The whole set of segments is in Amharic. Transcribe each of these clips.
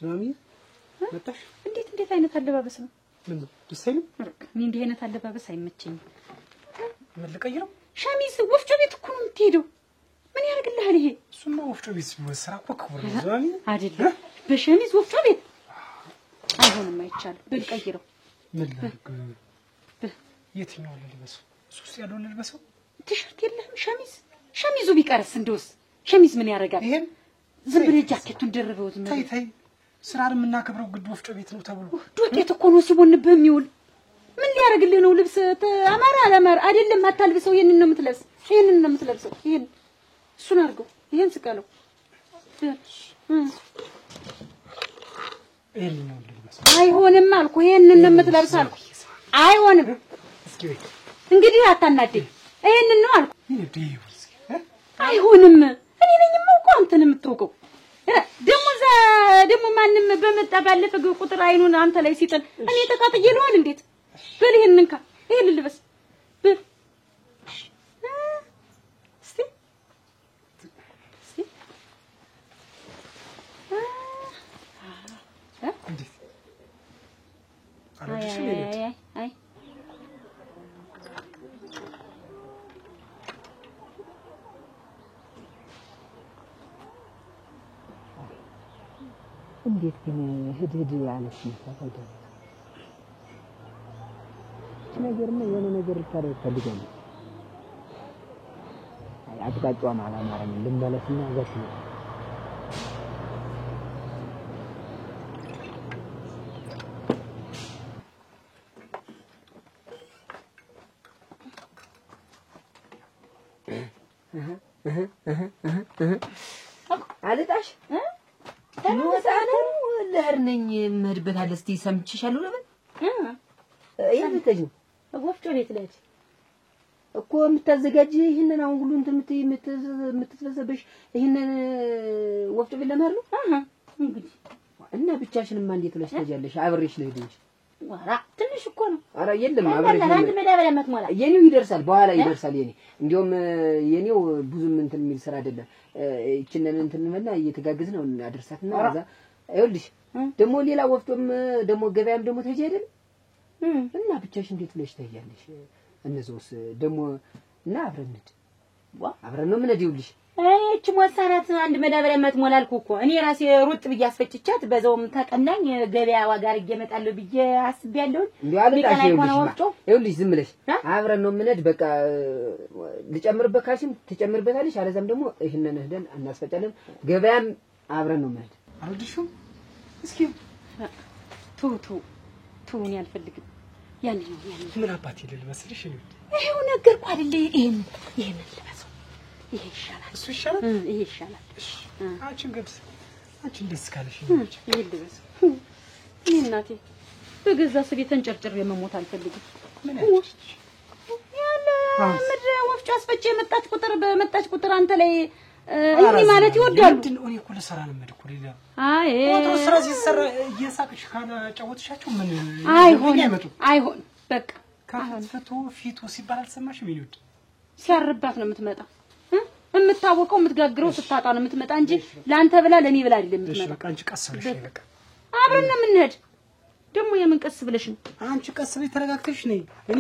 سامي መጣሽ እንዴት አይነት አለባበስ ነው ምን ደስ አይልም ምን እንዲህ አይነት አለባበስ አይመቸኝም ምን ልቀይረው ሸሚዝ ወፍጮ ቤት እኮ ነው የምትሄደው ምን ያርግልሃል ይሄ እሱማ ወፍጮ ቤት ስራ እኮ ክቡር ነው ዛሚ አይደለም በሸሚዝ ወፍጮ ቤት አይሆንም አይቻልም ብንቀይረው ምን ላድርግ የትኛው ልልበሰው ሱስ ያለው ልልበሰው ቲሸርት የለህም ሸሚዙ ቢቀርስ እንደውስ ሸሚዝ ምን ያረጋል ይሄን ዝም ብለህ ጃኬቱን ደርበው ዝም ታይ ስራር የምናከብረው ግድ ወፍጮ ቤት ነው ተብሎ ዱቄት እኮ ነው ሲቦንብህ የሚውል ምን ሊያረግልህ ነው ልብስ አማራ አላማር አይደለም አታልብሰው ይሄንን ነው የምትለብሰው ይሄን እሱን አድርገው ይሄን ስቀለው ይሄን ነው ልልበሰው አይሆንም አልኩ ይሄንን ነው የምትለብሰው አልኩ አይሆንም እስኪ እንግዲህ አታናደኝ ይሄንን ነው አልኩ ይሄ አይሆንም እኔ ነኝ የማውቀው አንተ ነው የምትወቀው ደሞ ማንንም በመጣ ባለፈ ቁጥር አይኑን አንተ ላይ ሲጥል እኔ ተቃጥዬ ነው እንዴት በል ይሄንንካ ይሄ ልልበስ በል እስቲ እንዴት አላደሽ ነው አይ እንዴት ግን ህድህድ ያለሽ ታውቃለህ ነገርማ የሆነ ነገር ልታደርግ ፈልጋለሁ አይ አጥቃጫው ማላማረኝ ልመለስና ዘት ነው አልጣሽ ተነሳነው ለህርነኝ መድበታል እስቲ ሰምችሻለሁ ለምን የምትተኝ ወፍጮ ቤት ላይ እኮ የምታዘጋጅ ይሄንን አሁን ሁሉ የምትፈሰበሽ ይሄንን ወፍጮ ቤት ለማር ነው እንግዲህ እና ብቻሽንማ እንዴት ብለሽ ትሄጃለሽ አብሬሽ ልሂድ እንጂ ወራ ትንሽ እኮ ነው ኧረ የለም አብሬሽ አንድ መዳበሪያ መትሞላ የኔው ይደርሳል በኋላ ይደርሳል እንዲያውም የኔው ብዙም እንትን የሚል ስራ አይደለም እቺንን እንትን መና እየተጋገዝን ነው አድርሳትና አዛ አይወልሽ ደሞ ሌላ ወፍጮም ደሞ ገበያም ደሞ ተጂ አይደል እና ብቻሽ እንዴት ብለሽ ትሄጃለሽ እነዚህስ ደሞ እና አብረን ነው ምን እዲውልሽ እቺ ሞሳናት አንድ መዳበሪያ መትሞላ አልኩ እኮ እኔ ራሴ ሩጥ ብዬ አስፈጭቻት በዛውም ተቀናኝ ገበያ ዋጋ አርጌ እመጣለሁ ብዬ አስቤያለሁ ቢቀና ይሆነ ወፍጮ ይኸውልሽ ዝም ብለሽ አብረን ነው ምን በቃ ልጨምርበት ካልሽም ትጨምርበታለሽ አለዛም ደሞ ይሄንን ሄደን እናስፈጫለን ገበያም አብረን ነው ማለት አልወድሽም እስኪ ቱን ያልፈልግም ያን ምን አባቴ ልልበስልሽ ነው ይሄው ነገርኩ አይደል ይሄን ልበሰው ይሄ ይሻላል እሱ ይሻላል ይሄ ይሻላል አንቺን ደስ ካለሽ ይሄ ልበሰው እናቴ በገዛ ስቤ ተንጨርጭሬ መሞት አልፈልግም ምን ያለሽ ያለ ምድረ ወፍጮ አስፈጭ በመጣች ቁጥር አንተ ላይ እንዴ ማለት ይወዳሉ እኔ እኮ ለሰራ ነው መድኩ ሌላ አይ ወጥሮ ስራ ሲሰራ እየሳቅሽ ካላጫወትሻቸው ምን አይሆን በቃ ካፈቶ ፊቱ ሲባል አልሰማሽም ይሉት ሲያርባት ነው የምትመጣው የምታወቀው የምትጋግረው ስታጣ ነው የምትመጣ እንጂ ላንተ ብላ ለኔ ብላ አይደለም የምትመጣ በቃ አንቺ ቀስ ብለሽ በቃ አብረን ነው የምንሄድ ደሞ የምን ቀስ ብለሽ ነው አንቺ ቀስ ብለሽ ተረጋግተሽ ነይ እኔ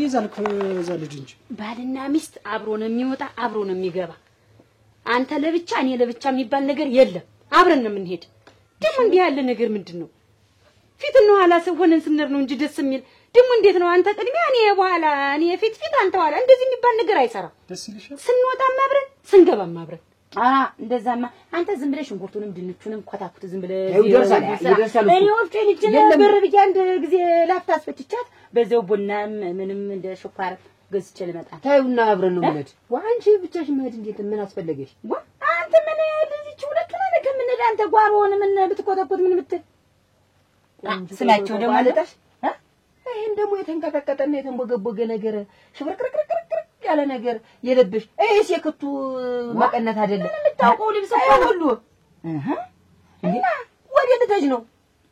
ዛልጅ እንጂ ባልና ሚስት አብሮ ነው የሚወጣ አብሮ ነው የሚገባ አንተ ለብቻ እኔ ለብቻ የሚባል ነገር የለም አብረን ነው የምንሄድ ደሞ እንዲህ ያለ ነገር ምንድነው ፊትና ኋላ ሆነን ስንር ነው እንጂ ደስ የሚል ደሞ እንዴት ነው አንተ ቅድሚያ እኔ በኋላ እኔ ፊት አንተ ኋላ እንደዚህ የሚባል ነገር አይሰራም ደስ ይልሻል ስንወጣም አብረን ስንገባም አብረን እንደዛማ አንተ ዝም ብለሽ እንቁርቱንም ድንቹንም ኮታኩት ዝም ብለሽ ይደርሳል እኔ ወፍጮ ልጅ ነበር ብዬ አንድ ጊዜ ላፍታስፈጭቻት በዛው ቡናም ምንም እንደ ሹፋር ገዝቼ ልመጣ ታዩና አብረን ነው ማለት ዋንቺ ብቻሽ መሄድ እንዴት ምን አስፈልገሽ አንተ ምን ለዚች ሁለት ነገር ምን አንተ ጓሮውን ምን ብትቆጠቁት ምን ብትል ስማቸው ደግሞ አለታሽ ይሄን ደግሞ የተንቀቀቀጠና የተንቦገቦገ ነገር ሽብርቅርቅርቅርቅ ያለ ነገር የለብሽ እሺ የክቱ መቀነት አይደለም ታውቀው ልብስ ሁሉ እና ወደ ልተጅ ነው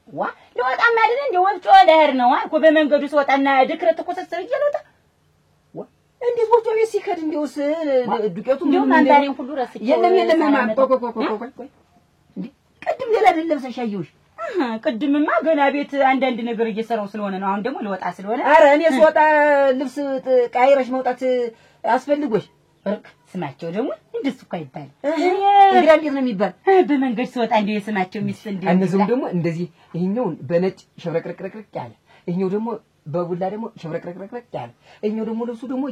ዋ ለወጣማ አይደል እንደ ወፍጮ ለህር ነው እኮ በመንገዱ ሲወጣና ድክረት እኮ ሰሰብ ይለውጣ ዋ እንዴ ወፍጮ ቤት ሲከድ እንደውስ ዱቄቱ ምን አንዳሪን ሁሉ ረስቼ የለም ቆይ እንዴ ቅድም ሌላ አይደለም ሰሻዩሽ ቅድምማ ገና ቤት አንዳንድ ነገር እየሰራው ስለሆነ ነው አሁን ደግሞ ልወጣ ስለሆነ አረ እኔ ስወጣ ልብስ ቀይረሽ መውጣት አስፈልጎሽ ስማቸው ደግሞ እንደሱ እኮ አይባል እንግዲህ እንዴት ነው የሚባል በመንገድ ሲወጣ እንደ የስማቸው ሚስት እንደ እነዚህም ደግሞ እንደዚህ ይሄኛው በነጭ ሽብረቅርቅርቅ ያለ ይሄኛው ደግሞ በቡላ ደግሞ ሽብረቅርቅርቅ ያለ ይሄኛው ደግሞ ልብሱ ደግሞ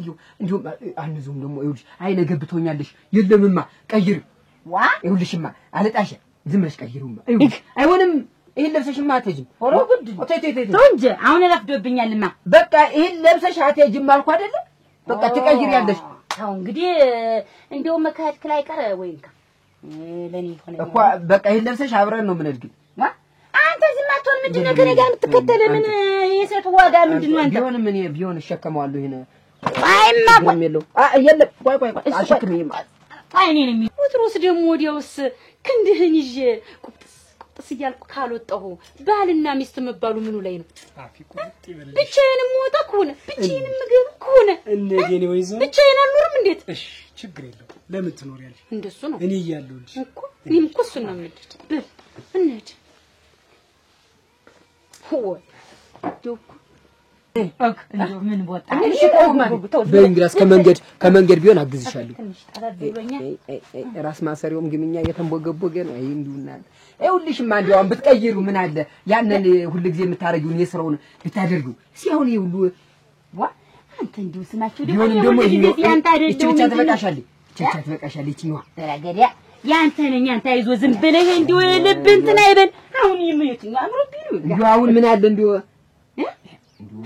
እንዲሁ አንዙም ደግሞ ይኸውልሽ አይነ ገብቶኛልሽ የለምማ ቀይር ዋ ይኸውልሽማ አለጣሽ ዝም ብለሽ ቀይሩማ አይሆንም ይሄን ለብሰሽማ አትሄጂም ኦሮ ጉድ እንጂ አሁን ረፍዶብኛልማ በቃ ይሄን ለብሰሽ አትሄጂም አልኩ አይደለ በቃ ትቀይሪያለሽ አው እንግዲህ እንደው መካድክ ላይ ቀረ ወይንካ ለኔ ሆነ እኮ በቃ ይሄን ለብሰሽ አብረን ነው የምንሄድ ዋ አንተ ዝም አትሆን ምንድን ነው ከኔ ጋር የምትከተል ምን የሴት ዋጋ ምንድን ነው አንተ ቢሆንም እኔ ቢሆን እሸከመዋለሁ ይሄን አይማ ቆም የለው የለም ቆይ አሸክምኝ አይኔ ነኝ ወትሮስ ደግሞ ወዲያውስ ክንድህን ይዤ ቁጥስ እያልኩ ካልወጣሁ ባልና ሚስት መባሉ ምኑ ላይ ነው አፊ ቁጥ ይበል ብቻዬንም ወጣ ከሆነ ብቻዬንም ምግብ ከሆነ እነዴ ነው ይዘው ብቻዬን አልኖርም እንዴት እሺ ችግር የለው ለምን ትኖሪያለሽ እንደሱ ነው እኔ እያለሁልሽ እኮ እኔም እኮ እሱን ነው የምልህ ብል እንሂድ ሆይ ዶኩ እንደው ምን ቦታ በእንግሊዝ ከመንገድ ቢሆን አግዝሻለሁ ራስ ማሰሪውም ግምኛ የተንቦገቦገ ነው አይ እንዱና ይኸውልሽማ እንዲያውም ብትቀይሩ ምን አለ ያንን ሁሉ ጊዜ የምታረጊውን የስራውን ብታደርጉ ሲሆን ይሁሉ ዋ አንተ እንደው ስማቸው ደግሞ ያንተ አይደለም ብቻ ተበቃሻለች ነው ረገዲያ ያንተ ነኝ አንተ አይዞ ዝም ብለህ እንደው ልብ እንትን አይበል አሁን የምየትኛ አምሮ ቢሉ እንደው አሁን ምን አለ እንደው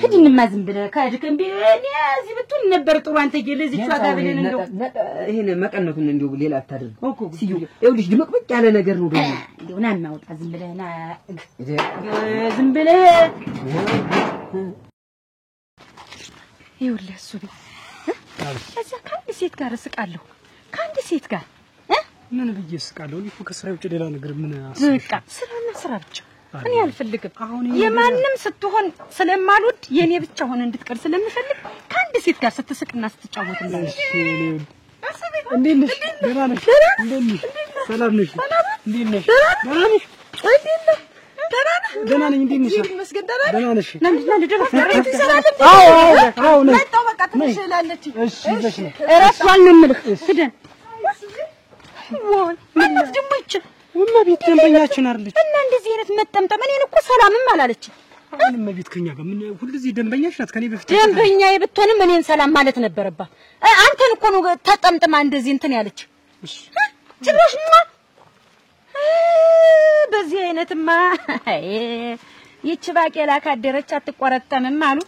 ህድንማ ዝም ብለህ ካድከም ቢኔ እዚህ ብትሆን ነበር ጥሩ አንተ ለዚህ ጨዋታ ብለን እንደው ይሄን መቀነቱን እንደው ሌላ አታደርግ ሲዩ ይኸውልሽ ድምቅምቅ ያለ ነገር ነው ደግሞ እንደው ና እናውጣ ዝም ብለህ ና ዝም ብለህ ይኸውልህ እሱ እዛ ከአንድ ሴት ጋር እስቃለሁ ከአንድ ሴት ጋር ምን ብዬ እስቃለሁ እኔ እኮ ከስራ ውጭ ሌላ ነገር ምን አስበሽ በቃ ስራና ስራ ብቻ እኔ አልፈልግም የማንም ስትሆን ስለማልወድ የኔ ብቻ ሆነ እንድትቀር ስለምፈልግ ከአንድ ሴት ጋር ስትስቅና ስትጫወት ነው እሺ እንዴት ነሽ ደህና ነሽ እንዴት ነሽ ሰላም ነሽ እንዴት ነሽ ደህና ነሽ ደህና ነኝ እንዴት ነሽ ደህና ነሽ ለምን ደረስ ትሰራለህ አዎ ነኝ መጣው በቃ ትሽላለች እሺ ይዘሽ ነው እራሷን ነው የምልህ ስደን ወይ ምን ደግሞ ይች እመቤት ደንበኛችን አይደለች እና እንደዚህ አይነት መጠምጠም እኔን እኮ ሰላምም አላለች አሁን እመቤት ከኛ ጋር ምን ሁልጊዜ ደንበኛሽ ናት ከኔ በፊት ደንበኛዬ ብትሆንም እኔን ሰላም ማለት ነበረባት አንተን እኮ ነው ተጠምጥማ እንደዚህ እንትን ያለች ጭራሽማ በዚህ አይነትማ ይች ባቄላ ካደረች አትቆረጠምም አሉ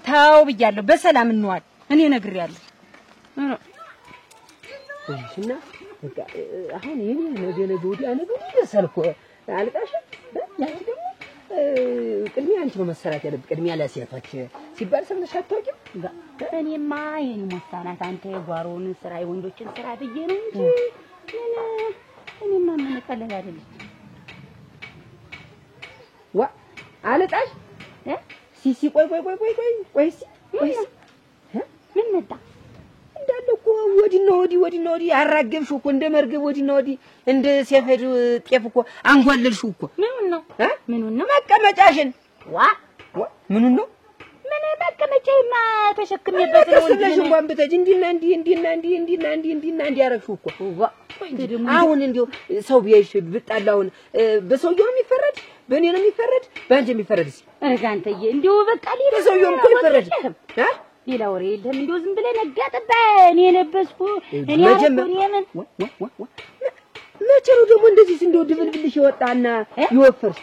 ታው ብያለሁ በሰላም እንዋል እኔ ነግሬያለሁ እሺና በቃ አሁን የኔ ነገ ወዲያ ነገር ይደርሳልኮ አልቃሽ ያቺ ደግሞ ቅድሚያ አንቺ ነው መሰራት ያለብሽ ቅድሚያ ለሴቶች ሲባል ሰምተሽ አታውቂም እኔማ የኔ ሞታናት አንተ የጓሮውን ስራ የወንዶችን ስራ ብዬ ነው እንጂ እኔማ ምን ቀለል አይደለም ዋ አለቃሽ ሲሲ ቆይ ምን መጣ እንዳለ እኮ ወዲና ወዲህ አራገብሽው እኮ እንደ መርገብ ወዲና ወዲህ እንደ ሰፈድ ጤፍ እኮ አንጓለልሽው እኮ ምኑን ነው መቀመጫሽን ዋ ምኑን ነው ምን መቀመጫዬማ ተሸክሜበት ነው ስለሽ እንኳን ብተጅ እንዲና እንዲ ያረግሽው እኮ ዋ አሁን እንዲው ሰው ቢያይሽ ብጣላውን በሰውየው የሚፈረድ በእኔ ነው የሚፈረድ በአንቺ የሚፈረድ እርጋንተዬ እንዲው በቃ ሌላ ሰውየው እኮ ይፈረድ ሌላ ወሬ የለም እንዲው ዝም ብለህ ነጋ ጠባ እኔ ለበስኩ እኔ አረኩኝ መቼ ነው ደግሞ እንደዚህ እንደው ድብልብልሽ ይወጣና ይወፈርሽ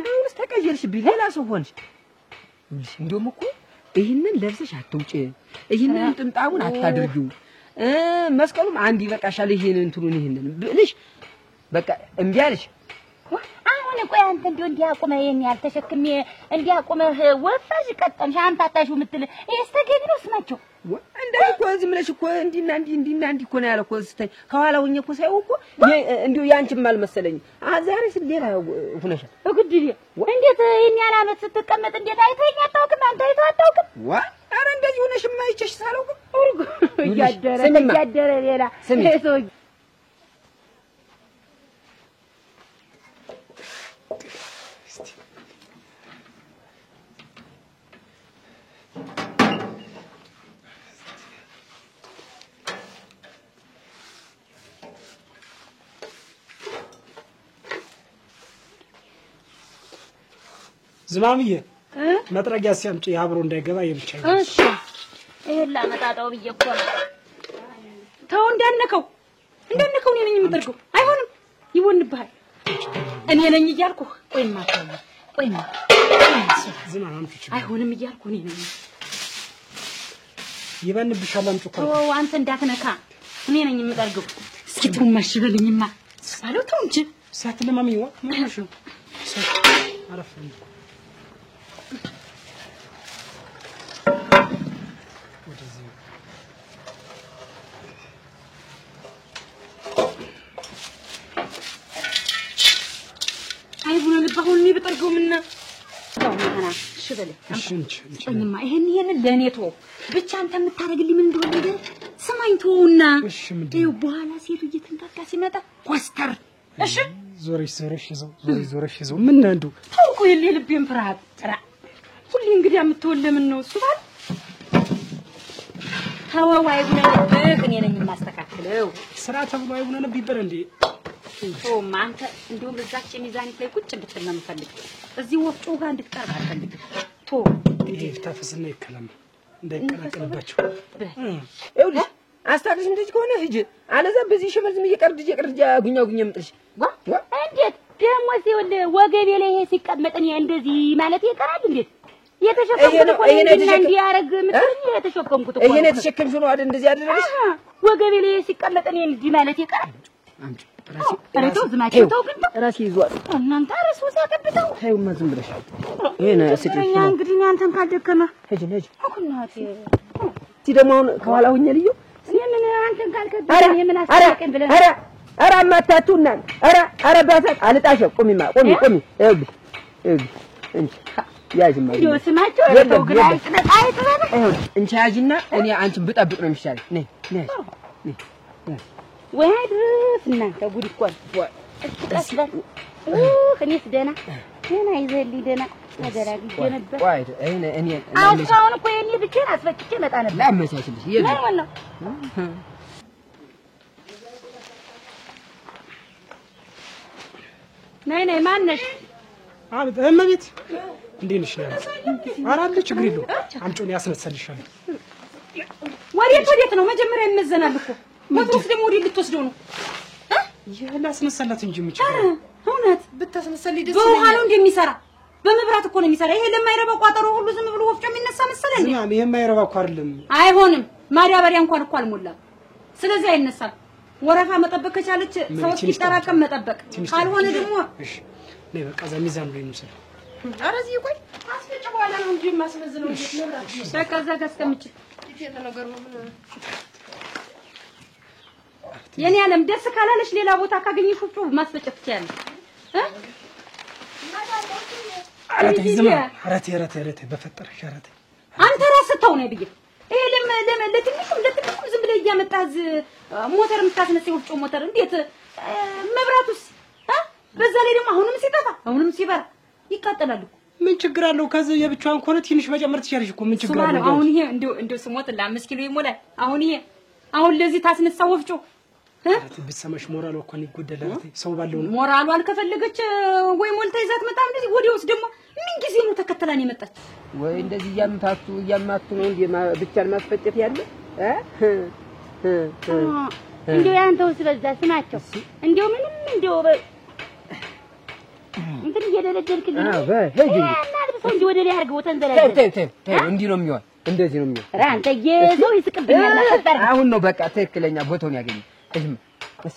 አሁንስ ተቀየርሽብኝ ሌላ ሰው ሆንሽ እንደውም እኮ ይሄንን ለብሰሽ አትውጪ ይሄንን ጥምጣሙን አታድርጊው መስቀሉም አንድ ይበቃሻል ይሄንን እንትኑን ይሄንን ብልሽ በቃ እምቢ አለሽ አሁን ቆይ አንተ እንዲው እንዲያቆመ የኔ ያልተሸክሜ እንዲያቆመ ወፋሽ ቀጠምሽ አንታታሽው ምትል እስተገቢ ነው ስማቸው እንደዚህ እኮ ዝም ብለሽ እኮ እንዲና እንዲ እኮ ነው ያለው እኮ ስተይ ከኋላው እኮ ሳይው እኮ እንዲው ያንቺም አልመሰለኝ ዛሬ ሌላ ሆነሻል እግድዬ እንዴት ይሄን ያላመት ስትቀመጥ እንዴት አይተኛ አታውቅም አንተ አይተህ አታውቅም አረ እንደዚህ ሆነሽማ አይቼሽ ሳላውቅም እያደረ ሌላ ሰው ዝማምዬ መጥረጊያ ሲያምጪ አብሮ እንዳይገባ የብቻ እሺ ይሄላ መጣጣው ብዬሽ እኮ ነው ተው እንዳነከው እኔ ነኝ የምጠርገው አይሆንም ይወንብሃል እኔ ነኝ እያልኩ ቆይማ ዝማም አምጪ አይሆንም እያልኩ እኔ ነኝ ይበንብሻል አምጪ እኮ አንተ እንዳትነካ እኔ ነኝ የምጠርገው እስኪ ትማሽ በልኝማ አለው ተው እንጂ ሳትለማሚዋ ምንሽ ነው አረፍ አይቡን ልባሁን ነው በጠርገው ምንና ታውና ሽበለ አንቺማ ይሄን ለኔቶ ብቻ አንተ የምታረግልኝ ምን እንደሆነ ነገር ስማኝ ተውና ይው በኋላ ሴቱ እየተንጋጋ ሲመጣ ኮስተር እሺ ዞረሽ ይዘው ምን አንዱ ታውቁ የልቤን ፍርሃት ጥራ ሁሉ እንግዲህ የምትወለምን ነው እሱ ባል ታዋው አይቡን እኔ ነኝ የማስተካክለው ስራ ተብሎ አይቡን ነው ቢበረ እንዴ አንተ እንደውም እዛች ሚዛኒት ላይ ቁጭ እንድትል ነው የምፈልግ እዚህ ወፍጮ ጋር እንድትቀርብ አልፈልግም ይሄ ታፈስና ይከላም እንዳይቀላቀልባቸው ይኸውልሽ አስታክሽ እንደዚህ ከሆነ ሂጂ አለዛ በዚህ ሽመል ዝም እየቀርድ ጉኛ ምጥልሽ እንዴት ደሞ ሲወል ወገቤ ላይ ይሄ ሲቀመጥ ነው እንደዚህ ማለት ይቀራል እንዴት የተሸከምኩት እኮ እንዴ ያረግ ምትል የተሸከምኩት እኮ ይሄ የተሸከምሽ ነው አይደል እንደዚህ አይደለሽ ወገቤ ላይ ሲቀመጥ ነው እንደዚህ ማለት ይቀራል አንቺ ራሴ ዝማቸው ተው ግን ራሴ ይዟል እናንተ ራሱ ሲያቀብተው ታዩማ ዝም ብለሽ ይሄን አስጭኝ እኛ እንግዲህ አንተን ካልደከመ ሂጂ አኩናቴ ደግሞ ከኋላ ሆኜ ልዩ ምን አንተን ካልከበደ ምን አስተካከን ብለን ኧረ አማታቱና ኧረ ባሰት አልጣሽ ቆሚማ ቆሚ ይኸውልሽ እንቺ ያጅማ ስማቸው ተው ግን አይጥበብ እንቺ ያጅና እኔ አንቺን ብጠብቅ ነው የሚሻለው ነይ ወይድስ እናንተ ጉድ እኮ እስከስበል እኔስ ደህና ይዘልኝ ደህና ነገር አግኝቼ ነበር ቆይ እኔ አሁን እኮ የኔ ብቻዬን አስፈጭቼ መጣ ነበር ላመቻችልሽ ነው ነይ ማነሽ አቤት እመቤት እንዴት ነሽ አራለ ችግር የለውም አምጪውን ያስነሳልሻል ወዴት ነው መጀመሪያ ይመዘናል እኮ ሞትሮስ ደግሞ ወዴት ልትወስደው ነው ይሄን አስነሳላት እንጂ ምንጭ እውነት ብታስነሳልኝ ደስ ይላል በኋላ እንደሚሰራ በመብራት እኮ ነው የሚሰራ ይሄ ለማይረባ ቋጠሮ ሁሉ ዝም ብሎ ወፍጮ የሚነሳ መሰለኝ ዝም ይሄ የማይረባ እኮ አይደለም አይሆንም ማዳበሪያ እንኳን እኮ አልሞላም ስለዚህ አይነሳም ወረፋ መጠበቅ ከቻለች ሰው ሲጠራቀም መጠበቅ ካልሆነ ደግሞ እሺ ነይ በቃ ዘሚዛን ነው የሚመስለው አረዚህ ቆይ አስፈጭ በኋላ ነው እንጂ ማስመዝነው እንዴ መብራት በቃ እዛ ጋር አስቀምጪ ይሄ ነገር ነው ምን የኔ ዓለም ደስ ካላለሽ ሌላ ቦታ ካገኘሽ ሁሉ ማስፈጨት ትችያለሽ አረቴ በፈጠረሽ አረቴ አንተ ራስህ ተው ነው ብዬ ይሄ ለትንሹም ዝም ብለህ እያመጣህ ሞተር የምታስነሳው ወፍጮ ሞተር እንዴት መብራቱስ በዛ ላይ ደግሞ አሁንም ሲበራ ይቃጠላል እኮ ምን ችግር አለው ከዚህ የብቻዋን ኮነ ትንሽ መጨመር ትችያለሽ እኮ ምን ችግር አለው አሁን ይሄ እንደው ስሞት ለ5 ኪሎ ይሞላል አሁን ለዚህ ታስነሳው ወፍጮ ብትሰማሽ ሞራሉ እንኳን ይጎደላል ሰው ባለው ነው ሞራሉ አልከፈለገች ወይ ሞልታ ይዛት መጣ እንደዚህ ወዲያውስ ደግሞ ምን ጊዜ ነው ተከተላን የመጣች ወይ እንደዚህ እያማቱ ነው እንዴ ብቻን ማስፈጨት ያለ እንደው ያንተው ስለዛ ስማቸው እንደው ምንም እንደው እንትን እየደለደልክልኝ ሄጂ ሰው እንዲህ ወደ ላይ አድርገው ተንዘላዘለ ተይ እንዲህ ነው የሚሆን እንደዚህ ነው የሚሆን አንተ የሰው ይስቅብኛል አፈጠር አሁን ነው በቃ ትክክለኛ ቦታውን ያገኘ እሺ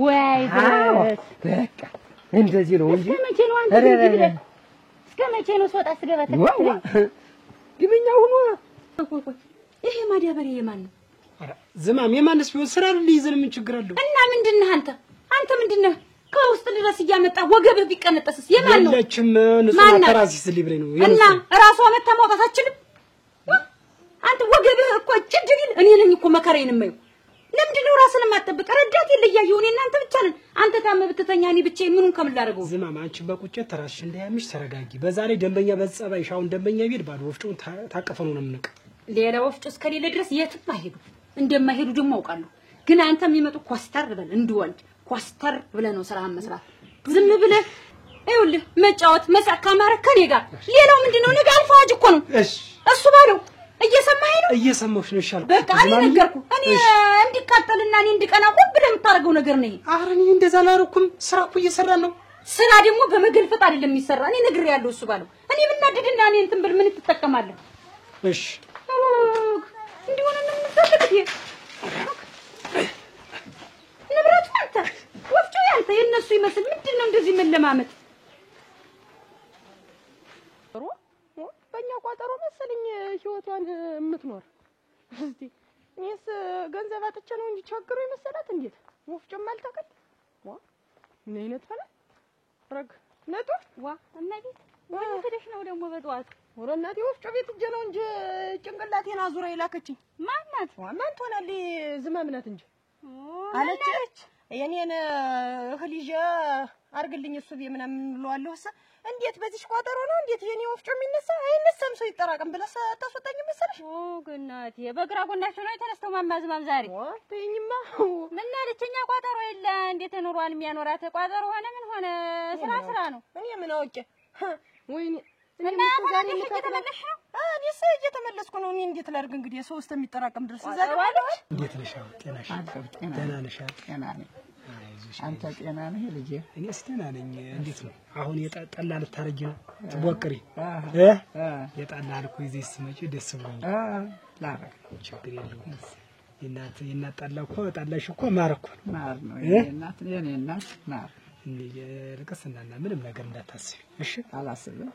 ወይ በቃ እንደዚህ ነው እንጂ እስከ መቼ ነው አንተ እስከ መቼ ነው ስወጣ ስገባ ተከትለኝ ግብኛ ሆኖ ይሄ ማዳበሪያ የማን ነው? ኧረ ዝማም የማንስ ቢሆን ስራ ሊይዘን ምን ችግር አለው? እና ምንድነህ አንተ ምንድነህ ከውስጥ ድረስ እያመጣ ወገብህ ቢቀነጠስስ የማን ነው? ለችም ንጹህ ተራሲስ ሊብሬ ነው እና ራሷ መታ ማውጣት አትችልም? አንተ ወገብህ እኮ ጭድግል እኔ ነኝ እኮ መከራዬን የማየው። ለምንድነው ራስን የማትጠብቅ? ረዳት የለያየው እኔ እናንተ ብቻ ነን። አንተ ታመህ ብትተኛ እኔ ብቻዬን ምኑን ከምን ላደርገው? ዝማም አንቺ በቁጭት ተራስሽ እንዳያምሽ ተረጋጊ። በዛሬ ደንበኛ በጸባይ ሻውን ደንበኛ ቢል ባዶ ወፍጮን ታቀፈኑ ነው የምንቀ ሌላ ወፍጮ እስከሌለ ድረስ የትም አይሄዱ እንደማይሄዱ ደግሞ አውቃለሁ። ግን አንተ የሚመጡ ኮስተር ብለን እንድወልድ ኮስተር ብለህ ነው ስራህን መስራት። ዝም ብለህ ይኸውልህ መጫወት መሳቅ ካማረ ከኔ ጋር ሌላው ምንድነው? ነገ አልፋጅ እኮ ነው። እሱ ባለው እየሰማኸኝ ነው? እየሰማሁሽ ነው። ይሻል በቃ እኔ ነገርኩህ። እኔ እንዲቃጠልና እኔ እንዲቀና ሁሉ ብለህ የምታደርገው ነገር ነው። ኧረ እኔ እንደዛ አላደረኩም። ስራ እኮ እየሰራን ነው። ስራ ደግሞ በመገልፈጥ አይደለም የሚሰራ። እኔ ነግሬያለሁ። እሱ ባለው እኔ ምናደድና እኔ እንትን ብል ምን ትጠቀማለህ? እሺ እንዲሆነ ነው የምትፈልግ ንብረቱ አንተ ወፍጮ ያንተ የነሱ ይመስል ምንድነው እንደዚህ መለማመጥ? በእኛ ቋጠሮ መሰለኝ ህይወቷን የምትኖር። እስቲ እኔስ ገንዘብ አጥቼ ነው እንጂ ቸግሮ ይመሰላት እንዴት ወፍጮም አልተከል ምን አይነት ፈላ ረግ ነጡ እናቴ ወደ ትደሽ ነው ደግሞ በጠዋት ወረ እናቴ ወፍጮ ቤት እጄ ነው እንጂ ጭንቅላቴን አዙራ ይላከችኝ። ማናት? ማን ትሆናለች? ዝማም ናት እንጂ አለች። የኔን እህል ይዤ አርግልኝ እሱ ምናምን ብለዋለሁ። እንዴት በዚህ ቋጠሮ ነው እንዴት የኔ ወፍጮ የሚነሳ? አይነሳም ሰው ይጠራቀም ብለህ ተሰጠኝ መሰለሽ? እናቴ በግራ ጎናቸው ነው የተነስተው ማማዝማም ዛሬ ተይኝማ ምን አለችኛ? ቋጠሮ የለ እንዴት ኑሯን የሚያኖራት ቋጠሮ ሆነ ምን ሆነ? ስራ ነው። እኔ ምን አውቄ ወይኔ እና ዛሬ እየተመለስሽ ነው? እኔስ እየተመለስኩ ነው። እኔ እንዴት ላድርግ እንግዲህ ሰው ውስጥ የሚጠራቀም ድረስ ዛሬ እንዴት ነሽ? ጤናሽ? ደህና ነሽ? ጤና ነኝ። አንተ ጤና ነህ ልጄ? እኔስ ጤና ነኝ። እንዴት ነው አሁን የጠላ ልታረጊ ነው? ትቦክሪ የጠላ አልኩ ይዘሽ ስትመጪ ደስ ብሎኛል። ላረግ ችግር የለውም። የእናት ጠላ እኮ ጠላሽ እኮ ማር እኮ ነው። ማር ነው የኔ እናት ማር። ልቅስናና ምንም ነገር እንዳታስቢ እሺ? አላስብም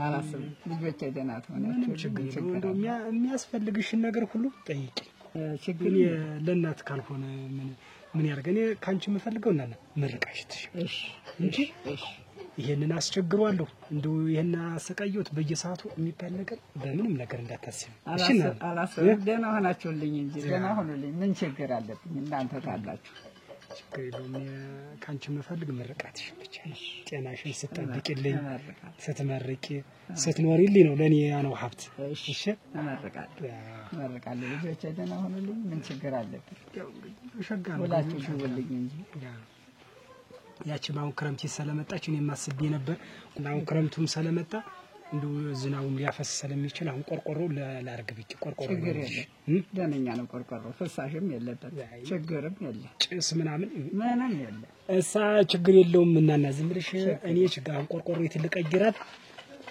አላስብም። ልጆቼ ደህና ትሆናችሁ። ችግር የለውም። የሚያስፈልግሽን ነገር ሁሉ ጠይቂ። ችግር ለእናት ካልሆነ ምን ያርገኝ? ካንቺ የምፈልገው እናና ምርቃሽትሽ እሺ እንጂ ይሄንን አስቸግሯለሁ እንደው ይሄን አሰቃየሁት በየሰዓቱ የሚባል ነገር በምንም ነገር እንዳታስቢ እሺ? አላስብም። ደህና ሆናችሁልኝ እንጂ ደህና ሆኑልኝ። ምን ችግር አለብኝ? እናንተ ታላችሁ። ችግር የለውም። ካንቺ የምፈልግ ምርቃትሽ ብቻ ጤናሽን ስትጠብቂልኝ ስትመርቂ ስትኖሪልኝ ነው ለኔ ያነው ሀብት። እሺ እመርቃለሁ። ልጆቼ ደህና ሆኑልኝ። ምን ችግር አለብኝ? ሁላችሁ ሽውልኝ እንጂ ያቺ አሁን ክረምት ስለመጣች እኔም አስቤ ነበር። አሁን ክረምቱም ስለመጣ እንደው ዝናቡም ሊያፈስ ስለሚችል አሁን ቆርቆሮ ላርግ ብቻ ቆርቆሮ ችግር የለም። ደህነኛ ነው ቆርቆሮ። ፍሳሽም የለበት ችግርም የለ ጭስ ምናምን ምንም የለ እሳ ችግር የለውም። እናና ዝም ብለሽ እኔ ችግር አሁን ቆርቆሮ ይትልቀይራት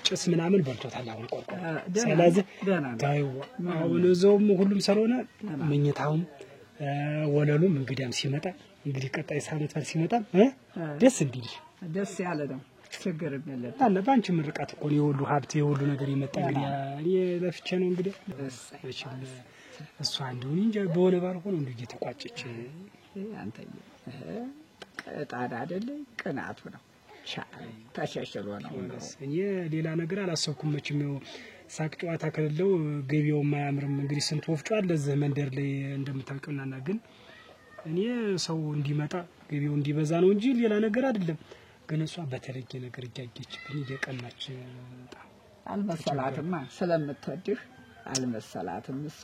ጭስ ምናምን በልቶታል አሁን ቆርቆሮ። ስለዚህ ታዩ አሁን እዛውም ሁሉም ስለሆነ መኝታውም ወለሉም እንግዲያም ሲመጣ እንግዲህ ቀጣይ ሳምንት ሲመጣ ደስ እንዲልሽ ደስ ያለ ነው። ችግርም የለም አለ ባንቺ ምርቃት እኮ ነው የሁሉ ሀብት የሁሉ ነገር ይመጣ። እንግዲህ እኔ ለፍቼ ነው እንግዲህ እሷ እንደው እንጂ በሆነ ባልሆነ እንዴ እየተቋጨች አንተዬ ቀጣዳ አይደለ ቅናቱ ነው ተሸሽሎ ነው። እኔ ሌላ ነገር አላሰብኩም። መቼም ሳቅ ጨዋታ ከሌለው ገቢው ማያምርም። እንግዲህ ስንት ወፍጮ አለ እዚህ መንደር ላይ እንደምታውቁና ግን እኔ ሰው እንዲመጣ ገቢው እንዲበዛ ነው እንጂ ሌላ ነገር አይደለም። ግን እሷ በተለየ ነገር እያየችብኝ እየቀናች አልመሰላትማ። ስለምትወድህ አልመሰላትም። እሷ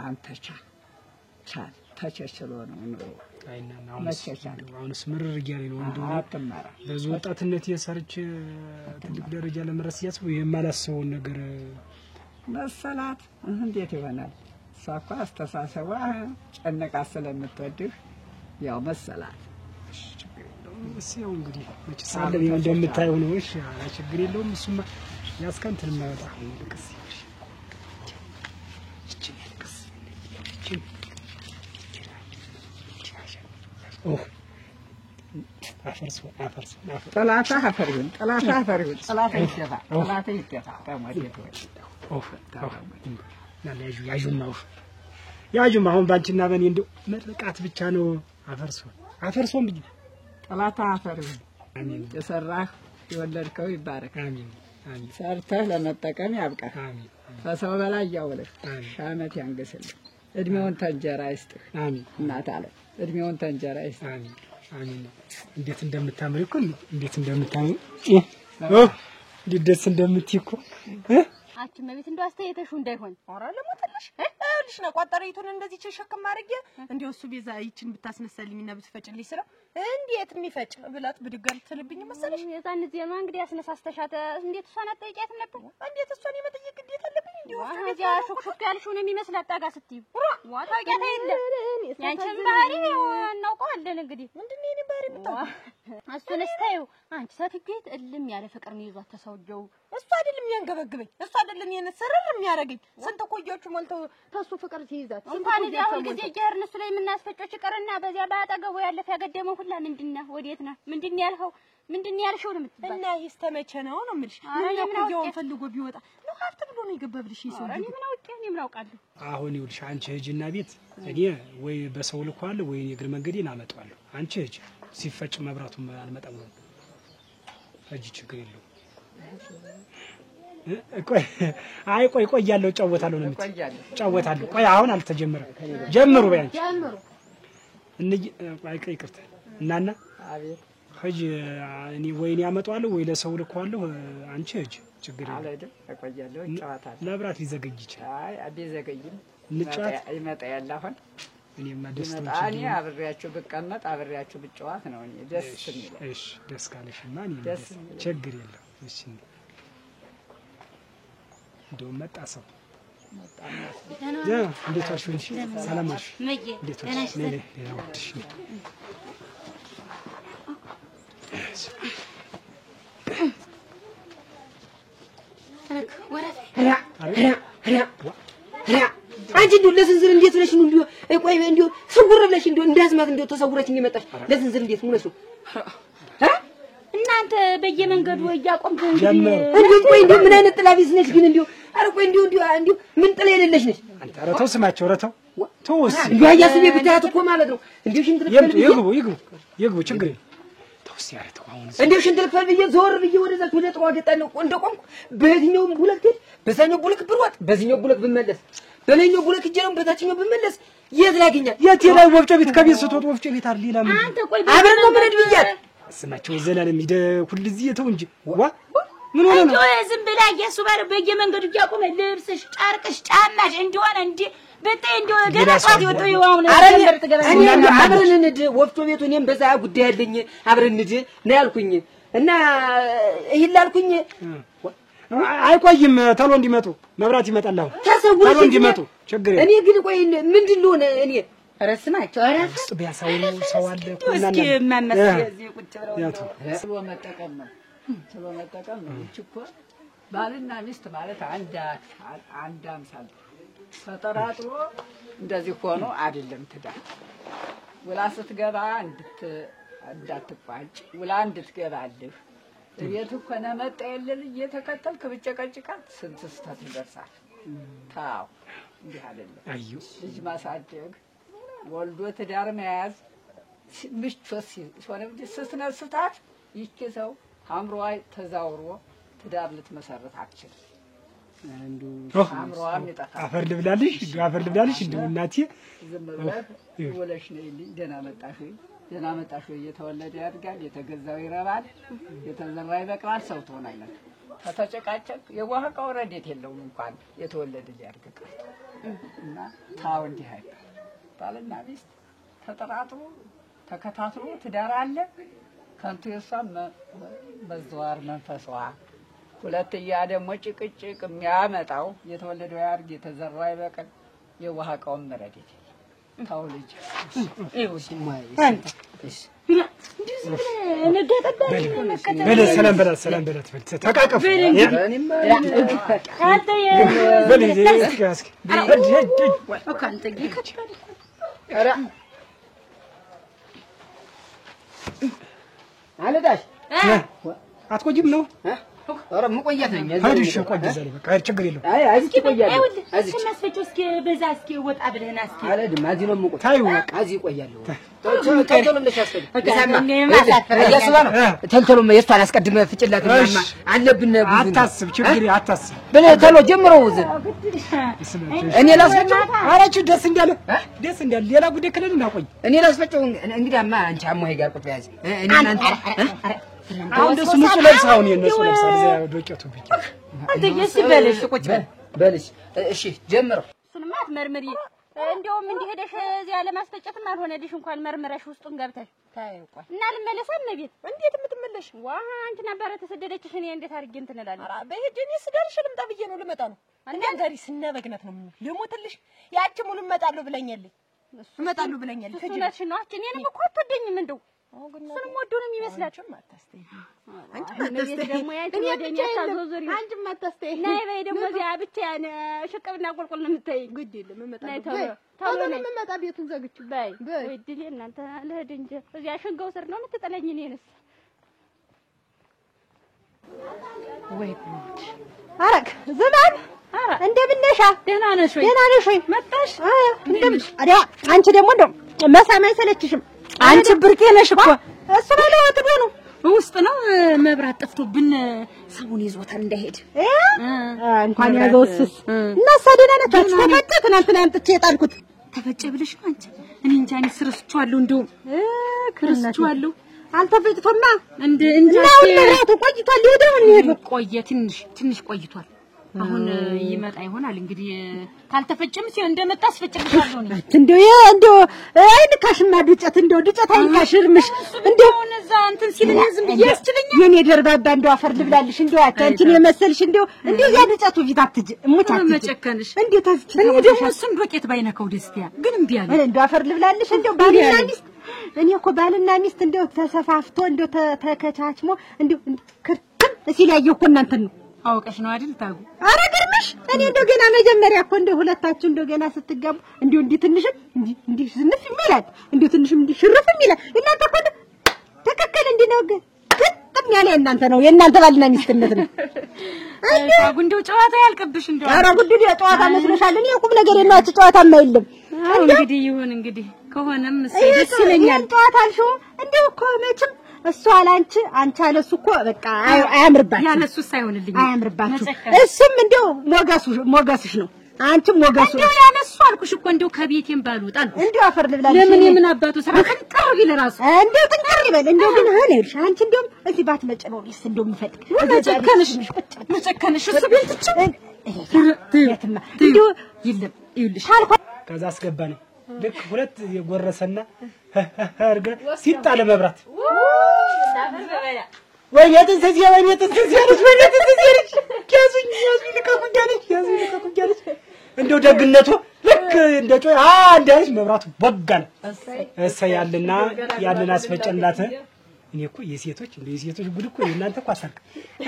አንተ ቻል ተቸችሎ ነው ኑሮ። አይና አሁንስ ምርር እያለኝ ነው እንደው አትማራ። በዚህ ወጣትነት የሰርች ትልቅ ደረጃ ለመድረስ ያስቡ የማላሰውን ነገር መሰላት። እንዴት ይሆናል? እሷ እኮ አስተሳሰቧ ጨነቃ ስለምትወድህ ያው መሰላት። እሺው እንግዲህ መቼ ሳለ እንደምታየው ነው። እሺ ችግር የለውም። እሱማ ያስከንትን ማይወጣ ልቅስ ኦ አፈርሶ ጠላታ አፈሪውን ጠላታ ይገፋ ከሞት ይተወል ያጁም አሁን ባንቺና በኔ እንደው መርቃት ብቻ ነው አፈርሶም ብዬ ጠላታ አፈሪውን አሜን የሰራህ የወለድከው ይባረክ አሜን ሰርተህ ለመጠቀም ያብቃህ አሜን ከሰው በላይ ያውልህ ሻመት ያንገስልህ እድሜውን ተንጀራ ይስጥህ አሜን እናት አለ እድሜውን ተንጀራ ይስጥህ አሜን አሜን እንዴት እንደምታምሪ እኮ እንዴት እንደምታምሪ ደስ እንደምትይ እኮ አችን መቤት እንደው አስተያየተሹ እንዳይሆን ኧረ ለሞተልሽ አይልሽ ነው ቋጠሪቱን እንደዚህ ቸሸክም አድርጌ እንደው እሱ ቤዛ ይችን ብታስነሳልኝና ብትፈጭልኝ ስለው እንዴት የሚፈጭ ብላት ብድጋል ትልብኝ መሰለሽ የዛን ዜማ እንግዲህ አስነሳስተሻተ እንዴት እሷን አጠይቂያት ነበር እንዴት እሷን የመጠየቅ ግዴታ አለብኝ እንደው አጃ ሹክሹክ ያልሽውን የሚመስል አጣጋ ስትይ ዋታቂያታ የለ ያንቺን ባህሪ እናውቀዋለን እንግዲህ ምንድነው የኔ ባህሪ ብታው እሱን እስታዩ አንቺ ሰትጌት እልም ያለ ፍቅር ነው ይዟት ተሰውጀው እሱ አይደለም ያንገበግበኝ እሱ አይደለም የነሰረር የሚያረጋኝ ስንት ቆያችሁ ሞልተው ተሱ ፍቅር ሲይዛት እንኳን እዚያ ሁሉ ጊዜ ጀርን እሱ ላይ የምናስፈጨው ይቀርና በዚያ ባጠገቡ ያለፈ ያገደመው ሁላ ምንድነው ወዴት ነው ምንድነው ያልኸው ምንድነው ያልሽው ነው የምትባል እና ይስተመቸ ነው የምልሽ ምን ነው ፈልጎ ቢወጣ ነው ሀብት ብሎ ነው ይገባብልሽ ይሰው እኔ ምን አውቃለሁ አሁን ይኸውልሽ አንቺ ሂጂና ቤት እኔ ወይ በሰው ልኳለሁ ወይ እግር መንገዴን አመጣዋለሁ አንቺ ሂጂ ሲፈጭ መብራቱም አልመጣም ነው እጂ ችግር የለው ቆይ ያለው ጫወታለሁ ነው ጫወታለሁ ቆይ አሁን አልተጀመረም ጀምሩ በያንቺ ጀምሩ ይቅርታ እናና አቤት ሂጂ እኔ ወይኔ አመጣዋለሁ ወይ ለሰው ልኳለሁ አንቺ ሂጂ ችግር የለም አለደ እቆያለሁ ጫወታለሁ መብራት ሊዘገይ ይችላል አይ አቤዘገይም ንጫት ይመጣ ያላሁን እኔማ ደስ ታኒ አብሬያችሁ ብቀመጥ አብሬያችሁ ብጫወት ነው እኔ ደስ የሚለው እሺ ደስ ካለሽማ እኔ ደስ ችግር የለም እሺ እንደው መጣ ሰው እንዴት ዋልሽ? ሰላም ዋልሽ? እንዴት ዋልሽ? አንቺ እንደው ለስንዝር እንዴት ነሽ ነው እንደው ቆይ እንደው ስውር ብለሽ እንደው እንዳስማት እንደው ተሰውረሽ እየመጣሽ ለስንዝር እንዴት ሆነሽ ነው እናንተ በየመንገዱ እያቆምኩ እንደው ቆይ እንደው ምን አይነት ጥላቢስ ነሽ ግን እንደው አረ ቆይ እንደው ምን ጥላ የሌለሽ ነሽ አንተ ኧረ ተው ስማቸው ኧረ ተውስ እንደው አያስቤ ብታያት እኮ ማለት ነው እንደው ሽንት ልትፈልግ ይግቡ ችግር የለም ተውስ ያረ ተው አሁን እንደው ሽንት ልትፈልግ ዞር ብዬ ወደዛ ወደ ጥሯ ገጣን ነው እንደቆምኩ በየትኛው ቡለክ በዛኛው ቡለክ ብሯጥ በዚህኛው ቡለክ ብመለስ በሌላኛው ቡለክ ጀረም በታችኛው ብመለስ የት ላገኛት የት ላይ ወፍጮ ቤት ከቤት ስትወጥ ወፍጮ ቤት አይደል ሌላ ምን አንተ ቆይ አብረን ነው ምን ብያት ስማቸው ዘላለም ሂደ ሁሉ እዚህ የተው እንጂ ዋ ምን ሆነ ነው ዝም ብላ እያሱባረ በየመንገዱ እያቆመ ልብስሽ ጨርቅሽ ጫማሽ እንደሆነ እንዴ በጣም እንደው ገራጣት ይወጡ ይዋውን አረን ተገናኝ አብረን እንድ ወፍጮ ቤቱ እኔም በዛ ጉዳይ ያለኝ አብረን እንድ ነው ያልኩኝ እና ይሄን ላልኩኝ አይቆይም ተሎ እንዲመጡ መብራት ይመጣል አሁን ተሎ እንዲመጡ ችግር እኔ ግን ቆይ ምንድን ነው እኔ ረስማቸው ውስጥ ቢያሳው ሰው አለ እስኪ ማነስ እዚህ ቁጭ ብለው ስሎ መጠቀም ነው እኮ ባልና ሚስት ማለት አንድ አምሳል ተጠራጥሮ እንደዚህ ሆኖ አይደለም ትዳር ውላ ስትገባ እንዳትቋጭ ውላ እንድትገባልህ ቤት ሆነ መጣ የለል እየተከተልክ ብጨቀጭቃት ስንት ስህተት ይደርሳል ታው እንዲህ አይደለም አዩ ልጅ ማሳደግ ወልዶ ትዳር መያዝ ምቾት ሲሆን ስትነስታት ይቺ ሰው አምሮዋ ተዛውሮ ትዳር ልትመሰረት አትችልም አንዱ አምሮዋም ይጠፋል አፈር ልብላልሽ እንደው እናቴ ዝም ብለህ ወለሽ ነኝ ደህና መጣሽ እየተወለደ ያድጋል የተገዛው ይረባል የተዘራ ይበቅላል ሰው ትሆናለህ ከተጨቃጨቅ የዋህቀው ረዴት የለውም እንኳን የተወለደ ሊያድግ እና ታው እንዲህ አይደል ባልና ሚስት ተጠራጥሮ ተከታትሎ ትዳር አለ ከንቱ የሷም መዘዋር መንፈሷ ሁለተኛ ደግሞ ጭቅጭቅ የሚያመጣው የተወለደው ያድግ የተዘራ ይበቅል የዋህቀውም ረዴት ታው ልጅ ሰላም በላት ተቃቀፉ አለዳሽ አትቆይም ነው ኧረ መቆየት ነኝ አይደሽ ቆይ ዘለ በቃ ችግር የለው አይ አዝኪ ቆያለሁ አዝኪ ማስፈጭ እስኪ በዛ እስኪ ወጣ ብለህና እስኪ አለድም አዚ ነው መቆየት ታዩ አዚ ቆያለሁ ተልተሎ ለሻስፈል ያስባ ነው ተልተሎ የስታን አስቀድመ ፍጭላትና አለብን ብዙ አታስብ ችግር አታስብ በለ ተሎ ጀምረው ዘ እኔ ላስፈጭው አራቹ ደስ እንዲያለ ሌላ ጉዳይ ከሌለ እናቆይ እኔ ላስፈጭው እንግዲያማ አንቺ አሞይ ጋር ቁጥ ያዝ እኔ እናንተ አሁን ደስ ንጹህ ለብሳውን የነሱ ለብሳ ዶቄቱ ቢቂ አንተ ይስበልሽ ቁጭ በልሽ እሺ ጀምረው እሱንማ አትመርምሪ እንደውም እንዲሄደሽ እዚያ ለማስፈጨትም አልሆነልሽ እንኳን መርምረሽ ውስጡን ገብተሽ ታየው ቆይ እና ልመለሳል ነቤት እንዴት የምትመለሽ ዋ አንቺ ነበር ተሰደደችሽ እኔ እንዴት አድርጌ እንትን እላለሁ ኧረ በሄጅኒ ስደርሽ ልምጣ ብዬ ነው ልመጣ ነው እንዴ ዛሬ ስነበግነት ነው ልሞትልሽ ያቺ ሙሉ እመጣለሁ ብለኛለች እመጣለሁ ብለኛለች እሱነሽ ነው አቺ እኔንም እኮ አትወደኝም እንደው እሱንም ወዶ ነው የሚመስላችሁ አንቺ ደግሞ ያንቺ ወደኛ ታዞዞሪ አንቺ ማታስተይ ናይ በይ ደግሞ እዚያ ብቻ ያን ሽቅብና ቁልቁል ነው የምታይ ግድ የለም እመጣ ናይ ታሎ ነው የምመጣ ቤቱን ዘግቼ በይ ወይ ድል እናንተ ለህድ እንጂ እዚያ ሽንገው ስር ነው የምትጠለኝ እኔንስ ወይ ጉድ አረክ ዝናብ እንደምን ነሽ ደህና ነሽ ወይ መጣሽ እንደምን አዲያ አንቺ ደግሞ እንደው መሳም አይሰለችሽም አንቺ ብርቄ ነሽ እኮ እሱ ባለው አጥቦ ነው ውስጥ ነው መብራት ጠፍቶብን ሰውን ይዞታል እንዳይሄድ እንኳን ያዘውስስ እና ሰደናና ተፈጨ ትናንትና አምጥቼ የጣልኩት ተፈጨ ብለሽ ነው አንቺ እኔ እንጃ እኔ ስረስቻለሁ እንደው ክርስቻለሁ አልተፈጭቶማ እንደ መብራቱ ቆይቷል ሄደው እንሄድ ቆየ ትንሽ ቆይቷል አሁን ይመጣ ይሆናል እንግዲህ ካልተፈጨም ሲሆን እንደመጣ አስፈጭልሻለሁ ነው እንደው አይንካሽማ ዱጨት አይንካሽርምሽ እንደው እዛ እንትን ሲልኝ ዝም ብዬ ያስችለኛል የኔ ደርባባ እንደው አፈር ልብላልሽ እንደው አንቺን የመሰልሽ እንደው ያ ዱጨቱ ፊት አትጅ ሙቻ መጨከንሽ እንደው ታስችል እኔ ደግሞ እሱን ዶቄት ባይነካው ደስቲያ ግን እምቢ አለ እንደው አፈር ልብላልሽ እንደው ባልና ሚስት እኔ እኮ ባልና ሚስት እንደው ተሰፋፍቶ እንደው ተከቻችሞ እንደው ክርክም ሲል ያየው እኮ እናንተ ነው አውቀሽ ነው አይደል ታጉ አረ ግርምሽ እኔ እንደው ገና መጀመሪያ እኮ እንደው ሁለታችሁ እንደው ገና ስትጋቡ እንደው ትንሽም እንዲ ዝንፍ ይላል እንደው ትንሽም እንዲ ሽርፍ ይላል እናንተ እኮ ተከከለ እንዲ ነው ግጥም ያለ እናንተ ነው የእናንተ ባልና ሚስትነት ነው ታጉ እንደው ጨዋታ ያልቀብሽ እንደው አረ ጉድ ጨዋታ መስሎሻል እኔ ቁም ነገር የለውም ጨዋታማ የለም እንግዲህ ይሁን እንግዲህ ከሆነም ደስ ይለኛል ጨዋታ አልሽው እንደው እኮ መቼም እሱ አላንቺ አንቺ አለሱ እኮ በቃ አያምርባችሁ ያለሱስ አይሆንልኝ አያምርባችሁ እሱም እንደው ሞገስሽ ነው አንቺም ሞገሱ እንደው ያለሱ አልኩሽ እኮ እንደው ከቤቴም ባልወጣል እንደው አፈር ልብላልሽ ለምን የምን አባቱ ስራ ጥንቅር ቢል ራሱ እንደው ጥንቅር ይበል እንደው ግን ሆነልሽ አንቺ እንደው እዚህ ባትመጭ ነው ልስ እንደው የምፈልግ መጨከንሽ እሱ ቤት ትጭ የትማ እንደው ይለም ይልሽ ከዛ አስገባ ነው ልክ ሁለት የጎረሰና አርገ ሲጣለ መብራት ወይ የጥንሰዚያ ያዙኝ ልቀቁኛለች እንደው ደግነቱ ልክ እንደ ጮይ እንዳይሽ መብራቱ ወጋለ ያለና አስፈጨላት እኔ እኮ የሴቶች ጉድ እኮ እናንተ እኮ አሳልክ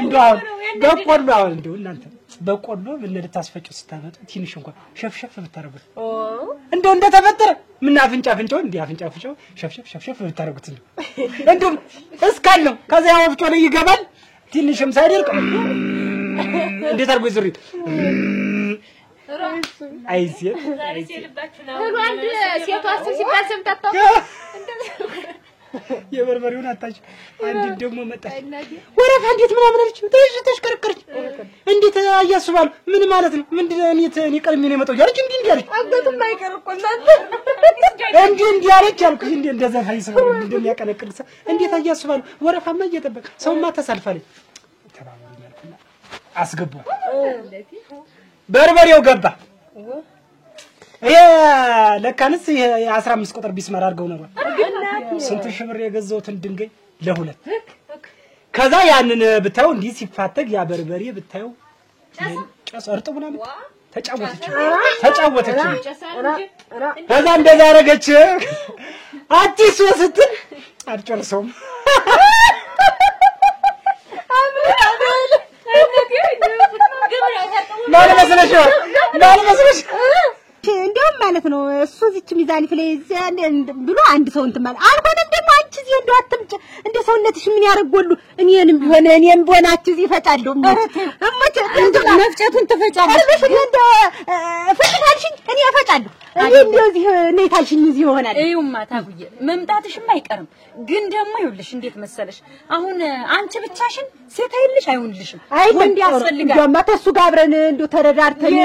እንደው አሁን በቆሎ አሁን እንደው እናንተ በቆሎ ምን ልታስፈጩ ስታመጡ ትንሽ እንኳን ሸፍሸፍ ብታረጉት እንደው እንደተፈጠረ ምን አፍንጫው እንዴ አፍንጫው ሸፍሸፍ ብታረጉት እንደው እስካለው ከዛ ወፍጮ ላይ ይገባል ትንሽም ሳይደርቅ እንዴት አርጎ ይዝሪ አይዚ ሁሉ አንድ ሴቷ ሲባል ሰምታጣው የበርበሬውን አጣች አንድ ደግሞ መጣች ወረፋ እንዴት ምናምን አለች ተሽከርከረች እንዴት አያስባሉ ምን ማለት ነው እኔ ቀርሜ ነው የመጣው ያለች እንዴ አለች አገቱም አይቀር እኮ እናንተ እንዴ አለች አልኩሽ እንዴ እንደዛ ታይሰው እንደሚያቀነቅል እንዴት አያስባሉ ወረፋማ እየጠበቀ ሰውማ ተሳልፋለች ተባባሉኛልና አስገቡ በርበሬው ገባ ለካንስ የ15 ቁጥር ቢስማር አድርገው ነበር ስንት ሺህ ብር የገዛውትን ድንጋይ ለሁለት ከዛ ያንን ብታዩ እንዲህ ሲፋተግ ያ በርበሬ ብታዩ ጨስ እርጥቡ ነው ተጫወተች ከዛ እንደዛ አረገች አዲስ ወስትን አልጨርሰውም ማለመስለሽ እንደውም ማለት ነው እሱ እዚች ሚዛን ፍለይ ብሎ አንድ ሰው እንትን ማለት አልሆነም ደግሞ አንቺ እንደው አትምጭ እንደ ሰውነትሽ ምን ያረጋሉ እኔንም ቢሆናችሁ እዚህ ፈጫለሁ እሞች እንደው መፍጨቱን ትፈጫለሽ እንደ ፈጫልሽኝ እኔ ፈጫለሁ እኔ እንደዚህ ነይታልሽኝ እዚህ ይሆናል እዩማ ታጉዬ መምጣትሽም አይቀርም ግን ደግሞ ይኸውልሽ እንዴት መሰለሽ አሁን አንቺ ብቻሽን ሴት አይልሽ አይሆንልሽም ወንድ ያስፈልጋል እንደውም ተሱ ጋር አብረን እንደው ተረዳርተን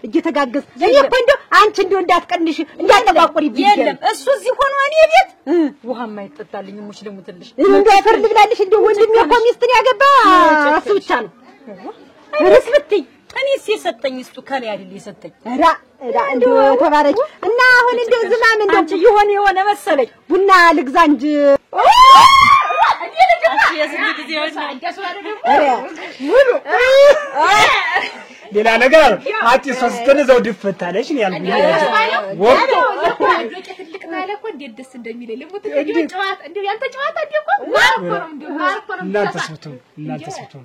እየተጋገዝ እኔ እኮ እንደው አንቺ እንደው እንዳትቀንሽ እንዳትጠቋቁሪ የለም እሱ እዚህ ሆኖ እኔ ቤት ውሃማ አይጠጣልኝ ሙሽ ልሙትልሽ እንደው ፈርድ ብላለሽ እንደው ወንድም እኮ ሚስትን ያገባ እሱ ብቻ ነው እርስ ብትይ እኔስ የሰጠኝ እሱ ከላይ አይደል የሰጠኝ ራ እንደው ተባረክ እና አሁን እንደው ዝማም እንደው አንቺ የሆነ መሰለኝ ቡና ልግዛ እንጂ ሌላ ነገር አጥቂ ሶስተን ዘው ድፈታለሽ ነው ያልኩኝ ወርዶ ትልቅ ማለት እኮ እንዴት ደስ እንደሚለኝ ለሞት እንዴ ጨዋታ እንዴ ያንተ ጨዋታ እንዴ እኮ ማርኮ ነው እናንተ ሰውቱ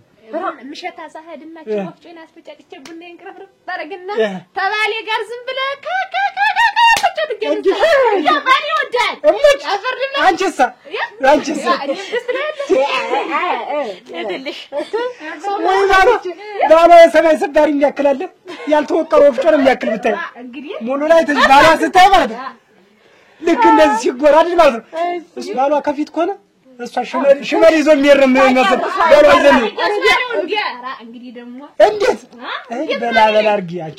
ምሸታ ሳሄድና ወፍጮን አስፈጫጭቼ ቡና እንቅረፍር ታረግና ተባሌ ጋር ዝም ብለህ ባላ ሰማይ ሰባሪ የሚያክላለ ያልተወቀረ ወፍጮ ነው የሚያክል ብታይ ሙሉ ላይ ባላ ስታይ ማለት ልክ እንደዚህ ሲጎራድ ማለት ነው እሱ ባሏ ከፊት ኮነ እሷ ሽመል ይዞ የሚረም መስል ባሏ ዘን እንግዲህ ደግሞ እንዴት በላ አርጊ አንቺ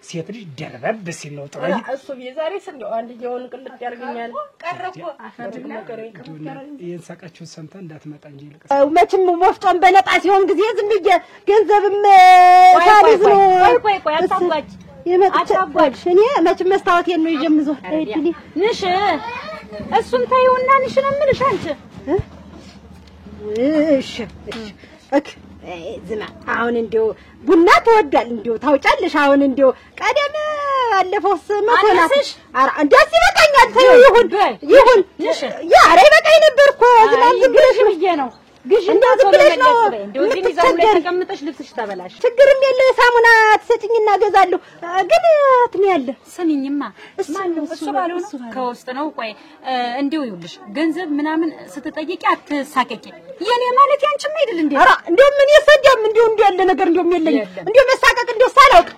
ሴት ልጅ ደርበብ ሲል ነው ጥሩ እሱ ቢዛሬ ስንዴው አንድ የሆነ ቅልጥ ያርገኛል ቀረኮ አፈርድ ነገር የንሳቃችሁ ሰምታ እንዳትመጣ እንጂ ልቀስ መቼም ወፍጮን በነጣ ሲሆን ጊዜ ዝም ብዬ ገንዘብም ታሪዝ ነው ቆይ አታጓጭ የመጣች እኔ መቼም መስታወት ነው ይጀምዞ ንሽ እሱን ታዩና ንሽ ነው ምንሽ አንቺ እሺ ዝና አሁን እንደው ቡና ተወዷል እንደው ታውጫለሽ አሁን እንደው ቀደም አለፈውስ መተናሽ እንደዚህ ይበቃኛል ታዩ ይሁን ያ አሬ በቃኝ ነበርኩ ዝናም ዝም ብለሽ ነው ግሽ እንደዚህ ብለሽ ነው እንደው እዚህ ይዘው ላይ ተቀምጠሽ ልብስሽ ተበላሽ ችግርም የለ ሳሙና ትሰጪኝና ገዛለሁ ግን አትም ያለ ስሚኝማ ማነው እሱ ባለው ነው ከውስጥ ነው ቆይ እንደው ይውልሽ ገንዘብ ምናምን ስትጠይቂ አትሳቀቂ የኔ ማለት ያንቺም አይደል እንዴ አራ እንደው ምን ይሰደም እንደው ያለ ነገር እንደው የለኝ እንደው መሳቀቅ እንደው ሳላውቅ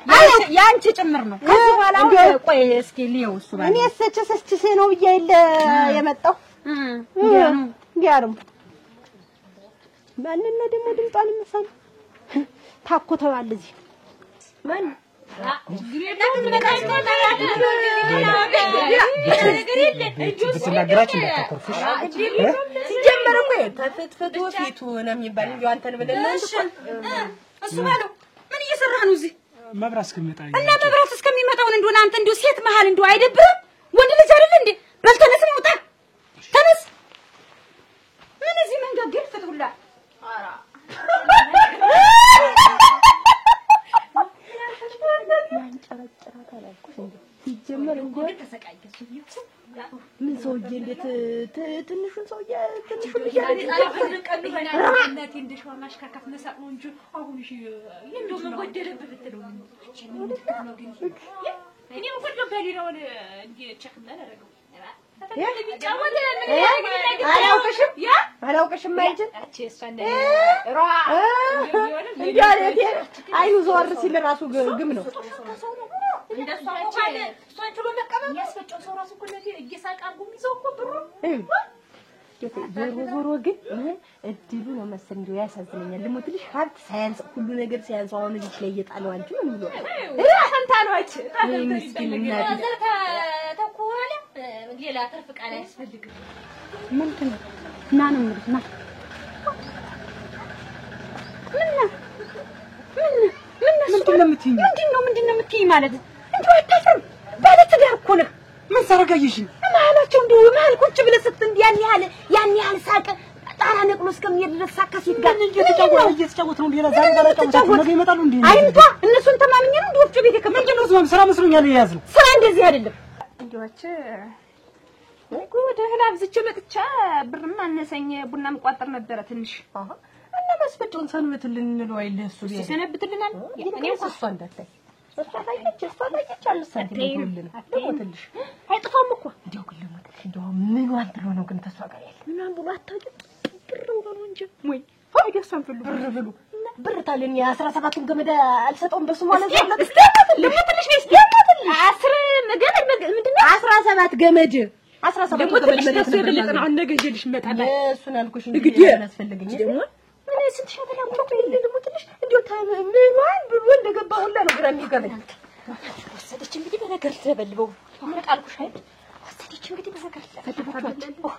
ያንቺ ጭምር ነው ከዚህ በኋላ ቆይ እስኪ ሊው እሱ ባለው እኔ ሰቸሰስችሴ ነው ብዬ የመጣው እንዲያው ማንን ነው ደግሞ ድምጣን መሳል ታኮተዋል እዚህ ማን በተናገራችሁ እንዳታኮርፉሽ ሲጀመር እኮ ተፈትፈቶ ፊቱ ነው የሚባል እንዴ አንተን ብለና እሱ ባለው ምን እየሰራህ ነው እዚህ መብራት እስከሚመጣ እና መብራት እስከሚመጣው እንደሆነ አንተ እንደው ሴት መሃል እንደው አይደብርም ወንድ ልጅ አይደል እንዴ በልተነስ ነው ወጣ ተነስ ምን እዚህ መንገድ ግልፍት ሁላ አራ ሲጀመር እንዴ ተሰቃየች ምን ሰውዬ እንዴት ትንሹን ሰውዬ ትንሹን እናቴ እንደሻው ማሽካካት መሳቅ ነው እንጂ አሁን እሺ እንደው መጎደለብህ ብትለው ነው ግን እኔ ወደ በሊራው እንዴ ቸክ እንዳደረገው አላውቅሽም አይደል አይኑ ዞር ሲል ራሱ ግም ነው እንደሷ እንኳን እሷን ቹሎ መቀበል ያስፈጨው ሰው ራሱ እኮ ለዚህ እየሳቀ አርጉ ይዘው እኮ ብሩ ዞሮ ግን እድሉ ነው መሰል እንደው ያሳዝነኛል ልሞትልሽ ሀብት ሳያንስ ሁሉ ነገር ሳያንስ አሁን ልጅ ላይ እየጣለው አንቺ ምን ብሎ ታንታሏች ምስኪን እናት ተቆዋለ ሌላ ትርፍ ቃል አያስፈልግም ምንድን ነው ና ነው ማለት ና ምንድን ነው የምትይኝ ማለት እንደው አታፍርም ባለ ትዳር እኮ ነህ ምን ሰረጋይሽ ማላቸው እንደው መሀል ቁጭ ብለህ ስትንድ ያን ያህል ሳቀ ጣራ ነቅሎ እስከሚሄድ ድረስ ሳካሲት ጋር እየተጫወቱ ነው ሌላ ዛሬ ባላጫወቱ ነገ ይመጣሉ እንዴ አይንቷ እነሱን ተማምኜ ነው ወፍጮ ቤት ምንድን ነው ስራ መስሎኛል ያዝ ነው ስራ እንደዚህ አይደለም እንዴዎች ወደ ህላብ ዝቼ መጥቻ ብርም አነሰኝ ቡናም ቋጥር ነበረ ትንሽ እና መስፈጨውን ሰንብትልን ነው አይደል እሱ ሰነብትልናል እኔ እሷ እንዳታይ እሷ ታየች አልሰንብትልን ለሞትልሽ አይጥፋም እኮ እንዴው ግን ለሞት እንደው ምኗን ብሎ ነው ግን ተሷ ጋር ያለ ምናምን ብሎ አታውቂም? ብር ብሎ እንጂ ወይ ያሳን ብሉ ብር ታለን የ17ቱን ገመድ አልሰጠውም በሱ ማለት ነው። እስቲ ለምትልሽ ነው እስቲ 10 ገመድ ምንድነው 17 ገመድ 17 ገመድ ማለት ነው። የበለጠ ነው ነገ ይዤልሽ እመጣለሁ። እሱን አልኩሽ እንጂ ያስፈልገኝ ደግሞ እኔ ስንት ሻተላ ሞቶ ይልልሙ ትንሽ እንዴው ታለ ምኗን ብሎ እንደገባ ሁላ ነው ግራ የሚገባኝ። ወሰደች እንግዲህ በነገር ተበልበው አልኩሽ አይደል? ወሰደች እንግዲህ በነገር ተበልበው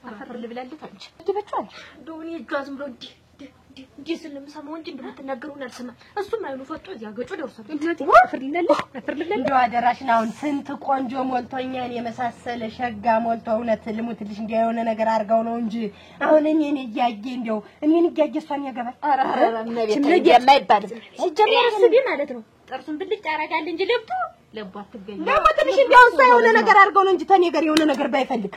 አፈር ልብላለች አንቺ ደበቻው ዶኒ እጇ ዝም ብሎ እንዲህ ስለምሰማው እንጂ እንደምትናገሩን አልሰማም። እሱም አይኑ ፈጥቶ እዚያ ገጩ ደርሷል። አፈር ልብላለች እንደው አደራሽን አሁን ስንት ቆንጆ ሞልቶኛን የመሳሰለ ሸጋ ሞልቶ እውነት ልሙትልሽ እንዲያ የሆነ ነገር አርጋው ነው እንጂ አሁን እኔን እያየ እንደው እኔን እያየ እሷን ያገባል። አረ ነብይ የማይባል ሲጀመር አስቢ ማለት ነው። ጥርሱን ብልጭ ያረጋል እንጂ ለቡ አትገኝ ደግሞ ትንሽ እንደው እሷ የሆነ ነገር አርጋው ነው እንጂ ተኔ ጋር የሆነ ነገር ባይፈልግ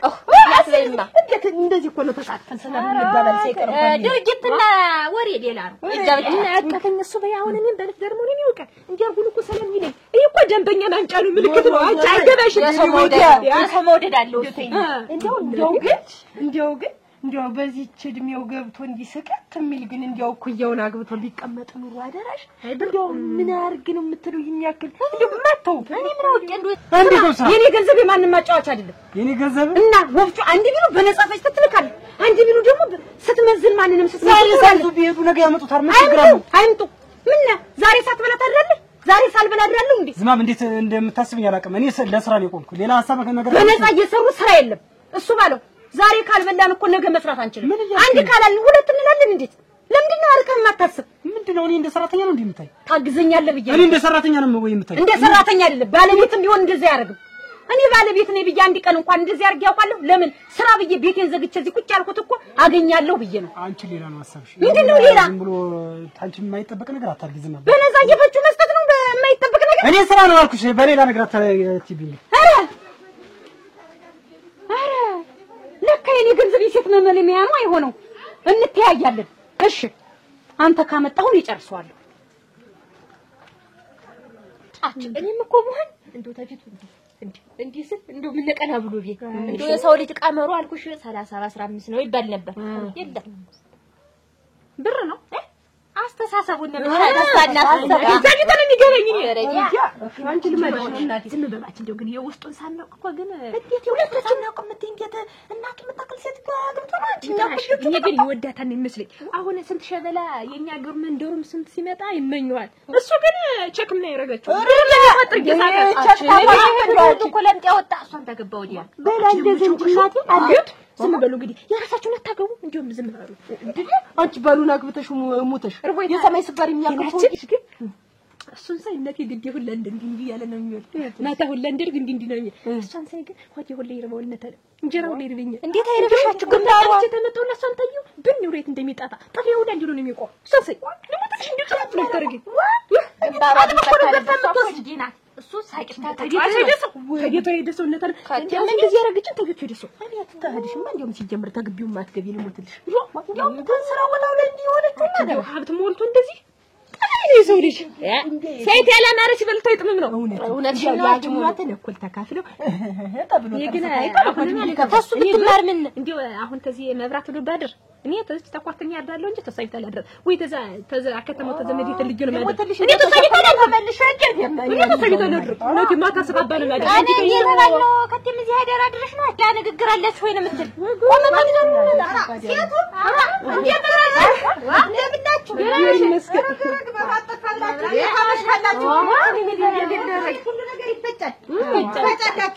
ያስለይማ እንዴት እንደዚህ እኮ ነው ተሳትፈን ሰላም ልባባል ሳይቀርብ ድርጅትና ወሬ ሌላ ነው። እጃብትና ያቀተኝ እሱ በያውን እኔም በልክ ደርሞኝ ነው ይወቃል እንዲያርጉን እኮ ሰላም ይለኝ ይሄ እኮ ደንበኛ ማንጫሉ ምልክት ነው። አንቺ አይገባሽም። ሰው መውደድ አለው እንደው ግን እንደው በዚህች እድሜው ገብቶ እንዲስቀት የሚል ግን እንደው እኩያውን አግብቶ ቢቀመጥ ኑሮ አደራሽ እንደው ምን አርግ ነው የምትለው የሚያክል እንደው ማተው እኔ ምን አውቄ እንደው የኔ ገንዘብ የማንም ማጫወቻ አይደለም። የኔ ገንዘብ እና ወፍጮ አንድ ቢሉ በነጻ ፈጅ ትልካል፣ አንድ ቢሉ ደግሞ ስትመዝን ማንንም ስትመዝን ቢሄዱ ነገ ያመጡታል። ምን ችግር አለ? አይምጡ። ምን ዛሬ ሳትበላ ታድራለህ? ዛሬ ሳልበላ አድራለሁ እንዴ? ዝማም እንዴት እንደምታስብኝ አላውቅም። እኔ ለስራ ነው የቆምኩ። ሌላ ሐሳብ ነገር በነጻ እየሰሩ ስራ የለም። እሱ ባለው ዛሬ ካልበላን እኮ ነገ መስራት አንችልም። አንድ ካላልን ሁለት እንላለን። እንዴት ለምንድን ነው አልከም ማታስብ? ምንድነው? እኔ እንደ ሰራተኛ ነው እንደምታይ ታግዘኛለህ ብዬ እኔ እንደ ሰራተኛ ነው ወይ የምታይ? እንደ ሰራተኛ አይደለም። ባለቤትም ቢሆን እንደዚህ ያደርግም። እኔ ባለቤት ነኝ ብዬ አንድ ቀን እንኳን እንደዚህ አድርጌ ያውቃለሁ? ለምን ስራ ብዬ ቤቴን ዘግቼ እዚህ ቁጭ ያልኩት እኮ አገኛለሁ ብዬ ነው። አንቺ ሌላ ነው ሐሳብሽ። ምንድነው ሌላ? ዝም ብሎ አንቺ የማይጠበቅ ነገር አታርጊ። ዝም ብሎ በነዛ እየፈጩ መስጠት ነው የማይጠበቅ ነገር። እኔ ስራ ነው አልኩሽ። በሌላ ነገር አታቲብኝ። አረ ለካ የኔ ገንዘብ የሴት መመለሚያ ነው አይሆነው። እንተያያለን። እሺ አንተ ካመጣሁ እጨርሰዋለሁ። እኔም እኮ ብሆን እንደው ተፊቱ እንዲህ ስል እንደው ምን ነቀና ብሎ ቤት እንደው የሰው ልጅ ቀመሩ አልኩሽ 30 15 ነው ይባል ነበር። የለም ብር ነው አስተሳሰቡን ነው ታስታና ታስታና የሚገበኝ ይረኛ አንቺ ልማድሽ ነው እናቴ። ዝም በባች እንደው ግን የውስጡን ሳናውቅ እኮ ግን እንዴት የሁለታችን ነው ቆምት እንዴት እናቱ መጣከል ሴት ጋር ገብቶ ነው አንቺ ነው እኔ ግን ይወዳታል የሚመስለኝ። አሁን ስንት ሸበላ የኛ ግር መንደሩም ስንት ሲመጣ ይመኘዋል። እሱ ግን ቼክ ምን ያረጋቸው ለፈጥር ገሳታቸው እኮ ለምጥ ያወጣ እሷን ታገባ ወዲያ በላ እንደዚህ እናቴ አለት ዝም በሉ እንግዲህ የራሳችሁን አታገቡ። እንደውም ዝም በሉ አንቺ ባሉን አግብተሽ ሙተሽ የሰማይ ስባር የሚያቀርቡሽ ግን እሱን ሳይ እናቴ ግዴ ሁላ እንዲህ ያለ ነው የሚወል ማታ ሁላ እንዲህ ነው የሚል እሷን ሳይ ግን ወዲ ሁላ ይረበውነት እንጀራው ላይ ይርብኝ እንዴት አይረብሻችሁ ግን ታውቁ ተመጣውና እሷን ታዩ ብን ኑሬት እንደሚጣጣ ጥሬው ሁላ እንዲሉ ነው የሚቆም እሷን ሳይ ለሞተሽ እንዴት ነው ታረጊ እሱ ሳይቅታ ተገደሰው ነበር ከደም እንደዚህ ያረጋችን ተገደሰው እኔ አትታህድሽማ እንደውም ሲጀምር ተግቢው ማትገቢ ልሞትልሽ እንደውም ተስራው ወላው ላይ እንዲሆነች ማለት ሀብት ሞልቶ እንደዚህ ይዘው ልጅ ሳይት ያላናረች በልቶ ይጥምም ነው እውነት ያያችሁ ማተን እኩል ተካፍለው ተብሎ ይግና አሁን ማለት ተሱ ብትማር ምን እንዴ አሁን ተዚህ መብራት ነው ባድር እኔ ተዚህ ተቋርተኛ ያዳለው እንጂ ተሳይታ ያላድር ወይ ተዛ አከተመው ተዘመድ ይተልጅ ነው ማለት እኔ ተሳይታ ተመልሽ አጀር እኔ ተሳይታ ነው ነው ማታ ሰባባለ ማለት እኔ እየተባለው ከተም እዚህ ሀደር አድረሽ ነው አዳ ንግግር አላችሁ ወይ ነው የምትል ቆመ ማለት ነው ሲያቱ እንዴ ለምናችሁ ይመስከ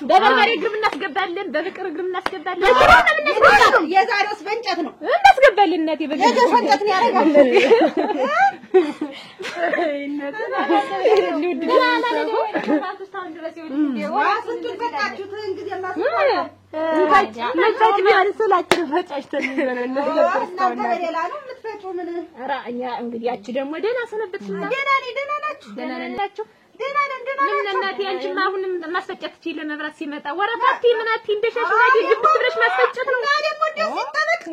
በበርበሬ ግርም እናስገባለን፣ በፍቅር ግርም እናስገባለን። የዛሬውስ በእንጨት ነው እናስገባለን። እናቴ በግርም በእንጨት ነው ያደርጋል። እንግዲህ ያቺ ደግሞ ደህና ሰነበትሽና ደህና ነኝ። ደህና ናችሁ? ደህና ናችሁ? ደህና ነን። ደህና ምን እናቴ አንቺማ አሁንም ማስፈጨት ትችይ ለመብራት ሲመጣ ወረፋቲ ምናቲ እንደሻሽ ናቲ ግብት ብለሽ ማስፈጨት ነው። ዛሬ እኮ እንደዚህ ተነክ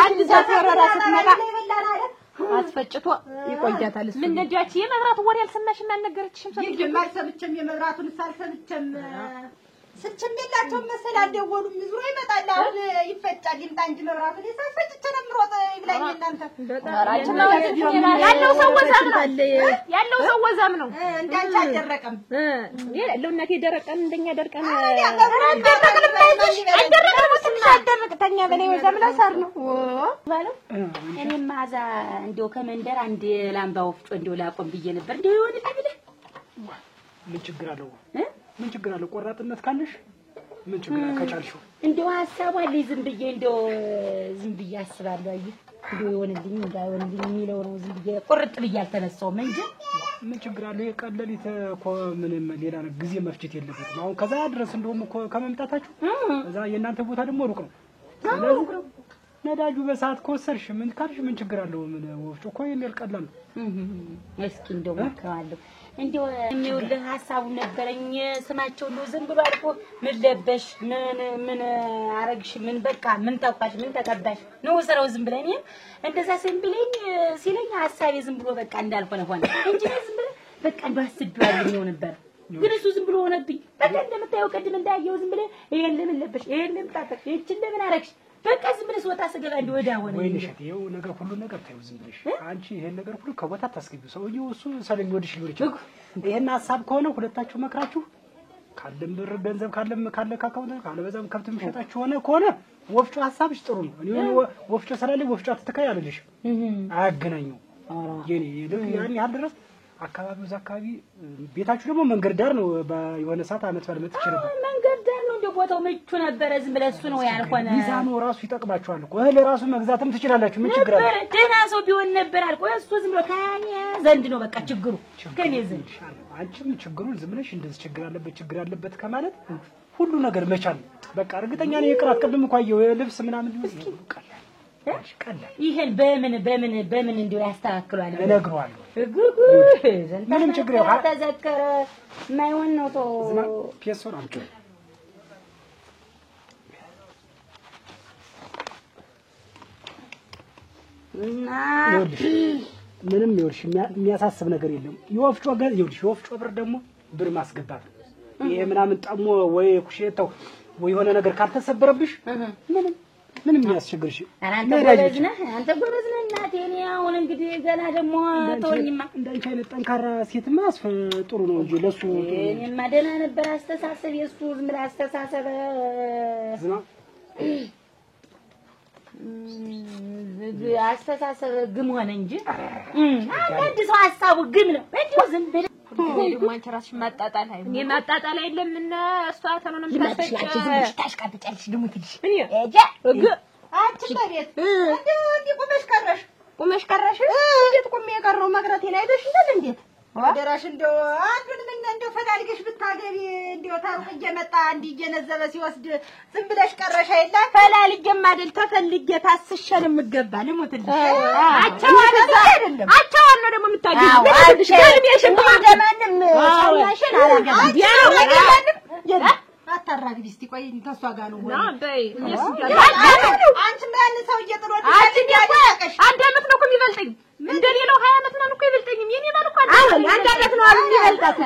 አንድ ሰዓት ወረራ ስትመጣ አስፈጭቶ ይቆያታል። እሱ ምን ነጃች የመብራቱ ወሬ አልሰማሽም? አልነገረችሽም? ይጀምር ሰምቼም የመብራቱን ሳልሰምቼም ስልችምላቸው መሰል አልደወሉም። ዙሮ ይመጣል። አሁን ይፈጫል። ይምጣ እንጂ መብራቱ ለሳፈጭ ተነምሮት ይብላኝ እናንተ ያለው ሰው ወዛም ነው እንዳንቺ አልደረቀም። ለእናቴ ደረቀን እንደኛ ደርቀን አልደረቀተኛ በላይ ወዛም ላሳር ነው ባለው እኔም ማዛ እንደው ከመንደር አንድ ላምባ ወፍጮ እንደው ላቆም ብዬ ነበር። እንደው ይሆን ቢል ምን ችግር አለው? ምን ችግር አለው? ቆራጥነት ካለሽ ምን ችግር ከቻልሽው እንደው ሐሳቡ አለ ዝም ብዬ አስባለሁ። አይ እንደው ይሆንልኝ እንዳይሆንልኝ የሚለው ነው። ዝም ብዬ ቁርጥ ብዬ አልተነሳውም እንጂ ምን ችግር አለው? የቀለሊት እኮ ምንም ሌላ ጊዜ መፍጀት የለበትም። አሁን ከዛ ድረስ እንደውም እኮ ከመምጣታችሁ ከዛ የእናንተ ቦታ ደግሞ ሩቅ ነው። ነዳጁ በሰዓት ከወሰርሽ ምን ካልሽ ምን ችግር አለው? ምን ወፍጮ እኮ የኔል ቀላል ነው። እስኪ እንደው ሞክራለሁ። እንደው የሚውልህ ሐሳቡ ነበረኝ። ስማቸው ነው ዝም ብሎ አልፎ ምን ለበሽ ምን አረግሽ ምን በቃ ምን ተውቃሽ ምን ተቀባሽ ነው ስራው ዝም ብለኝ እንደዛ ሲለኝ ሐሳቤ ዝም ብሎ በቃ እንዳልሆነ ሆነ እንጂ ዝም ብለ በቃ ባስብያለሁ ነው ነበር። ግን እሱ ዝም ብሎ ሆነብኝ። በቃ እንደምታየው ቀድም እንዳየው ዝም ብለ ይሄን ለምን ለበሽ ይሄን ለምን ታጠቅሽ ይችን ለምን አረግሽ በቃ ዝም ብለሽ ወጣ ሰገባ እንደወዳ ሆነ። ወይ ልሽት ይኸው ነገር ሁሉ ነገር ታዩ ዝም ብለሽ አንቺ ይሄን ነገር ሁሉ ከቦታ ታስገቢው። ሰውዬው እሱ ስለሚወድሽ ሊሆን ይችላል። ይሄን ሐሳብ ከሆነ ሁለታችሁ መክራችሁ ካለም ብር ገንዘብ ካለ ካካውንት ካለ በዛም ከብት ምሽጣችሁ ከሆነ ወፍጮ ሐሳብሽ ጥሩ ነው። እኔ ወፍጮ ስላለኝ ወፍጮ አትተካይ አልልሽ። አያገናኙ የኔ ያን ያህል ድረስ አካባቢው አካባቢ ቤታችሁ ደግሞ መንገድ ዳር ነው። የሆነ ሰዓት አመት ባል መጥቼ ነበር። መንገድ ዳር ነው እንደ ቦታው ምቹ ነበረ። ዝም ብለህ እሱ ነው ያልሆነ ሚዛኑ ራሱ ይጠቅማችኋል እኮ እህል ራሱ መግዛትም ትችላላችሁ። ምን ችግር አለ? ደህና ሰው ቢሆን ነበር አልኩ። እሱ ዝም ብሎ ከኔ ዘንድ ነው በቃ ችግሩ ከኔ ዘንድ። አንቺም ችግሩን ዝም ብለሽ እንደዚህ ችግር አለበት ከማለት ሁሉ ነገር መቻል በቃ እርግጠኛ ነኝ። የቅራት ቅድም እንኳን የልብስ ምናምን ይቀር ይሄን በምን እንደው ያስተካክሏል እነግረዋለሁ። ምንም ችግር የለም። ተዘከረ ማይሆን ነው ቶ ፒኤስኦን አምጪ እና ምንም ይኸውልሽ የሚያሳስብ ነገር የለም። የወፍጮ ብር ደግሞ ብር ማስገባት ይሄ ምናምን ጠሞ ወይ ኩሼታው ወይ የሆነ ነገር ካልተሰበረብሽ ምንም ያስቸግርሽ። አንተ ጎበዝ ነህ እናቴ። እኔ አሁን እንግዲህ ገና ደግሞ ተወኝማ እንዳንቺ አይነት ጠንካራ ሴትማ ጥሩ ነው እንጂ ለሱ እኔማ ደህና ነበር አስተሳሰብ የሱ ዝም ብለህ አስተሳሰብ አስተሳሰብ ግም ሆነ እንጂ አንድ ሰው ሀሳቡ ግም ነው። እንዴው ዝም ብለህ አንቺ ራስሽ ማጣጣል አይደል? እኔ ማጣጣል አይደለም እና እሷ ተነንም ታሽቃብጫለሽ ልሙትልሽ እኔ አንቺ ታቤት እንዴ ቁመሽ ቀረሽ እንዴት ቁሜ የቀረው መቅረቴን አይደሽ እንዴት ወደራሽ እንደው አንዱንም እንደው ፈላልገሽ ብታገቢ እንደው ታሩቅ እየመጣ እንዲህ እየነዘበ ሲወስድ ዝም ብለሽ ቀረሽ አይደል? ፈላልጌም አይደል ተፈልጌ ታስሸን የምገባ ልሙትልሽ አቻዋን አይደለም አቻዋን ነው ደግሞ የምታገቢ ገልብሽን ማንም ሳያሽን አላገባም ያው አታራግቢ እስቲ ቆይ ተሷ ጋር ነው ወይ በይ አንቺ ምን ሰው እየጥሎልሽ አትያቀሽ አንድ አመት ነው እኮ የሚበልጠኝ እንደሌላው 20 አመት ነው እኮ ይበልጠኝም የኔ ባል እኮ አንድ አመት ነው አሉ ይበልጣት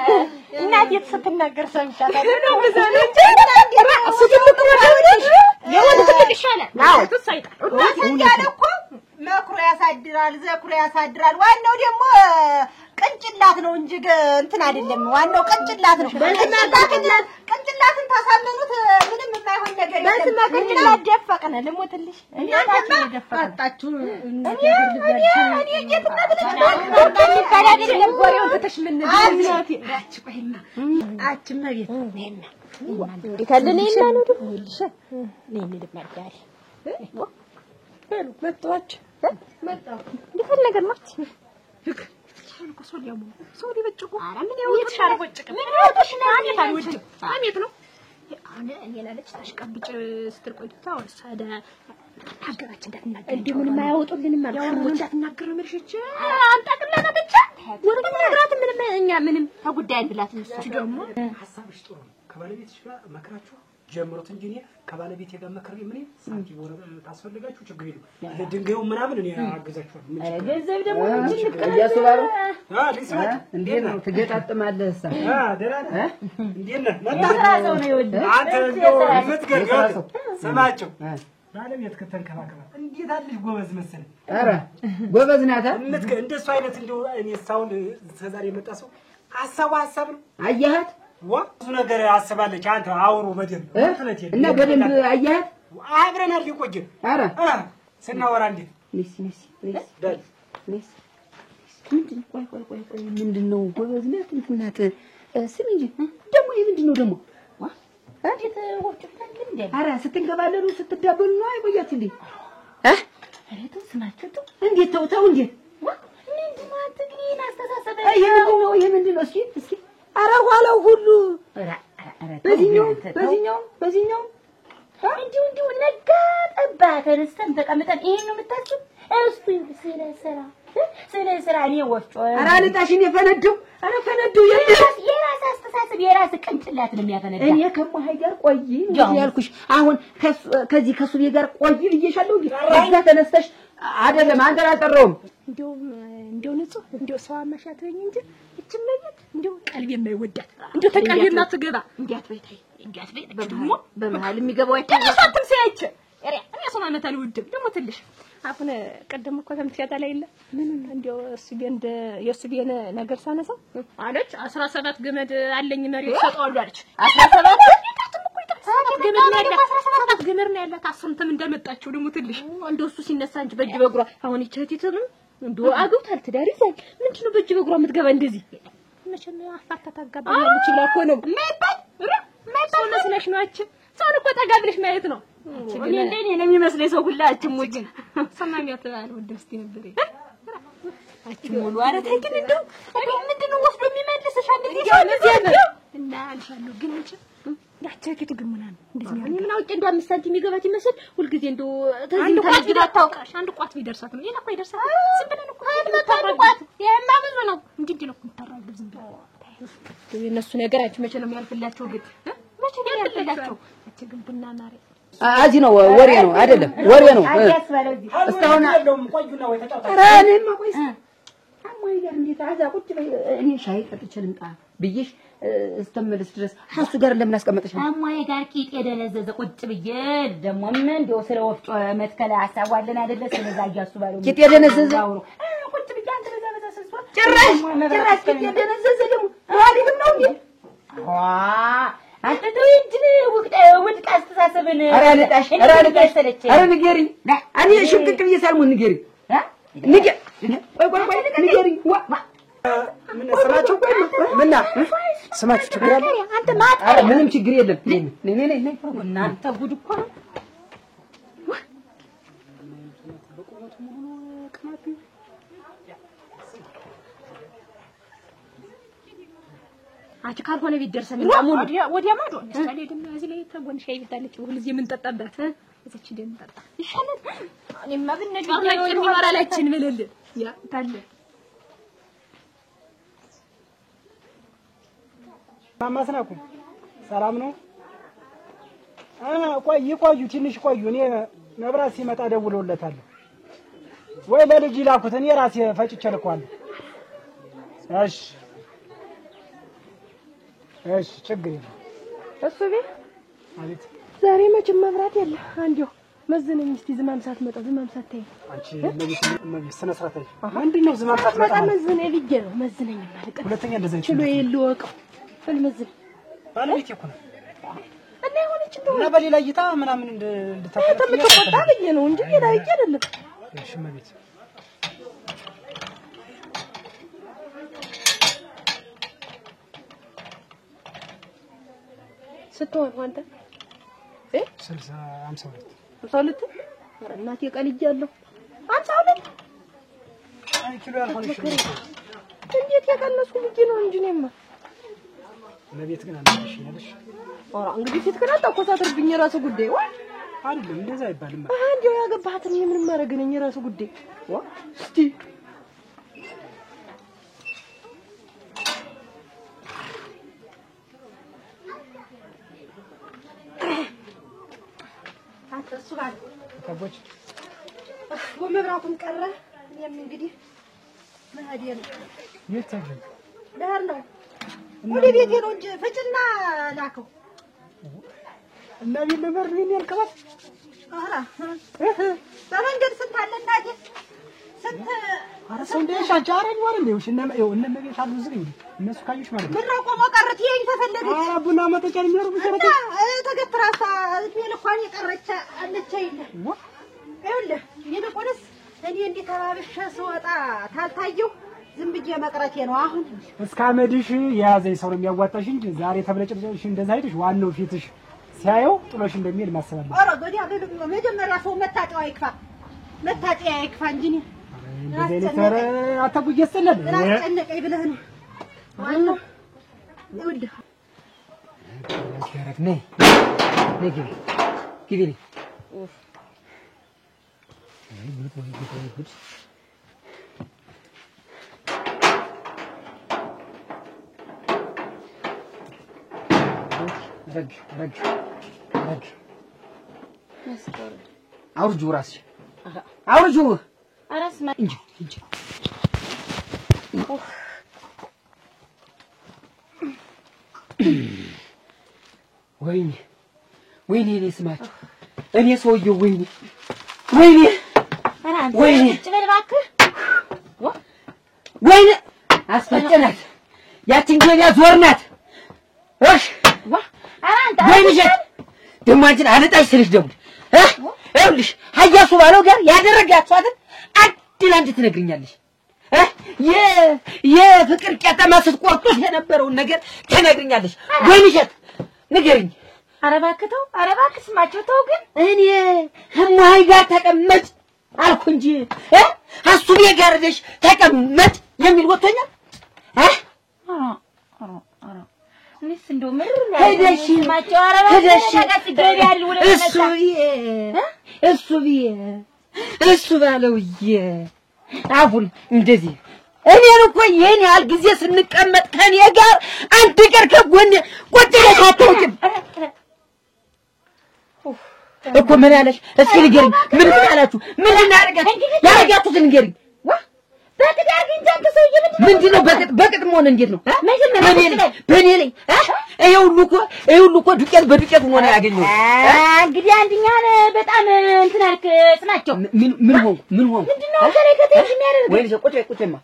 እናቴ ስትናገር ሰምቻለሁ ነው በዛለች እሱ ትልቅ ነው የወንድ ትልቅ ይሻላል ነው ተሳይጣ ያለ እኮ መክሮ ያሳድራል ዘክሮ ያሳድራል። ዋናው ደግሞ ቅንጭላት ነው እንጂ እንትን አይደለም። ዋናው ቅንጭላት ነው። ቅንጭላትን ታሳመኑት ምንም የማይሆን ነገር የለም። በስመ ቅንጭላት ደፈቀነ ልሞትልሽ እናታችሁ ደፈቀጣችሁ እኔ እየተናገ አይደለም ጎሬውን ተተሽ ምን እናቴ አቺ ቆይማ አቺ መቤት ነይና ይከልልኝና ነው ልሽ ነይ ልማርጋል መጣች መጣው እንዴት ነገር ማች ሰው ሊበጭቁ ምን ያውት ሻርቦጭቅ ምን ያውትሽ ነው አሜት አልወድም አሜት ነው አሁን እኔ ላለች ታሽቀብጭ ስትል ቆይታ ወሰደ ሀገራችን እንዳትናገር እንዴ ምንም አያወጡልንም ማለት ነው እንዳትናገር ነው ምርሽች አንጣቅለና ብቻ ወደ ነግራት ምንም እኛ ምንም ተጉዳይ እንብላት እሱ ደግሞ ሐሳብሽ ጥሩ ነው። ከባለቤትሽ ጋር መክራችሁ ጀምሩት እንጂ እኔ ከባለቤቴ ጋር መከረ ምን ሳንቲም ወረ ታስፈልጋችሁ ችግር የለም ለድንጋዩ ምናምን እኔ አገዛችኋለሁ ምን ችግር ገንዘብ ደግሞ እያስባሉ እንዴት ነው ትገጣጥማለህ እሳ ደራና እንዴት ነው መጣራው ነው ይወልድ አንተ እንደው የምትገርገው ሰማቸው ባለቤት ከተንከባከባ እንዴት አለሽ ጎበዝ መሰለኝ ኧረ ጎበዝ ናታ እንደሱ አይነት እንደው እኔ ሳውንድ ተዛሬ የመጣ ሰው ሐሳብ ነው አያሃት ብዙ ነገር አስባለች አንተ አውሩ በደንብ እና በደንብ አያሃት አብረን አልቆየ ኧረ ስናወራ እንዴት ነስ ምንድነው ጎበዝ ናት እንትን ናት ስሚ እንጂ ደግሞ ምንድነው ደግሞ እንዴት ወፍጮ እንዴ ኧረ ስትንከባለሉ ስትዳበሉ ነው አይቆያት እንዴ አሬቱ ስማችሁ እንዴት ተው እንዴት ምንድነው አትግሪን አስተሳሰበ ይሄ ምንድነው እስኪ ኧረ ኋላው ሁሉ በዚህኛው እንዲሁ ነጋ ጠባ ተነስተን ተቀምጠን ይሄን ነው የምታስብ እሱ ስለ ስራ እኔ ወፍጮ ኧረ ልጣሽን የፈነደው የራስ አስተሳሰብ የራስ ቅንጭላት ነው የሚያፈነዳ እኔ ከማይ ጋር ቆይ እንዴ ያልኩሽ አሁን ከዚህ ከሱቤ ጋር ቆይ ልየሻለሁ እንዴ እዛ ተነስተሽ አይደለም አንተ አልጠራውም እንዴው ንጹህ እንዴው ሰው አማሻት ወኝ እንጂ እቺም ነገር እንዴው ቀልብ የማይወዳት እንዴው ተቀልብና ትገባ እንዴት በይታይ እንዴት በይ ደግሞ በመሃል የሚገባው ተነሳትም ሲያይች እኔ ሰው ማለት አልወድም ደግሞ ትልሽ አሁን ቀደም እኮ ተምትያታ ላይ የለ ምን እንዴው የሱ ቤነ ነገር ሳነሳው አለች 17 ገመድ አለኝ መሬት ሰጠዋለሁ አለች 17 ገመድ ነው ያላት አስምተም እንደመጣቸው ደግሞ ትልሽ እንደው እሱ ሲነሳ እንጂ በእጅ በእግሯ አሁን ይቸቲትም እንደው አግብታል ትዳር ይዛል ምንድነው በእጅ በእግሯ የምትገባ እንደዚህ መቼም አፋታ ታጋባለች ይላል እኮ ነው ማይባል መስለሽ ነው አች ሰውን እኮ ጠጋ ብለሽ ማየት ነው እኔ እንደኔ ነው የሚመስለኝ ሰው ሁላችን ሙጅ ሰማሚያት አለው ደስቲ ነበር አች ሙሉ አረታ ግን እንደው ምንድነው ወስዶ የሚመልስሽ አንድ ጊዜ እና አንሻለሁ ግን እንጂ ያቸኪቱ ግን ምን አለ እንደዚህ ያለ ምን አውቄ እንደው 5 ሳንቲም ይገባት ይመስል ሁሉ ጊዜ እንደው ተዚህ ታጅራ ታውቃሽ አንድ ቋት ቢደርሳት ነው ሌላ እኮ ይደርሳት ዝም ብለን እኮ ቋት የማ ብዙ ነው እንዴ ነው ተራግ ዝም ብለን የነሱ ነገር አንቺ መቼ ነው የሚያልፍላቸው ግን መቼ ነው የሚያልፍላቸው እቺ ግን ቡና ማሪ አዚ ነው ወሬ ነው አይደለም ወሬ ነው እስካሁን ያለውም ቆዩና ወይ ተጫውታ እኔማ ቆይስ አሞይ ጋር እንዴት አዛ ቁጭ እኔ ሻይ ጠጥቼ ልምጣ ብዬሽ እስተመለስ ድረስ ሐሱ ጋር ለምን አስቀመጥሽ አሞይ ጋር ቂጥ የደነዘዘ ቁጭ ብዬ ደግሞ ምን እንደው ስለ ወፍጮ መትከለ አሳዋለን አይደለ ስለዛ ያሱ ባለው ቂጥ የደነዘዘ ቁጭ ብዬ አንተ ለዛ በተሰስቷ ጭራሽ ቂጥ የደነዘዘ ደግሞ ዋሊም ነው እንዴ አንተ ተው እንጂ ውድቅ አስተሳሰብን ኧረ ልጣሽ ኧረ ንገሪ እኔ ሽቅቅ ብዬ ሳልሞን ንገሪ ቆይ ንገሪ ምን ስማችሁ ምንና ስማችሁ ችግር አለ አንተ ማጣ ኧረ ምንም ችግር የለም ነይ እናንተ ጉድ እኮ ነው አንቺ ካልሆነ ቢደርሰን ወዲያ ማዶ ለምሳሌ ደግሞ እዚህ ላይ ተጎን ሻይ ቤታለች ሁሉ ጊዜ ምን ጠጣባት እዚች ደም ጠጣ ይሻላል እኔማ ብነጅ የሚወራላችን ብለልን ያ ታለ ማማስናኩ ሰላም ነው ቆዩ ትንሽ ቆዩ እኔ መብራት ሲመጣ ደውለውለታለሁ ወይ ለልጅ ይላኩት እኔ ራሴ ፈጭቼ ልኳለሁ እሺ ችግር የለም እሱ ቤት አቤት ዛሬ መቼም መብራት የለ አንዴው መዝነኝ እስቲ ዝማም ሳትመጣ ዝማም ሳትይ አንቺ ለምን ስነ ስርዓት ምንድነው ዝማም ሳትመጣ መዝነኝ ልጅ ነው መዝነኝ ማለት ሁለተኛ እንደዛ ችሎ የለወቀው ፍልመዝን ባለቤት እኮ ነው እና ይሆነች እንደው እና በሌላ እይታ ምናምን እንድታፈጥ ተመጣጣ ብዬ ነው እንጂ ሌላ አይደለም እሺ ማለት ስትሆን አንተ 52 እናቴ ቀልጃለሁ 52 አይ ኪሎ ያልሆነሽ እንዴት የቀነስኩ ልጅ ነው እንጂ ነማ ለቤት ግን አንተሽ ያለሽ ኦራ እንግዲህ ፊት ከና ተቆጣጥርብኝ የራሱ ጉዳይ ወይ አይደለም እንደዛ አይባልም አንዴው ያገባህትን ምን ማረገነኝ የራሱ ጉዳይ ዋ እስቲ አቦች ወመብራቱም ቀረ እኔም እንግዲህ መሄዴ ነው የት ተገኘ ዳር ነው ወደ ቤቴ ነው እንጂ ፍጭና ላከው እና ቢል ነበር ምን ያልከባት አራ በመንገድ ስንት አለ እናቴ ስንት አረሰው እንደሻች አረኝ ወር እንደው እነ ቤት አሉ ዝግ እንዴ እነሱ ካዩሽ ማለት ነው ምን ነው ቆሞ ቀረት ይሄን ተፈለገች አራ ቡና መጠጫ የሚያርጉ ሰረተ ተገትራሳ እድሜ ልኳን የቀረች አለች አይደል ይኸውልህ ይልቁንስ እኔ እንዲህ ተራብሼ ስወጣ ታልታየው ዝም ብዬ መቅረቴ ነው አሁን እስከ አመድሽ የያዘኝ ሰው ነው የሚያዋጣሽ እንጂ ዛሬ ተብለጭልጭሽ እንደዛ አይደሽ ዋናው ፊትሽ ሲያየው ጥሎሽ እንደሚሄድ ማሰብ አለ ኧረ ጎዲያ መጀመሪያ ሰው መታጠቂያ ይክፋ እንጂ እንደዚህ ተረ አታጉጅ ያስተላል አስጨነቀኝ ብለህ ነው ዋናው ይኸውልህ ያረክ ነይ ግቢ ረግ አውርጁ ራስሽ አውርጁ አራስማ እንጂ ወይኔ እኔ ስማቸው እኔ ሰውዬው ወይኔ ጭበል እባክህ ወይኔ አስፈጨናት ያችን ገበያ ዞርናት እሺ ወይኔ ደሞ አንቺን አለጣሽ ስልሽ ደግሞ ይኸውልሽ ሀያሱ ባለው ጋር ያደረጋችኋትን አንድ ለአንድ ትነግሪኛለሽ የፍቅር ቄጠማ ስትቆርጡት የነበረውን ነገር ትነግሪኛለሽ ወይንሸት ንገሪኝ ኧረ እባክህ ስማቸው ተው ግን እኔ እማይ ጋር ተቀመጥ አልኩ እንጂ አሱቤ ጋር ደሽ ተቀመጥ የሚል ወጥቶኛል እኔስ እንደው ምር ነው ስማቸው ኧረ እሱ ባለውዬ አሁን እንደዚህ እኔን እኮ ይሄን ያህል ጊዜ ስንቀመጥ ከኔ ጋር አንድ ቀን ከጎኔ ቁጭ ብለሽ አታውቂም እኮ ምን አለሽ እስኪ ንገሪኝ ምን አላችሁ ምን ያረጋችሁት ንገሪኝ በቅጥ አግኝታ ከሰውዬ ምንድን ነው በቅጥ መሆን እንዴት ነው በኔ ላይ ይሄ ሁሉ እኮ ዱቄት በዱቄት ሆነ ያገኘው እንግዲህ አንደኛን በጣም እንትን አልክ ጽናቸው ምን ሆንኩ ምንድነው ከረከተሽ የሚያደርግ ወይ ቁጭማ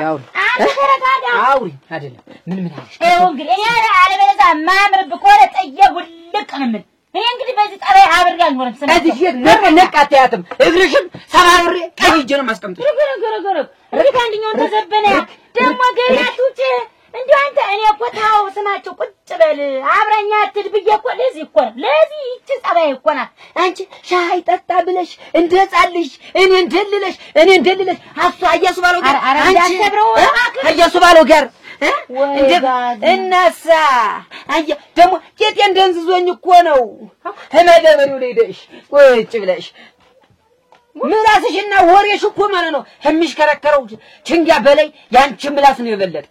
አውሪ አንተ ተረጋጋ አውሪ አይደለም ምን አለሽ እንግዲህ እኔ አለበለዛ ማምርብ ኮረ ጠየ ውልቅ ነው ምን እኔ እንግዲህ በዚህ ጠባይ አብሬ አልኖርም ስለዚህ ነቃታያትም እግርሽን ሰባብሬ ቀይጄ ነው ማስቀምጥሽ ገረገረ እንግዲህ አንደኛውን ተዘበነ ደግሞ ገሪያቱት እንዴ አንተ እኔ እኮ ታው ስማቸው ቁጭ በል አብረኛ አትል ብዬ እኮ ለዚህ ይቺ ጠባይ እኮ ናት አንቺ ሻይ ጠጣ ብለሽ እንደጻልሽ እኔ እንደልለሽ አሱ አያሱ ባለው ጋር አንቺ አያሱ ባለው ጋር እናሳ አያ ደግሞ ቄጤ እንደንዝዞኝ እኮ ነው ተመደበሩ ለይደሽ ቁጭ ብለሽ ምላስሽና ወሬሽ እኮ ማለት ነው የሚሽከረከረው ችንጋ በላይ ያንቺ ምላስ ነው የበለጠ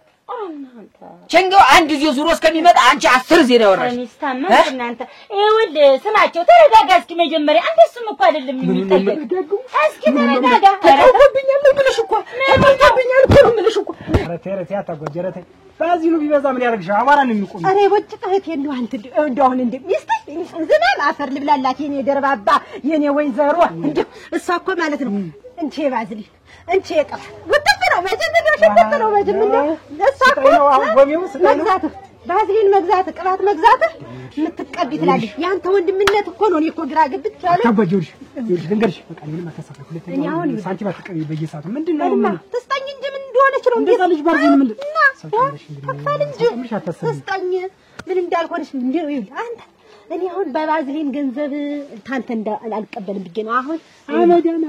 ችንጋው አንድ ጊዜ ዙሮ እስከሚመጣ አንቺ 10 ጊዜ ነው ያወራሽ ሚስታማ እናንተ ይኸውልህ ስማቸው ተረጋጋ እስኪ መጀመሪያ አንተስም እኮ አይደለም የሚጠየቅ እስኪ ተረጋጋ ተረጋግኛል ብለሽ እኮ ረቴ አታጎጀረቴ ባዚኑ ቢበዛ ምን ያደርግሽ አማራ ነው የሚቆም አሬ ወጭ ቀህት እንደው አንተ እንደው አሁን እንደ ሚስት ዝናብ አፈር ልብላላት የኔ ደርባባ የኔ ወይዘሮ እንደው እሷ እኮ ማለት ነው እንቺ ባዝሊ እንቺ የቀፍ ወጥፍ ነው መጀመሪያ ሽፍት ነው መጀመሪያ እሷ እኮ መግዛት ባዝሊን መግዛት ቅባት መግዛት የምትቀቢ ትላለች ያንተ ወንድምነት እኮ ነው እኔ እኮ ግራ ግብት ያለ ታባጆሽ ልንገርሽ በቃ ምን ማከሰፈ ሁለተኛ ሳንቺ ባትቀቢ በየሰዓቱ ምንድነው ተስጣኝ እንጂ ምን እንደሆነች ነው እንደዛ ልጅ ባርዚን ምን ተፋል እንጂ ተስጣኝ ምን እንዳልሆነች እንዴ አንተ እኔ አሁን በባዝሊን ገንዘብ ታንተ እንዳልቀበልም ብዬ ነው አሁን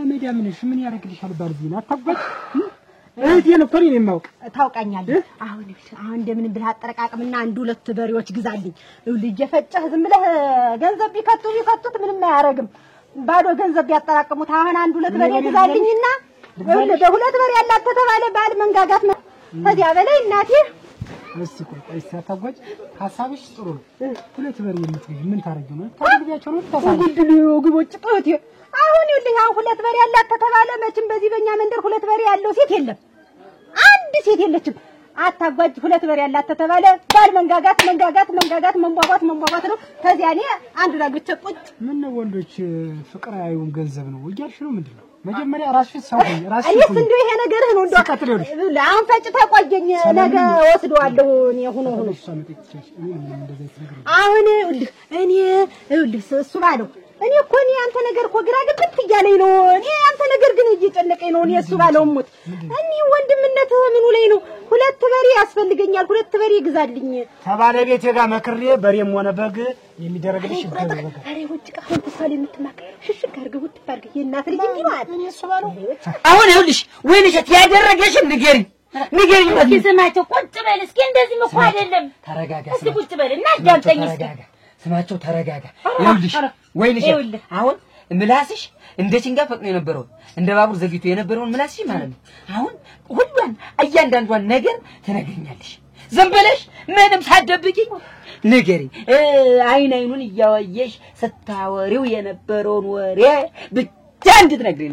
አመዳ ምን ያደርግልሻል ባርዚን አታጓጭ እህቴን እኮ ነው የማውቅ ታውቃኛለህ አሁን እንደምን ብለህ አጠረቃቅምና አንድ ሁለት በሬዎች ግዛልኝ ልጅ የፈጨህ ዝም ብለህ ገንዘብ ቢከቱት ምንም አያረግም ባዶ ገንዘብ ቢያጠራቅሙት አሁን አንድ ሁለት በሬ ግዛልኝና በሁለት በሬ ያላት ተባለ ባል መንጋጋት ነው ከዚያ በላይ እናቴ እስቲ ቆይ ሳታጓጭ ሐሳብሽ ጥሩ ነው። ሁለት በሬ የምትገዢ ምን ታረጊው ነው? ታረጊያቸው ነው ታሳይ ጉድሉ ግቦጭ ጦት አሁን ይልህ አሁን ሁለት በሬ ያላት ተተባለ መቼም በዚህ በእኛ መንደር ሁለት በሬ ያለው ሴት የለም። አንድ ሴት የለችም። አታጓጅ ሁለት በሬ ያላት ተተባለ ባል መንጋጋት መንቧቧት ነው። ከዚያ እኔ አንድ ዳግቼ ቁጭ ምን ነው ወንዶች ፍቅር አያዩም ገንዘብ ነው እያልሽ ነው ምንድነው? መጀመሪያ ራስሽ ሰው ነኝ ራስሽ እኔስ እንደው ይሄ ነገርህ ነው እንደው አሁን ፈጭተህ ቆየኝ ነገ ወስደዋለሁ እኔ ሆኖ አሁን እኔ እሱ ባለው እኔ እኮ እኔ አንተ ነገር እኮ ግራ ገብት እያለኝ ነው። እኔ አንተ ነገር ግን እየጨነቀኝ ነው። እኔ እሱ ባለው ሞት እኔ ወንድምነት ምኑ ላይ ነው? ሁለት በሬ ያስፈልገኛል። ሁለት በሬ ይግዛልኝ ከባለቤቴ ጋር መክሬ በሬም ሆነ በግ የሚደረግልሽ ይገዛል። አሬ ውጭ ካሁን ተሳለ የምትማከር ሽሽግ አድርገው ወጥታርግ የእናት ልጅ እንዲዋል እኔ እሱ ባለው አሁን ይኸውልሽ ወይንሸት ያደረገሽን ንገሪኝ እስኪ ስማቸው ቁጭ በል እስኪ እንደዚህ እኮ አይደለም። ተረጋጋ እስኪ ቁጭ በል እና አዳምጠኝ እስኪ ስማቸው ተረጋጋ። ይኸውልሽ ወይንሸት አሁን ምላስሽ እንደ ችንጋ ፈጥኖ የነበረው እንደ ባቡር ዘግይቶ የነበረውን ምላስሽ ማለት ነው። አሁን ሁሉን እያንዳንዷን ነገር ትነግሪኛለሽ። ዝም ብለሽ ምንም ሳትደብቂኝ ንገሪ። አይኑን እያወየሽ ስታወሪው የነበረውን ወሬ ብቻ እንድትነግሪኝ።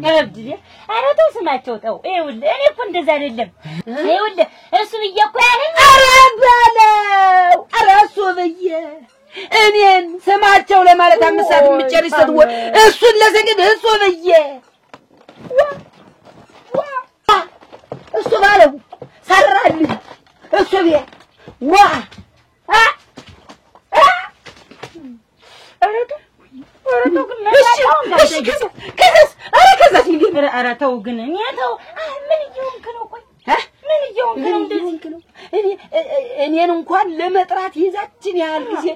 ኧረ ተው ስማቸው ተው። ይኸውልህ እኔ እኮ እንደዛ አይደለም። ይኸውልህ እሱ ብዬሽ እኮ ያለኝ ኧረ በለው ኧረ እሱ ብዬሽ እኔን ስማቸው ለማለት አምሳት የምጨርስ ሰው እሱን ለሰግድ እሱ ብዬሽ እሱ ባለው ሰራልኝ እሱ ብዬሽ ኧረ ተው ግን እኔ ተው ምን እየሆንክ ነው? ቆይ ምን እየሆንክ ነው? እንደዚህ እኔን እንኳን ለመጥራት ይዛችን ያህል ጊዜ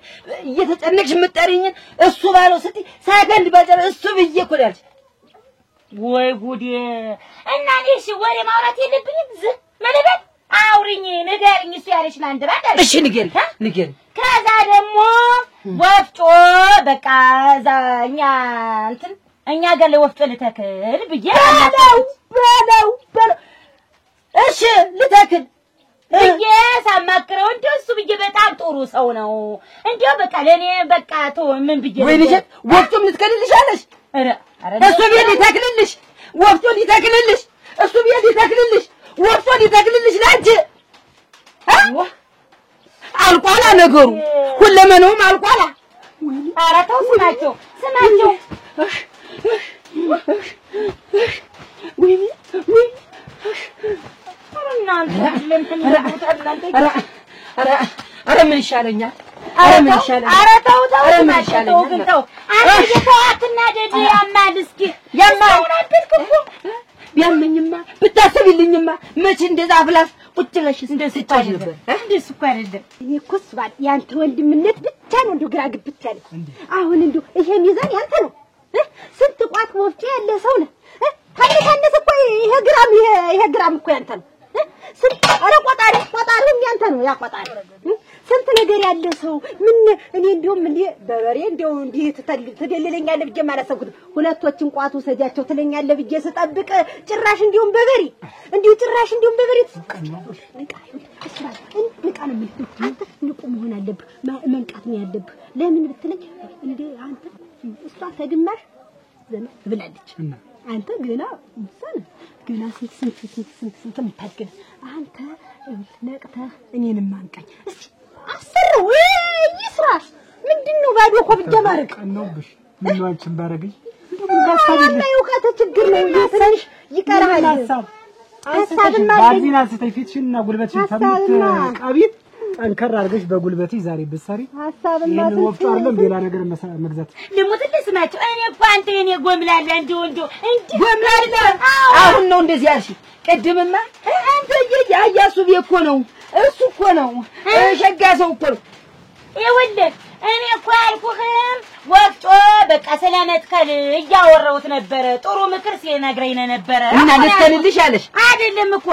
እየተጨነቅሽ የምትጠሪኝን እሱ ባለው ስትይ ሳከንድ ባጨረስ እሱ ብዬሽ እኮ ነው ያልሽ። ወይ ጉዴ! እና እኔ እሺ ወሬ ማውራት የለብኝም? ዝም መለበል አውሪኝ፣ ንገሪኝ። እሱ ያለሽ ማንድራ አይደል? እሺ ንገሪ። ከዛ ደግሞ ወፍጮ በቃ እዛ እኛ ጋር ለወፍጮ ልተክል ብዬ በለው እሺ ልተክል ብዬ ሳማክረው እንደው እሱ ብዬ በጣም ጥሩ ሰው ነው። እንደው በቃ ለኔ በቃ ተው ምን ብዬ ወይንሸት ወፍጮም ልትከልልሽ አለሽ? እሱ ቤት ሊተክልልሽ ወፍጮ ሊተክልልሽ እሱ ቤት ሊተክልልሽ ወፍጮ ሊተክልልሽ ላንቺ አልቋላ ነገሩ ሁለመነውም አልቋላ። ኧረ ተው ስማቸው ኧረ ምን ይሻለኛል? ኧረ ተው ስማቸው ግን ተው አንተ ተው አትናደድ። ያማል እስኪ ቢያመኝማ ብታስቢልኝማ መቼ እንደዛ አፍላፍ ቁጭ ብለሽ እንደስጫሽ ነበር። እንደሱ እኮ አይደለም። እኔ እኮ እሱ ባል ያንተ ወንድምነት ብቻ ነው እንደው ግራ ግብት ያለ። አሁን እንደው ይሄ ሚዛን ያንተ ነው። ስንት ቋት ወፍጮ ያለ ሰው ነው። ታነሰ እኮ ይሄ ግራም እኮ ያንተ ነው። ስንት ኧረ ቆጣሪም ያንተ ነው። ያ ቆጣሪ ስንት ነገር ያለ ሰው ምን እኔ እንደውም እንዴ በበሬ እንደው እንዲህ ትደልለኛለህ ብዬ አላሰብኩትም። ሁለቶችን ቋቱ ሰጃቸው ትለኛለህ ብዬ ስጠብቅ ጭራሽ እንዲሁም በበሬ ንቃ ነው የምልህ። አንተ ንቁ መሆን አለብህ፣ መንቃት ነው ያለብህ። ለምን ብትለኝ እንዴ አንተ እሷ ተግማሽ ዘመን ብላለች። አንተ ገና ስንት ምታገል አንተ ነቅተህ እኔንም አንቃኝ እስቲ አስር ወይ ይስራ። ምንድነው ባዶ እኮ ብቻ ማረግ ነውብሽ ምን ነው አንቺን ባረገኝ እንደው የእውቀት ችግር ነው። ትንሽ ይቀራል ሐሳብና ባዲና ስተፊትሽና ጉልበትሽን ቀቢት ጠንከር አድርገሽ በጉልበትሽ ዛሬ ብትሰሪ ሐሳብና ወፍጮ አይደለም ሌላ ነገር መግዛት ልሙትልህ ስማቸው። እኔ እኮ አንተ የኔ ጎምላላ እንዲህ ጎምላላ አሁን ነው እንደዚህ ያልሽ። ቅድምማ አንተ ያያሱ እኮ ነው እሱ እኮ ነው ሸጋ ሰው እኮ ነው። ይኸውልህ እኔ እኮ ያልኩህም ወፍጮ በቃ ስለመትከል እያወራሁት ነበረ። ጥሩ ምክር ሲነግረኝ ነበረ። እና ልትከልልሽ አለሽ አይደለም እኮ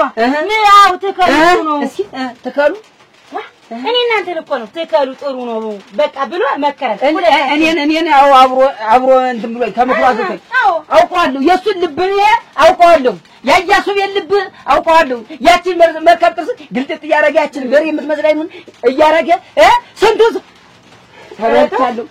ምራው ትከሉ ነው። እስኪ ትከሉ እኔ እናንተ እኮ ነው ተከሉ ጥሩ ነው በቃ ብሎ መከረን። እኔን አብሮ እንትን ብሎ ተመክሯዘኝ አውቀዋለሁ። የሱን ልብ አውቀዋለሁ። ያያሱብ የልብ አውቀዋለሁ። ያቺን መርከብ ጥርስ ግልጥጥ እያደረገ ያቺን በሬ የምትመስላኝ ምን እያደረገ ስንቱ ተበልቻለሁ።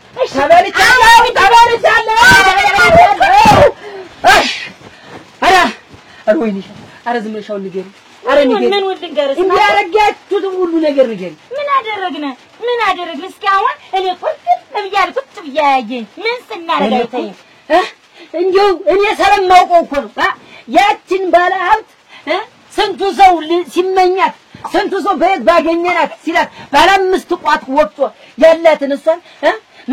ኧረ ወይኔ ኧረ ዝም ብለሽ አሁን ንገሪኝ። ኧረ ንገሪኝ ምን ወልንገርስ እንዲያረጋችሁት ሁሉ ነገር ንገሪኝ። ምን አደረግን እስኪ አሁን እኔ ቁጭ ብያለሁ ምን ስናረግ አይተኝ እንዲሁ እኔ ስለማውቀው እኮ ነው ያችን ባለ ሀብት ስንቱ ሰው ሲመኛት ስንቱ ሰው በየት ባገኘናት ሲላት ባለ 5 ቋት ወጥቶ ያላትን እሷን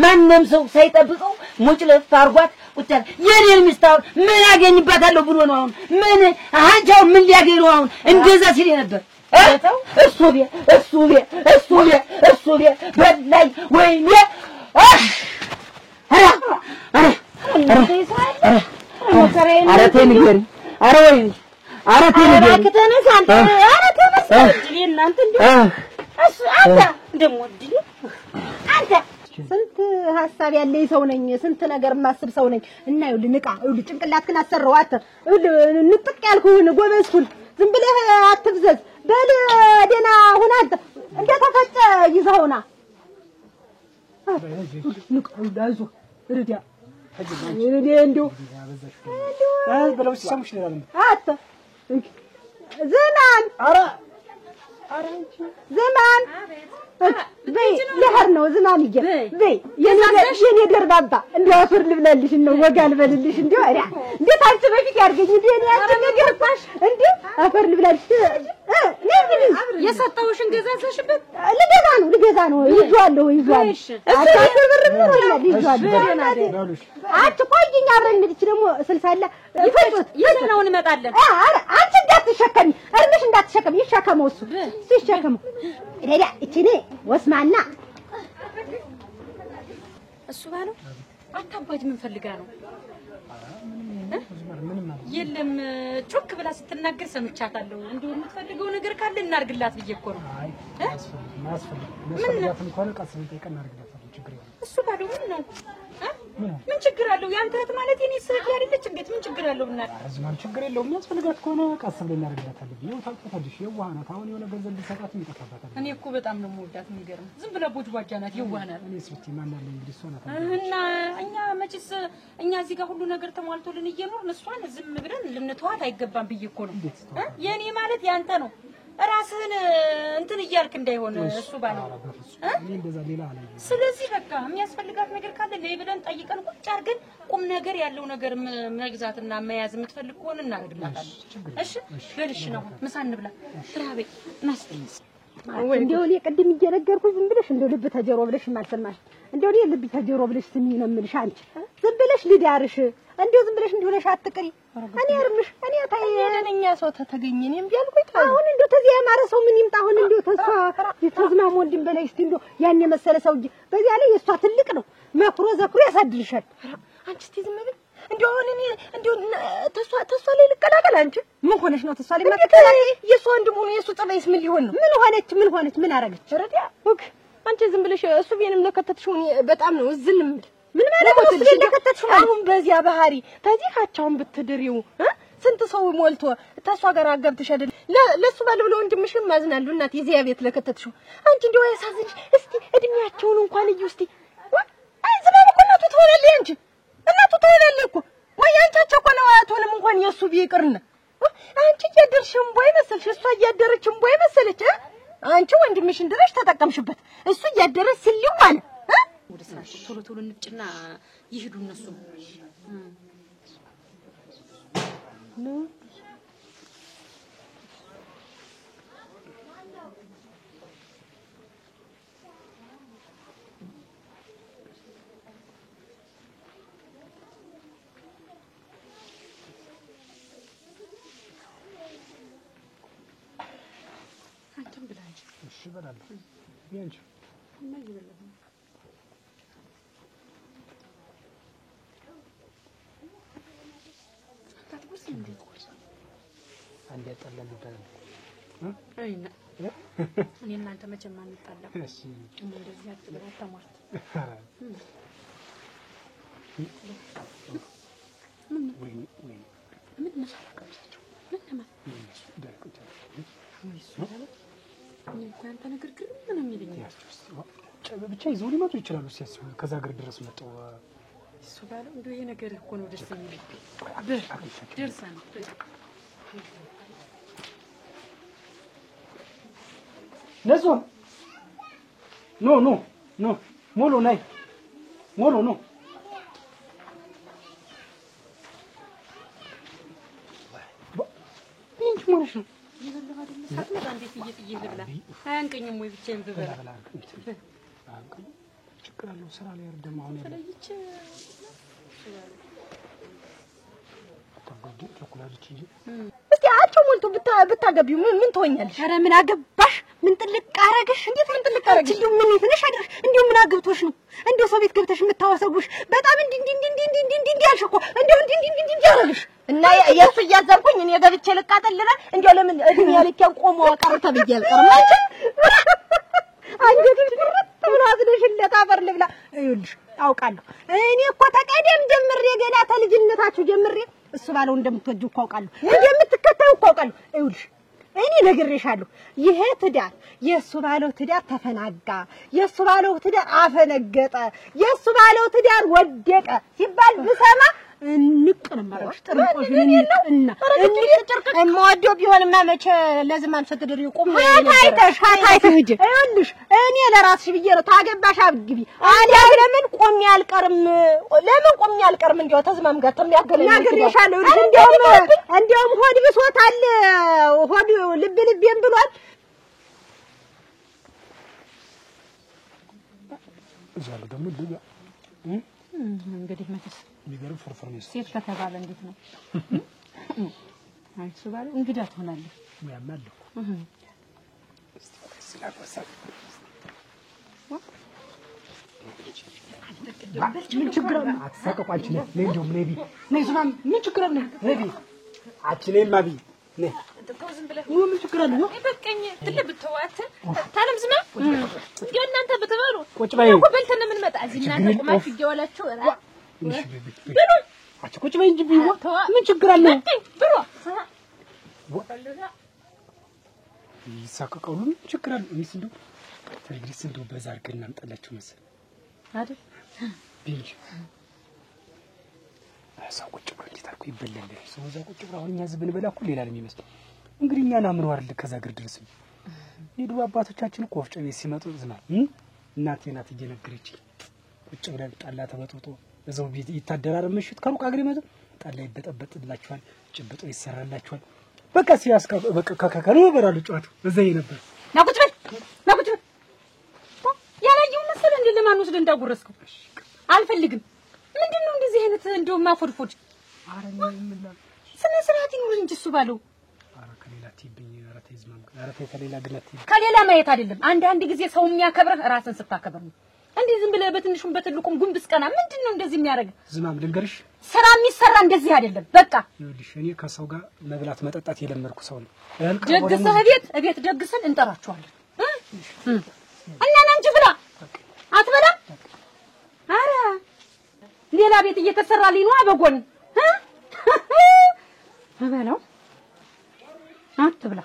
ማንም ሰው ሳይጠብቀው ሙጭልፍ አርጓት ቁጭ ያለ የኔን ሚስት አሁን ምን አገኝባታለሁ ብሎ ነው አሁን ምን አንቻው ምን ሊያገኝ ነው አሁን እንደዛ ሲል ነበር እሱ በላይ ወይኔ ኧረ ተይ ንገሪኝ ኧረ ወይኔ ኧረ ተይ ንገሪኝ ከተነሳ ኧረ ተነሳ እናንተ አንተ ስንት ሐሳብ ያለኝ ሰው ነኝ ስንት ነገር ማስብ ሰው ነኝ እና ይኸውልህ ንቃ ይኸውልህ ጭንቅላትክን አሰረው ይኸውልህ ንጥቅ ያልኩህን ጎበዝኩን ዝም ብለህ አትብዘዝ በል ደህና ሁና እንደተፈጨ ይዘውና ንቃ አይዞህ እርዲያ እንደው በለው ሲሰሙሽ ይላል አተ ዘማን ኧረ ዘማን በይ ለህር ነው ዝማንዬ በይ የኔ ደርባባ እንደው አፈር ልብላልሽ ነው ወጋ ልበልልሽ እንደው አሪያ እንዴት አንቺ በፊት ያርገኝ እንዴ እኔ አንቺ ነገር ታሽ እንዴ አፈር ልብላልሽ የሰጣውሽን ገዛዛሽበት ልገዛ ነው ይዟለሁ አታስር ብር ነው ይዟለሁ አንቺ ቆይኝ አብረን እንድች ደግሞ 60 አለ ይፈጩት ይዘናው እንመጣለን አንቺ እንዳትሸከሚ እርምሽ እንዳትሸከሚ ይሸከመው እሱ ይሸከመው ሄዳ እቺኔ ወስማና እሱ ባለው አታባጅ ምን ፈልጋ ነው የለም ጮክ ብላ ስትናገር ሰምቻታለሁ እንደው የምትፈልገው ነገር ካለ እናርግላት ብዬ እኮ ነው እሱ ባለው ምን ነው ምን ችግር አለው ያንተ እህት ማለት የኔ ስህት አይደለች እንዴት ምን ችግር አለው እና አዝማን ችግር የለውም የሚያስፈልጋት ከሆነ ቀስ ብለን እናደርግላታለን ይኸው ታውቃታለሽ የዋህናት አሁን የሆነ ገንዘብ ሊሰጣት ይጠፋታል እኔ እኮ በጣም ነው የምወዳት የሚገርም ዝም ብላ ቦጅባጃ ናት የዋህናት እኔ ስልቲ ማን አለ እንግዲህ እሷ ናት እና እኛ መቼስ እኛ እዚህ ጋር ሁሉ ነገር ተሟልቶልን እየኖርን እሷን ዝም ብለን ልንተዋት አይገባም ብዬ እኮ ነው የኔ ማለት ያንተ ነው ራስህን እንትን እያልክ እንዳይሆን እሱ ባለው እኔ እንደዛ ሌላ አለ ስለዚህ በቃ የሚያስፈልጋት ነገር ካለ ለይ ብለን ጠይቀን ቁጭ አድርገን ቁም ነገር ያለው ነገር መግዛትና መያዝ የምትፈልግ ከሆነ እናደርግላታለን እሺ በልሽ ነው ምሳ እንብላ ትራቤ ናስጥልስ እንደው እኔ ቅድም እየነገርኩሽ ዝም ብለሽ እንደው ልብ ተጀሮ ብለሽ ማልሰማሽ እንደው እኔ ልብ ተጀሮ ብለሽ ስሚ ነው የምልሽ አንቺ ዝም ብለሽ ልዳርሽ እንደው ዝም ብለሽ እንዲሁ ለሽ አትቅሪ እኔ እርምሽ እኔ ታየነኛ ሰው ተተገኘ እኔም ቢያልኩኝ አሁን እንደው ተዚያ ያማረ ሰው ምን ይምጣ አሁን እንደው ተዝማም ወንድም በላይ እስቲ እንደው ያን የመሰለ ሰው በዚያ ላይ የሷ ትልቅ ነው መክሮ ዘክሮ ያሳድርሻል አንቺ እስቲ ዝም በል እንደው አሁን እኔ እንደው ተሷ ላይ ልቀላቀል አንቺ ምን ሆነሽ ነው ተሷ ላይ ማከታተል የሱ ወንድሙ ነው የሱ ጠባይስ ምን ሊሆን ነው ምን ሆነች ምን አረገች ረዲያ ኦኬ አንቺ ዝም ብለሽ እሱ ቢንም ለከተትሽው በጣም ነው እዝንም ምን ማለት ነው እሱ ለከተትሽው አሁን በዚያ ባህሪ ተዚህ ካቻውን ብትድሪው ስንት ሰው ሞልቶ ተሷ ጋር አገብተሽ አይደል ለሱ ባለው ወንድምሽም ማዝናሉ እናት የዚያ ቤት ለከተትሽው አንቺ እንደው ያሳዝንሽ እስቲ እድሜያቸውን እንኳን እዩ እስቲ አይ ዝም ብሎ እናቱ ትሆናለች አንቺ እናቱ ትሆናለች እኮ ወይ አንቻቸው እኮ ነው አትሆንም እንኳን የሱ ቢቅርና አንቺ እያደርሽም ቦይ መሰልሽ እሷ እያደረችም ቦይ መሰለች አንቺ ወንድምሽን ድረሽ ተጠቀምሽበት እሱ እያደረ ሲልው አለ ወደ ስራቸው ቶሎ ቶሎ እንጭና ይሄዱ እነሱ ነው እሺ በላለሁ ይንጭ አንዴ ጠለል ይባላል አይና እኔ እናንተ መቼም አንጣላም። እሺ እንደዚህ አትበላ ተሟርት ምን መስራቃቸው ምን ማለት አንተ ነገር ግን ምን የሚልኝ ብቻ ይዘው ሊመጡ ይችላሉ ሲያስቡ ከዛ ሀገር ድረስ መጣው እሱ ባለው እንደው ይሄ ነገር እኮ ነው ደስ የሚል ደርሰን ነዞ ኖ ሞሎ ናይ ሞሎ ኖ እንጂ ሞልሽ ነው ይበላው አይደል ሳትመጣ እንዴት ይብላ አያንቀኝም ወይ ብቻዬን ብበላ አንቀኝ ችግር አለው ስራ ላይ አይደለም አሁን ያለው ስለይች ተባዶ ቸኮላልች እንጂ እስቲ አቸው ሞልቶ ብታገቢው ምን ትሆኛለሽ? ኧረ ምን አገባሽ? ምን ጥልቅ አረግሽ? እንዴት ምን ጥልቅ አረግሽ? እንዴ ምን ይፍነሽ አድርሽ? እንዴ ምን አገብቶሽ ነው? እንዴ ሰው ቤት ገብተሽ የምታወሰጉሽ በጣም እንዴ ያልሽ እኮ እንዴ አረግሽ እና የሱ እያዘርኩኝ እኔ ገብቼ ልቃጠልና እንዴ ለምን እድሜ ልኬን ቆሞ ቀርተ ብዬ አልቀርም አንቺ ብሎ አዝነሽለት አፈር ልብላ ይኸውልሽ አውቃለሁ እኔ እኮ ተቀደም ጀምሬ ገና ተልጅነታችሁ ጀምሬ እሱ ባለው እንደምትወጂው እኮ አውቃለሁ እንደምትከተዩ እኮ አውቃለሁ ይኸውልሽ እኔ ነግሬሻለሁ ይሄ ትዳር የሱ ባለው ትዳር ተፈናጋ የሱ ባለው ትዳር አፈነገጠ የሱ ባለው ትዳር ወደቀ ሲባል ብሰማ እንቅር ማረሽ ጥርቆሽ እና እንቅር እማወደው ቢሆንማ መቼ ለዝማን ስትድር ይቆም ታይተሽ ሂጂ ይኸውልሽ እኔ ለራስሽ ብዬ ነው ታገባሽ አብግቢ አሊያ ለምን ቆም ያልቀርም እንደው ተዝማም ጋር ተሚያገለኝ ነግሬሻለሁ እንደውም ሆድ ብሶታል ሆድ ልቤን ብሏል እዛሉ ደግሞ ልጋ እንግዲህ መተስ የሚገርም ፍርፍር ነው ሴት ከተባለ እንዴት ነው አንቺ ባለ እንግዳ ትሆናለህ ያማለሁ እስቲ ስለቆሳ ምን ችግር አለ አትሳቀቁ አንቺ ነኝ እንደውም ነቢ ነይ ዝማም ምን ችግር አለ ነቢ አንቺ ነይ ማቢ ነይ ተው ዝም ብለህ ምን ችግር አለ ይበቀኝ ትልብተዋት ታለም ዝማ እንዴ እናንተ በተባሉ ቁጭ በይ እኮ በልተን ምን መጣ እዚህ እናንተ ቆማችሁ ይገዋላችሁ ብሉ አቺ ቁጭ በይ እንጂ ቢዋ ምን ችግር አለ ብሉ ይሳቀቀው ምን ችግር አለ እንዴ እንደው ትግሪስ እንደው በዛር ግን እናምጣላችሁ መሰል አይደል ቢንጂ ሰው ቁጭ ብሎ እንዴት አልኩ ይበላል ሰው እዛ ቁጭ ብሎ አሁን እኛ ዝብን በላ እኮ ሌላ ነው የሚመስለው እንግዲህ እኛ ናምን ወርል ከዛ ግር ድረስ የድሮ አባቶቻችን እኮ ወፍጮ ቤት ሲመጡ ዝናል እናቴ ናት እየነገረች ቁጭ ብለን ጣላ ተበጥብጦ እዛው ቤት ይታደራር ምሽት ከሩቅ አገር ይመጡ ጣላ ይበጠበጥላችኋል ጭብጦ ይሰራላችኋል በቃ ሲያስካ በቃ ከከከሩ በራሉ ጫቱ እዛይ ነበር ናቁጭ በል ያላየው መሰለ እንደ ለማን ወስደ እንዳጎረስከው አልፈልግም ምንድነው እንደዚህ አይነት እንደው ማፎድፎድ አረኝ ምን ላ ስነ ስርዓት ይኑር እንጂ እሱ ባለው ከሌላ ቲብኝ አራተ ይዝማም አራተ ከሌላ ግለት ከሌላ ማየት አይደለም አንድ ጊዜ ሰው የሚያከብረህ ራስን ስታከብር ነው እንዴ ዝም ብለህ በትንሹም በትልቁም ጉንብስ ቀና ምንድነው እንደዚህ የሚያደርግ ዝማም ልንገርሽ ስራ የሚሰራ እንደዚህ አይደለም በቃ ይኸውልሽ እኔ ከሰው ጋር መብላት መጠጣት የለመድኩ ሰው ነው ደግሰህ ቤት ደግሰን እንጠራቸዋለን እና አንቺ ብላ አትበላ አረ ሌላ ቤት እየተሰራልኝ ነው አበጎን አበላው አትብላ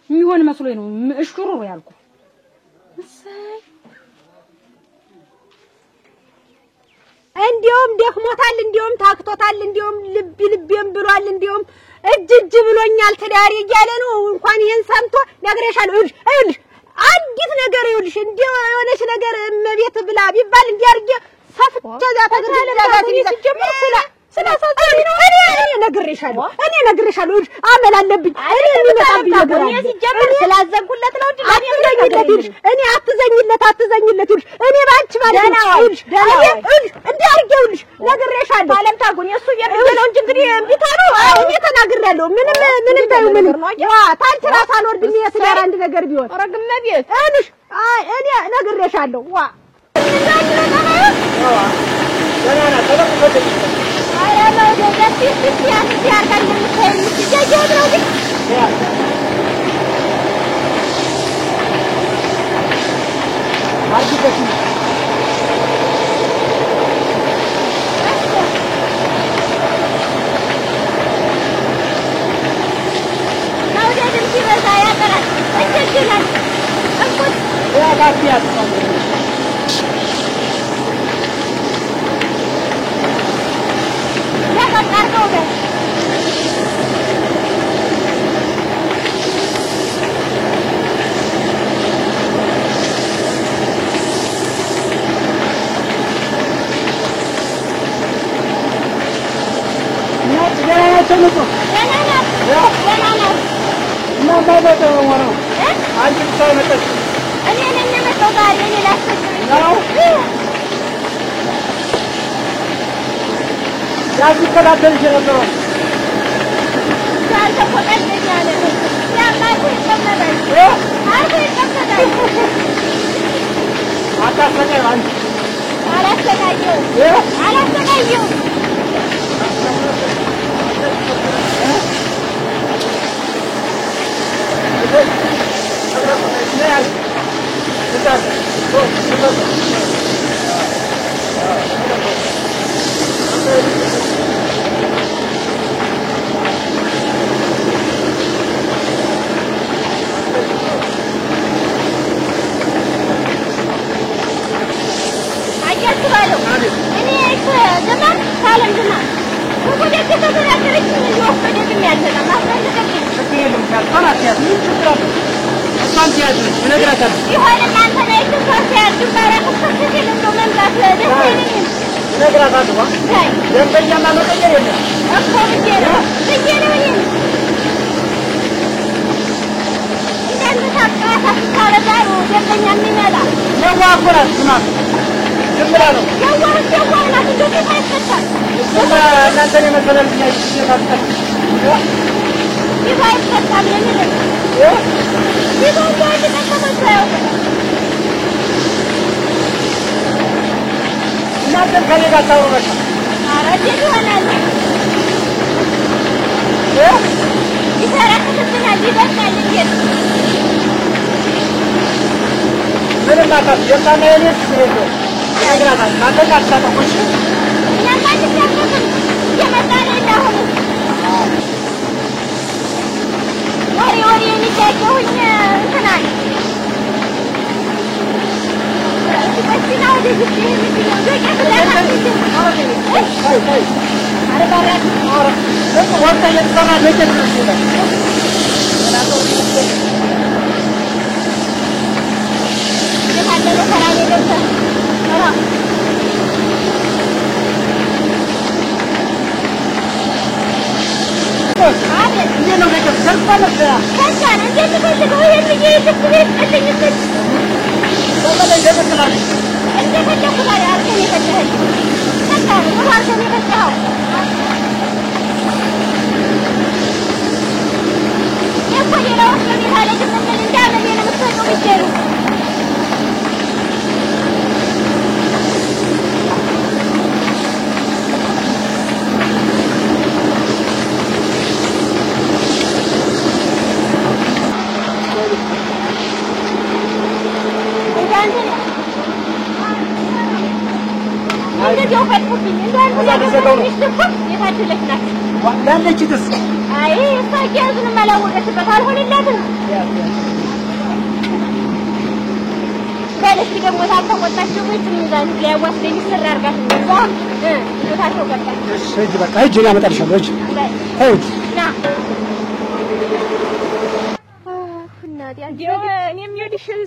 የሚሆን መስሎኝ ነው እሽሩሩ ያልኩ እሰይ እንዲያውም ደክሞታል እንዲያውም ታክቶታል እንዲያውም ልቤን ብሏል እንዲያውም እጅ ብሎኛል ትዳሬ እያለ ነው እንኳን ይሄን ሰምቶ ነግሬሻለሁ ይኸውልሽ አንዲት ነገር ይኸውልሽ እንዲያው የሆነች ነገር እመቤት ብላ ቢባል እንዲያርገ ሰፍቼ ዛ ተግራለጋት ሲጀምር ስላሳዘኝ ነው እኔ ነግሬሻለሁ ይኸውልሽ አመል አለብኝ እኔ የሚመጣብኝ ነገር አለ ሲጀምር ስላዘንኩለት ነው እንዴ እኔ አትዘኝለት ይኸውልሽ እኔ ባንቺ ማለት ነው ይኸውልሽ እንዲያርገውልሽ ነግሬሻለሁ ባለም ታጉን የሱ ነው እንጂ እንግዲህ እምቢታ ነው እኔ ተናግሬያለሁ ምንም ታዩ ምንም ያ ታንቺ ራስ አልወርድም የትዳር አንድ ነገር ቢሆን ረግመ ቤት እልሽ እኔ ነግሬሻለሁ ዋ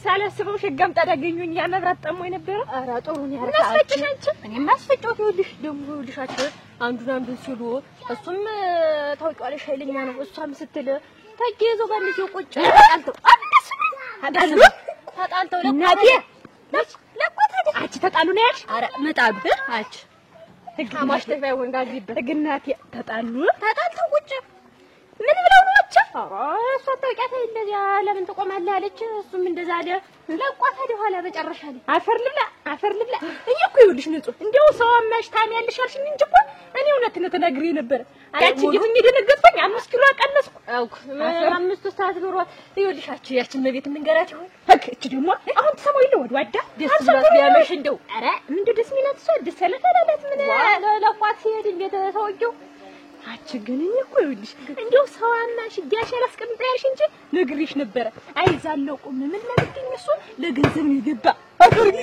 ሳላስበው ሸጋም ታዳገኙኝ ያ መብራት ጠሞ የነበረው ኧረ ጥሩን ያርካችሁ እኔም ማስፈጫው ይኸውልሽ ደሞ ልሻቸው አንዱን ሲሉ እሱም ታውቂዋለሽ ኃይለኛ ነው እሷም ስትል ታጌዘው ባንዴ ቁጭ ተጣልተው ለናቴ ለቆታ አቺ ተጣሉ ነው ያልሽ ኧረ መጣዱ አቺ ህግ ማሽተፋይ ወንጋዚበት ህግናቴ ተጣልተው ቁጭ ምን ብለው ነው አቻ እሷ ታውቂያት እንደዚህ ለምን ትቆማለህ አለች እሱም እንደዛ አለ ለቋታ ደኋላ በጨረሻ ላይ አፈር ልብላ እኮ ይኸውልሽ ንጹህ እንደው ሰው አማሽ ታሚያለሽ አልሽኝ እንጂ እኮ እኔ እውነት ተነግሬ ነበር ያቺ ይሁን ደነገጥኩኝ 5 ኪሎ አቀነስኩ አውኩ 5 ሰዓት ኖሮ ይኸውልሽ ያቺን መቤት እንገራት ይሁን እቺ ደግሞ አሁን ተሰማው ይለው ወዳ ደስ ብሏት ቢያመሽ እንደው ኧረ ምንድን ደስ ሚላት እሷ ደስ ያለታላት ምን ለቋት ሲሄድ እንዴት ተወጀው አቺ ግን እኔ እኮ ይኸውልሽ እንደው ሰው አማሽ ጋሽ አላስቀምጣ ያልሽ እንጂ ነግሬሽ ነበር አይዛለው ቁም ምን ለምትኝ እሱ ለገንዘብ ነው ይገባ አድርጊ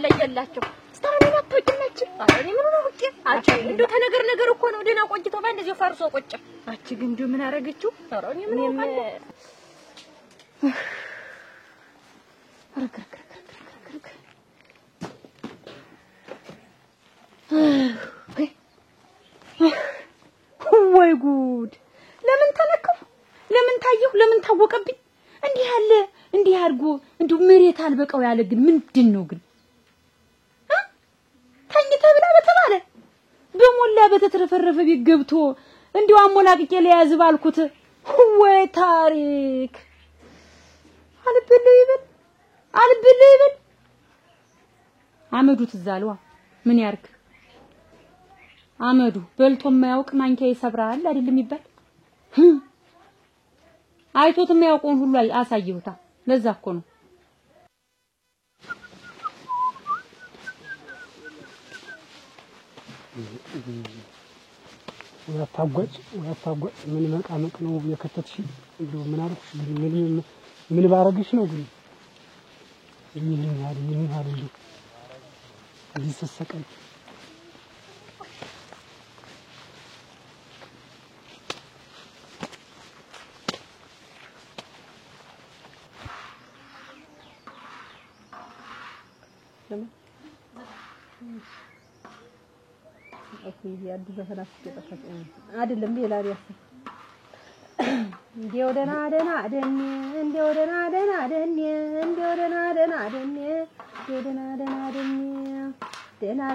ለጀላቸው ስታውና ተወጭናችሁ አሬ ምን ነው ወጭ አቺ እንደው ተነገር እኮ ነው ደና ቆይቶ ባንደዚህ ፈርሶ ቆጭ አቺ ግን እንደው ምን አረገችው አራኒ ምን ነው ወይ ጉድ ለምን ተነከው ለምን ታየው ለምን ታወቀብኝ እንዲህ አድርጎ እንደው መሬት አልበቃው ያለ ግን ምንድነው ግን ታኝተ ብላ በተባለ በሞላ በተተረፈረፈ ቤት ገብቶ እንደው አሞላቅቄ ለያዝ ባልኩት ወይ ታሪክ አልብልህ ይበል አመዱ ትዛለዋ ምን ያርክ አመዱ በልቶ የማያውቅ ማንኪያ ይሰብራል አይደል የሚባል አይቶት የማያውቀውን ሁሉ አሳየውታ ለዛ እኮ ነው ወታጓጭ ምን መቃመቅ ነው የከተትሽ እንደው ምን አልኩሽ ምን ባረግሽ ነው ግን ምን ያህል ሊሰሰቀኝ ያድዘ ፈላስ ተጠፈቀ አይደለም ሌላ ቢያስ እንደው ደና አደን እንደው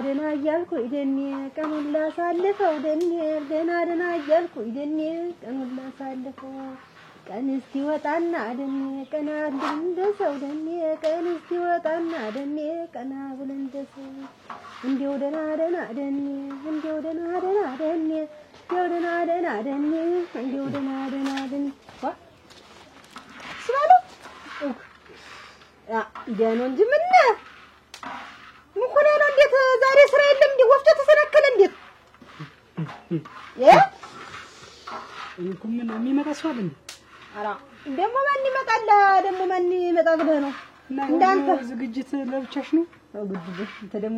ደና እያልኩ ይደኔ ቀኑን ላሳልፈው ደና እያልኩ ይደኔ ቀኑን ላሳልፈው ቀን እስቲ ወጣና ደኔ ቀና እንደሰው ደኔ ቀን እስቲ ወጣና ደኔ ቀና ብለን እንደሰው እንደው ደና ደኔ እንደው ደና ደኔ እንደው ደና ደኔ እንደው ደና ደኔ ስላሉ ደህና እንጂ ምን ሆነ ነው እንዴት ዛሬ ስራ የለም እንዴ ወፍጮ ተሰናከለ እንዴት እንኩም ምን የሚመጣ ሰው አለ እንዴ አራ ደሞ ማን ይመጣል ደሞ ማን ይመጣ ብለህ ነው እንዳንተ ዝግጅት ለብቻሽ ነው ግድግሽ ተደሞ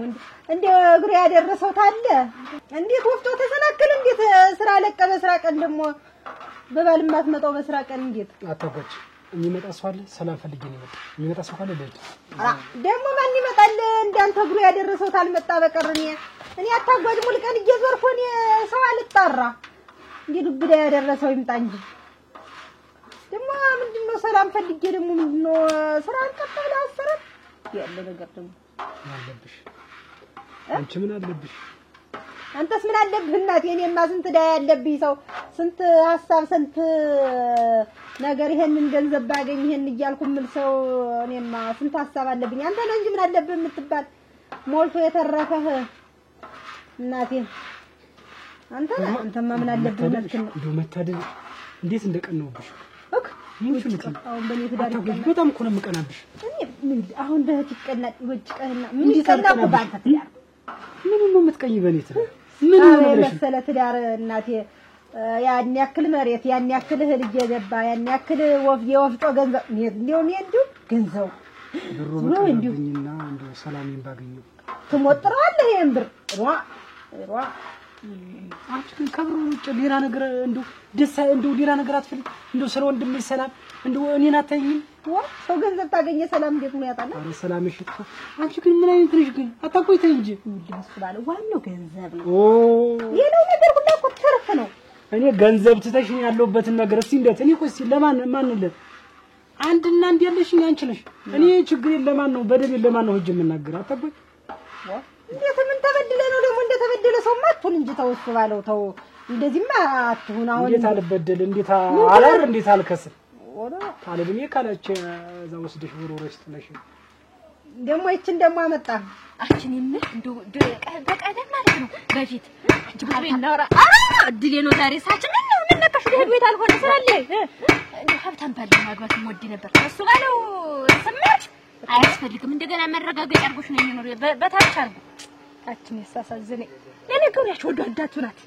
እንዴ እግሩ ያደረሰው ታለ እንዴት ወፍጮ ተሰናከለ እንዴት ስራ ለቀ በስራ ቀን ደሞ በባልማት መጣው በስራ ቀን እንዴት አታቆጭ የሚመጣ ሰው አለ ሰላም ፈልጌ ነው የሚመጣ ሰው ካለ ለጥ አራ ደሞ ማን ይመጣል እንዳንተ እግሩ ያደረሰው ታልመጣ በቀርኔ እኔ አታጓጅ ሙልቀን እየዞርኩ እኔ ሰው አልጣራ እንዴ ዱብዳ ያደረሰው ይምጣ እንጂ ደሞ ምንድነው ሰላም ፈልጌ ደሞ ምንድነው ስራ አንቀጥላ አሰረ ያለ ነገር ደሞ አለብሽ አንቺ ምን አለብሽ አንተስ ምን አለብህ እናቴ እኔማ ስንት ዳ ያለብኝ ሰው ስንት ሐሳብ ስንት ነገር ይሄንን ገንዘብ ባገኝ ይሄን እያልኩ ምን ሰው እኔማ ስንት ሐሳብ አለብኝ አንተ ነህ እንጂ ምን አለብህ የምትባል ሞልቶ የተረፈህ እናቴ አንተማ ምን አለብህ መልክና እንደው መታደል እንዴት እንደቀነውብሽ ኦክ አሁን በኔ ትዳር በጣም እኮ ነው የምቀናብሽ እኔ አሁን በህት ይቀናል ወጭቀህና ምን ይቀናው ባንተ ትዳር ምን ነው የምትቀኝ በኔ ትዳር ምን ነው መሰለ ትዳር እናቴ ያን ያክል መሬት ያን ያክል እህል እየገባ ያን ያክል የወፍጮ ገንዘብ እንደው ገንዘብ ብሩ በቀኝና እንደው ሰላሜን ባገኘው ትሞጥራለህ ይሄን ብር ሯ አንቺ ግን ከብሩ ውጭ ሌላ ነገር እንደው ደስ እንደው ሌላ ነገር አትፈልግ እንደው ስለ ወንድሜ ሰላም እንደው እኔን አታይኝም ሰው ገንዘብ ታገኘ ሰላም እንዴት ነው ያጣላ አረ ሰላም ይሽጥፋ አንቺ ግን ምን አይነት ልጅ ግን አታቆይተኝ እንጂ ደስ ባለ ዋናው ገንዘብ ነው ሌላው ነገር ሁሉ እኮ ተረፈ ነው እኔ ገንዘብ ትተሽኝ ያለውበትን ነገር እስቲ እንዴት እኔ እኮ እስቲ ለማንለት አንድና አንድ ያለሽኝ አንቺ ነሽ እኔ ችግር ለማን ነው በደል ለማን ነው እጅ የምናገር አታቆይ እንዴት ምን ተበደለ ነው ደግሞ እንደተበደለ ሰው ማጥቶን እንጂ ተውስ ባለው ተው እንደዚህማ አትሁን አሁን እንዴት አልበደል እንዴት አላር እንዴት አልከስል ወራ ታለብኝ ካላች እዛ ወስደሽ ወሮረሽ ጥለሽ ደሞ ይችን ደሞ አመጣ አችንም እንደው በቀደም ማለት ነው በፊት ጅብሪ እናውራ እድሌ ነው ዛሬ ሳችን ምን ነካሽ ቤት አልሆነ ስላለ እንደው ሀብታም ባለ ማግባት ወድ ነበር እሱ ጋር ነው ሰማች አያስፈልግም እንደገና መረጋገጥ አርጎሽ ነው የሚኖር በታች አርጎ አችን ያሳሳዝነኝ ለነገሩ ያሽወዳዳቱ ናት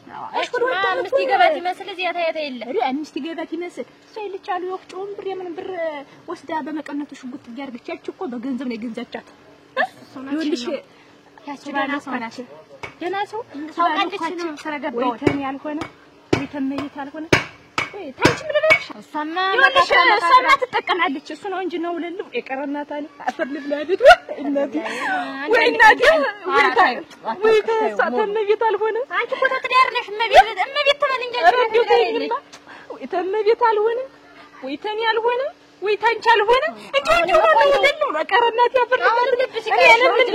አምስት ይገባት ይመስል እዚያ ታያታ የለ አምስት ይገባት ይመስል ሳይልቻሉ ወፍጮም ብር የምን ብር ወስዳ በመቀነቱ ሽጉጥ ያርገች ያቺ እኮ በገንዘብ ነው ገንዘቻት ይኸውልሽ ያቺ ደህና ሰው ታውቃለች ነው ተረጋጋው ወይተን ያልሆነ ወይተመይት ያልሆነ ወይ ታንቺ ምን ልበልሽ እሷማ ትጠቀማለች እሱ ነው እንጂ ነው ለልው የቀረናት አለ አፈር ልብላድት እናቴ ወይ እናቴ ወይ ተመይት አልሆነ አንቺ እኮ ተቅዳር ነሽ እመቤት ተመልንጀ ወይ ተመይት አልሆነ ወይ ተን ያልሆነ ወይ ታንቺ አልሆነ እንዴው ነው ለልው የቀረናት ያፈር ልብስ እኔ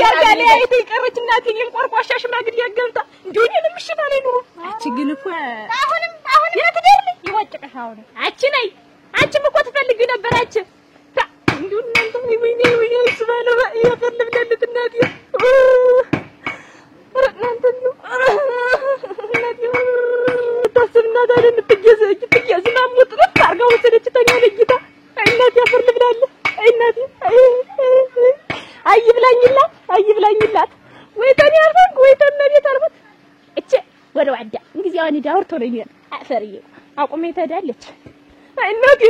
ያለ አይተ ይቀርች እናቴ የንቆርቋሻ ሽማግሌ ያገምታ እንዴው እኔንም ሽፋኔ ኑሮ አቺ ግን እኮ አሁንም ያትደርል ይወጭቀሽ አሁን አቺ ነይ አንቺም እኮ ትፈልጊ ነበር አንቺ እንዴው እናንተ ወይኔ ስባለው ያፈልብለት እናቴ እናንተ ነው እናቴ ታስብና ዛሬ ምትገዘ ማሙት ነው ታርጋው ወሰደች ተኛ ለጊታ እናቴ ያፈልብላለ እናቴ አይብላኝላት ወይ ተኛ አርፈን ወይ ተመቤት አርፈት እቺ ወደ ዋዳ እንግዲህ አሁን ዳውርቶ ነው ይሄን አፈርዬ አቁሜ ተዳለች እናቴ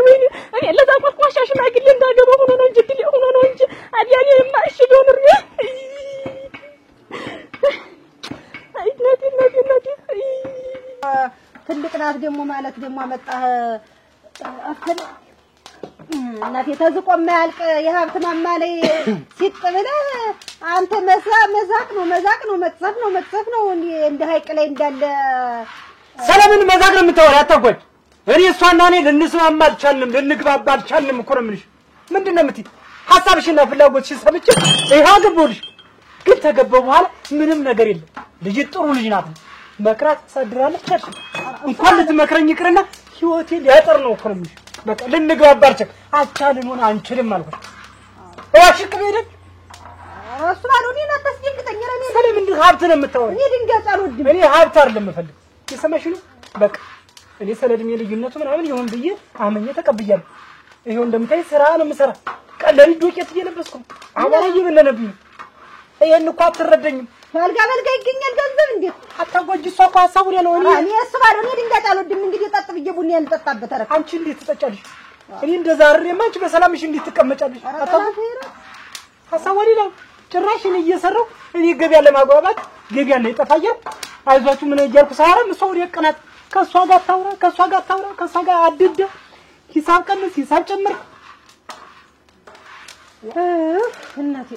ወይኔ እኔ ለዛ ቆርቋሻ ሽማግሌ እንዳገባ ሆኖ ነው እንጂ ድል ሆኖ ነው እንጂ አዲያኔ ማሽ ዶንር እናቴ ትልቅ ናት ደግሞ ማለት ደግሞ አመጣህ አፍከለ እናቴ ተዝቆ ማያልቅ የሀብት ማማ ላይ ሲጥብለ አንተ መዛቅ ነው መቅሰፍ ነው እንደ ሀይቅ ላይ እንዳለ ሰለምን መዛቅ ነው የምታወራ አታጓጅ እኔ እሷና እኔ ልንስማማ አልቻልንም ልንግባባ አልቻልንም እኮ ነው የምልሽ ምንድነው የምትይ ሐሳብሽና ፍላጎትሽን ሰምቼ ይሄ አገባሁልሽ ግን ተገባው በኋላ ምንም ነገር የለም ልጅ ጥሩ ልጅ ናት መክራት ሰድራለች እንኳን ልትመክረኝ ይቅርና ህይወቴ ሊያጠር ነው እኮ ነው የምልሽ በቃ ልንግባባ አልቻልን ሆነ አንችልም አልኩሽ እዋሽቅ ቢደል እሱ ባሉኝ እናታስደንግጠኝ ረኔ ሰለምን ሀብት ነው የምታወራ እኔ ድንጋይ አልወድም እኔ ሀብት አይደለም የምፈልግ ይሰማሽ ነው በቃ እኔ ሰለድሜ ልዩነቱ ምናምን ይሁን ብዬ አመኘ ተቀብያለሁ ይሄው እንደምታይ ስራ ነው የምሰራ ቀለል ዶቄት እየለበስኩ አባራ እየበለነብኝ ይሄን እኮ አትረዳኝም መልጋ ይገኛል ገንዘብ እንዴት አታጓጅ እሷ እኮ ሀሳቡ ነው እኔ እሱ ባለው እኔ ድንጋይ አልወድም እንግዲህ ጠጥ ብዬ ቡና ያልጠጣበት አረ አንቺ እንዴት ትጠጫለሽ እኔ እንደዛ አርሬማ አንቺ በሰላምሽ እንዴት ትቀመጫለሽ ሀሳቡ ነው ጭራሽ እኔ እየሰራው እኔ ገበያ ለማግባባት ገበያ ላይ ጠፋየው አይዟችሁ ምን እያልኩ ሳራም እሷ ወደ ቀናት ከሷ ጋር ታውራ ከሷ ጋር አድደ ሂሳብ ቀንስ ሂሳብ ጨምር እናቴ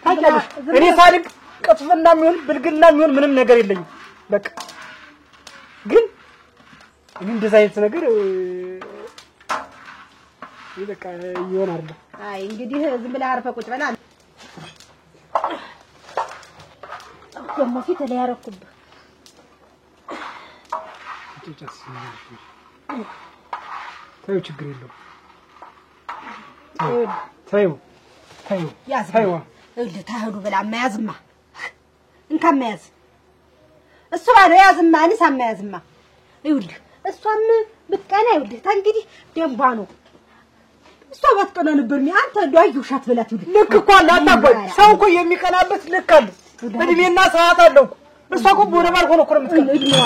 ታውቂያለሽ እኔ ሳልቅ ቅጥፍና የሚሆን ብልግና የሚሆን ምንም ነገር የለኝም በቃ ግን እኔ እንደዛ አይነት ነገር በቃ ይሆናል አይ እንግዲህ ዝም ብለህ አርፈህ ቁጭ በላ ደግሞ ፊት ላይ ያረኩብህ ታዩ ችግር የለውም ታዩ ያዝማ ታህዱ ብላ ማያዝማ እንካ ማያዝ እሱ ባለው ያዝማ አንሳ ማያዝማ ይኸውልህ እሷም ብትቀና ይኸውልህ ታንግዲህ ደምባ ነው እሷ ባትቀና ነበር አንተ እንደው አዩሻት በላት ይኸውልህ ልክ እኮ አላጣባይ ሰው እኮ የሚቀናበት ልክ አለ እድሜና ሰዓት አለው እሷ እኮ ቦደ ባልሆነ እኮ የምትቀና እድሜዋ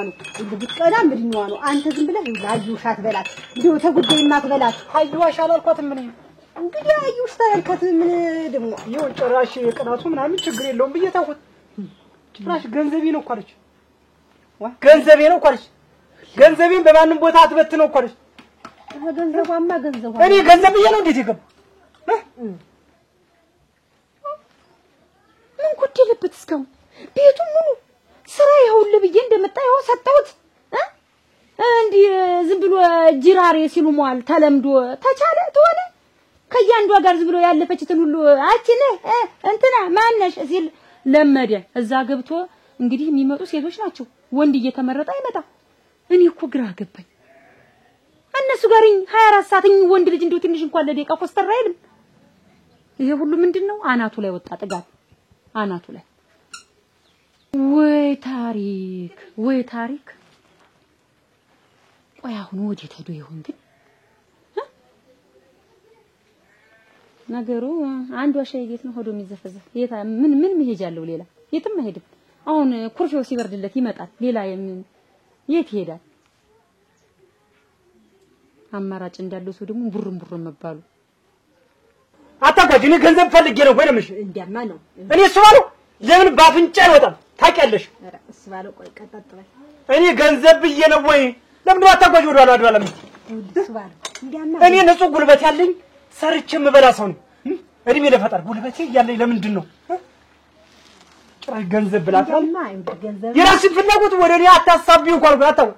ነው ብትቀና እድሜዋ ነው አንተ ዝም ብለህ ይኸውልህ አዩሻት በላት እንደው ተጉዳይ ማትበላት አዩሽ አላልኳትም ምን እንግዲህ አዩሽ ተልከት ምን ደግሞ ይሁን ጭራሽ የቀናቱ ምናምን ችግር የለውም ብዬ ታውቁት ጭራሽ ገንዘቤ ነው እኮ አለች ገንዘቤን በማንም ቦታ አትበትነው እኮ አለች ገንዘቧማ እኔ ገንዘብ ብዬ ነው እንዴት ይገባ ምን ጎደለበት እስካሁን ቤቱ ሙሉ ስራ ይኸውልህ ብዬ እንደመጣ ይኸው ሰጠሁት እንዴ ዝም ብሎ ጅራሬ ሲሉ ሟል ተለምዶ ተቻለ ተሆነ ከያንዷ ጋር ዝም ብሎ ያለፈችትን ሁሉ አቺ ነህ እንትና ማነሽ ሲል ለመደ እዛ ገብቶ እንግዲህ የሚመጡ ሴቶች ናቸው ወንድ እየተመረጠ አይመጣ እኔ እኮ ግራ ገባኝ እነሱ ጋር 24 ሰዓት ወንድ ልጅ እንደው ትንሽ እንኳን ለደቂቃ ኮስተር አይልም ይሄ ሁሉ ምንድነው አናቱ ላይ ወጣ ጥጋብ አናቱ ላይ ወይ ታሪክ ቆይ አሁን ወዴት ሄዶ ይሆን ግን ነገሩ አንድ ዋሻይ ቤት ነው ሆዶ የሚዘፈዘፍ የታ ምን መሄጃለው ሌላ የትም አይሄድም አሁን ኩርፊው ሲበርድለት ይመጣል ሌላ የት ይሄዳል አማራጭ እንዳለው ሰው ደግሞ ቡርም መባሉ አታጋጅ እኔ ገንዘብ ፈልጌ ነው ወይ ነምሽ እንዲያማ ነው እኔ እሱ ባለው ለምን ባፍንጫ አይወጣም ታውቂያለሽ እሱ ባለው ቆይ ቀጣጥበል እኔ ገንዘብ ብዬ ነው ወይ ለምን አታጋጅ ወደ ኋላ እሱ ባለው እንዲያማ እኔ ንጹህ ጉልበት ያለኝ ሰርቼ የምበላ ሰው ነኝ እድሜ ለፈጣር ጉልበቴ ያለኝ ለምንድን ነው ጭራሽ ገንዘብ ብላታል ገንዘብ የራስን ፍላጎት ወደ እኔ አታሳቢው እንኳን አታው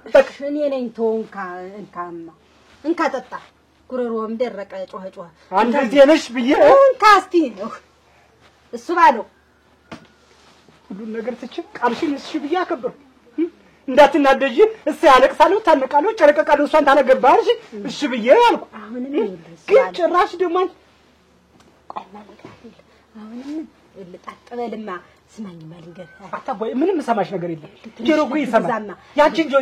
እኔ ነኝ እንካ ጠጣ ጉረሮም ደረቀ ጮኸ አንተ እዚህ ነሽ ብዬ ካስቲ እሱ ባለው ሁሉን ነገር ትችል ቃልሽን እሺ ብዬ አከብር እንዳትናደጂ እሱ ያለቅሳለሁ ታነቃለሁ ጨረቀቃለሁ እሷን ታነገባሽ እሺ ብዬ አልኩ አሁንም ግን ጭራሽ ደግሞ አሁንም ልጣጥበልማ ስማኝ ማልንገር አታቦይ ምንም ሰማሽ ነገር የለም ጆሮ እኮ ይሰማል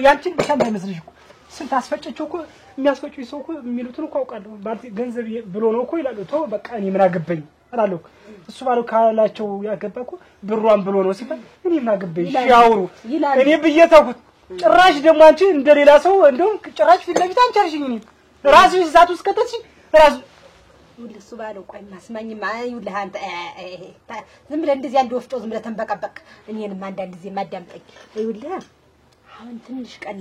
ያንቺን ብቻ እንዳይመስልሽ እኮ ስንት አስፈጨችው እኮ የሚያስፈጩኝ ሰው እኮ የሚሉትን እኮ አውቃለሁ ባልቲ ገንዘብ ብሎ ነው እኮ ይላሉ ተው በቃ እኔ ምን አገባኝ አላለሁ እሱ ባለው ካላቸው ያገባኩ ብሯን ብሎ ነው ሲባል እኔ ምን አገባኝ ያውሩ እኔ ብዬ ተውኩት ጭራሽ ደግሞ አንቺ እንደሌላ ሰው እንደው ጭራሽ ፊት ለፊት አንቻርሽኝ እኔ ራስሽ ዛቱ እስከተች ራስ እሱ ባለው ቆይ ማስማኝማ ይውልህ አንተ ዝም ብለህ እንደዚህ አንድ ወፍጮ ዝም ብለህ ተንበቀበቅ እኔንም አንዳንድ ጊዜ ማዳምጠኝ ይውልህ አሁን ትንሽ ቀን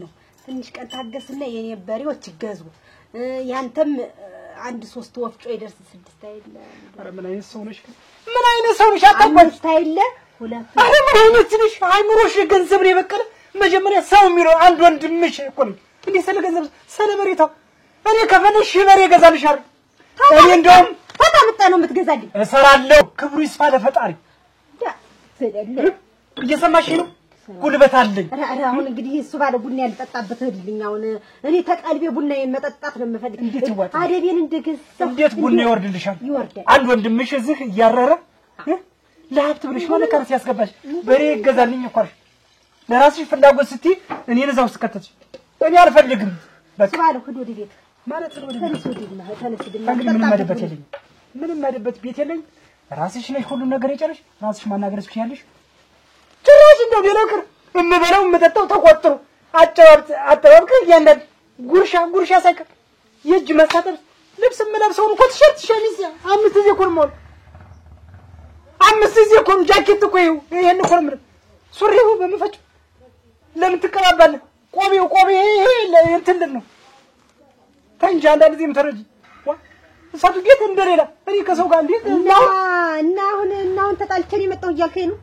ታገስና የኔ በሬዎች ይገዙ ያንተም አንድ 3 ወፍጮ ይደርስ 6 አይደለ አረ ምን አይነት ሰው ነሽ አታባል ታይለ ሁለት አረ ምን አይነት ነሽ አይምሮሽ ገንዘብ ነው የበቀለ መጀመሪያ ሰው የሚለው አንድ ወንድምሽ እኮ ነው እንዴ ስለ ገንዘብ ስለ በሬታው እኔ ከፈለሽ በሬ ገዛልሻል እኔ እንደውም ታጣምጣ ነው የምትገዛልኝ እሰራለሁ ክብሩ ይስፋ ለፈጣሪ እየሰማሽ ነው ጉልበት አለኝ አሁን እንግዲህ እሱ ባለ ቡና ያልጠጣበት ህልልኝ አሁን እኔ ተቀልቤ ቡና መጠጣት ነው የምፈልግ አደቤን እንደገዛ እንዴት ቡና ይወርድልሻል አንድ ወንድምሽ እዚህ እያረረ ለሀብት ብለሽ ማለት ካርስ ያስገባሽ በሬ ይገዛልኝ እኮ ለራስሽ ፍላጎት ስትይ እኔን እዛው ስከተች እኔ አልፈልግም በቃ ባለ ሄዶ ወደ ቤት ማለት ነው ወደ ተነስድና ምንም ማደበት ቤት የለኝ ራስሽ ነሽ ሁሉ ነገር የጨረሽ ራስሽ ማናገር ትችያለሽ ጭራሽ እንደው ቢለክር እምበለው የምጠጣው ተቆጥሮ አጨባብጥ ያንዳንድ ጉርሻ ሳይቀር የእጅ መሳጠር ልብስ የምለብሰውን እኮ ቲሸርት ሸሚዝ 5 ጊዜ እኮ ነው 5 ጊዜ እኮ ነው ጃኬት እኮ ይሄን እኮ ነው ሱሪው በመፈጭ ለምን ትቀባባለህ ቆቤ እንትን ነው ተንጃ አንዳንድ ጊዜም ተረጂ እሳቱ ጌት እንደሌላ እኔ ከሰው ጋር እንዴት እና አሁን ተጣልቼ ነው የመጣው እያልከኝ ነው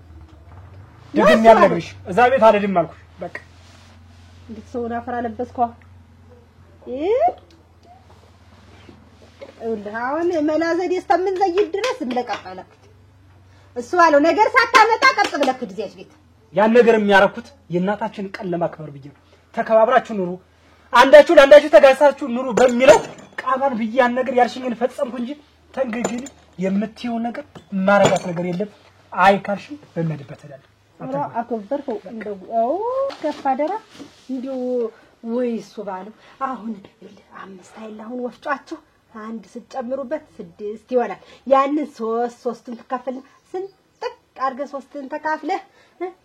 ደግም ያለብሽ እዛ ቤት አልሄድም አልኩሽ በቃ እንዴት ሰው አፈራ ለበስኳ አሁን መላዘዴ እስከምን ዘይድ ድረስ እንደቀጠለክ እሱ ባለው ነገር ሳታመጣ ቀጥ ብለክ ዲዚያች ቤት ያን ነገር የሚያረኩት የእናታችን ቀን ለማክበር ብዬ ነው ተከባብራችሁ ኑሩ አንዳችሁ ለአንዳችሁ ተጋሳችሁ ኑሩ በሚለው ቃባን ብዬ ያን ነገር ያልሽኝን ፈጸምኩ እንጂ ተንግግል የምትየው ነገር ማረጋት ነገር የለም አይካልሽ በመድበት አይደል አኮበርፈው እንደው ከፋደራ እንዲው ወይስ ባለው አሁን 5 አይል አሁን ወፍጫችሁ አንድ ስጨምሩበት 6 ይሆናል ያንን 3ን ተካፈለ ስንጥቅ አርገ 3ን ተካፍለ